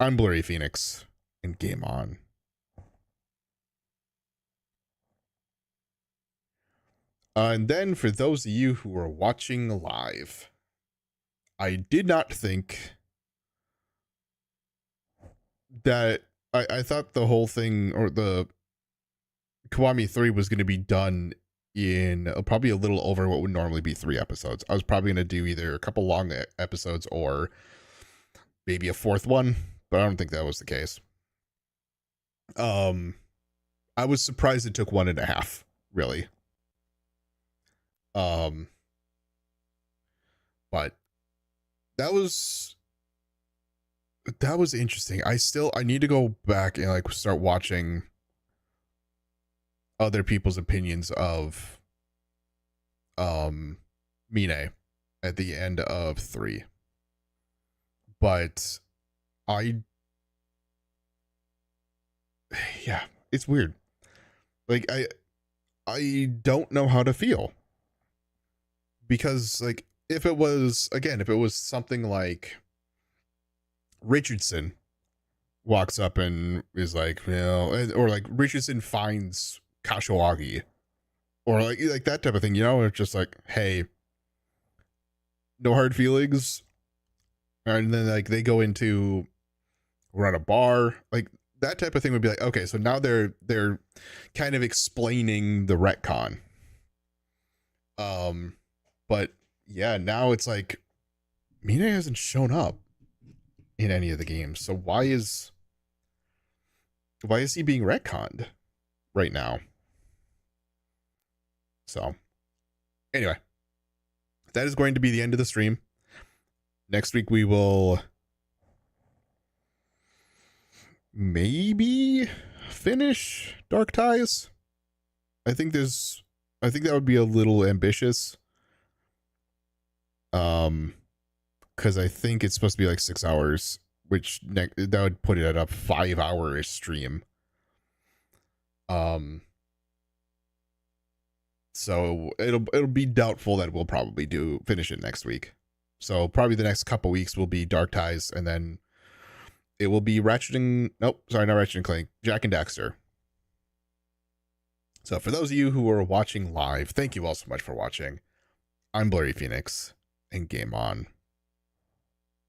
I'm Blurry Phoenix, and game on. And then for those of you who are watching live, I did not think that I thought the whole thing, or the Kiwami 3, was going to be done in probably a little over what would normally be 3 episodes. I was probably going to do either a couple long episodes or maybe a 4th one, but I don't think that was the case. I was surprised it took 1.5, really. But that was that was interesting. I need to go back and like start watching other people's opinions of Mine at the end of 3. But yeah, it's weird. Like I don't know how to feel. Because like if it was something like Richardson walks up and is like, you know, or like Richardson finds Kashiwagi, or like that type of thing, you know, it's just like, hey, no hard feelings, and then like they go into run a bar, like that type of thing would be like, okay, so now they're kind of explaining the retcon. But yeah, now it's like Mine hasn't shown up in any of the games, so why is he being retconned right now? So anyway, that is going to be the end of the stream. Next week we will maybe finish Dark Ties. I think that would be a little ambitious. Because I think it's supposed to be like 6 hours, which that would put it at a 5-hour stream. So it'll be doubtful that we'll probably finish it next week. So probably the next couple weeks will be Dark Ties, and then it will be not Ratchet and Clank, Jak and Daxter. So for those of you who are watching live, thank you all so much for watching. I'm Blurry Phoenix, and game on.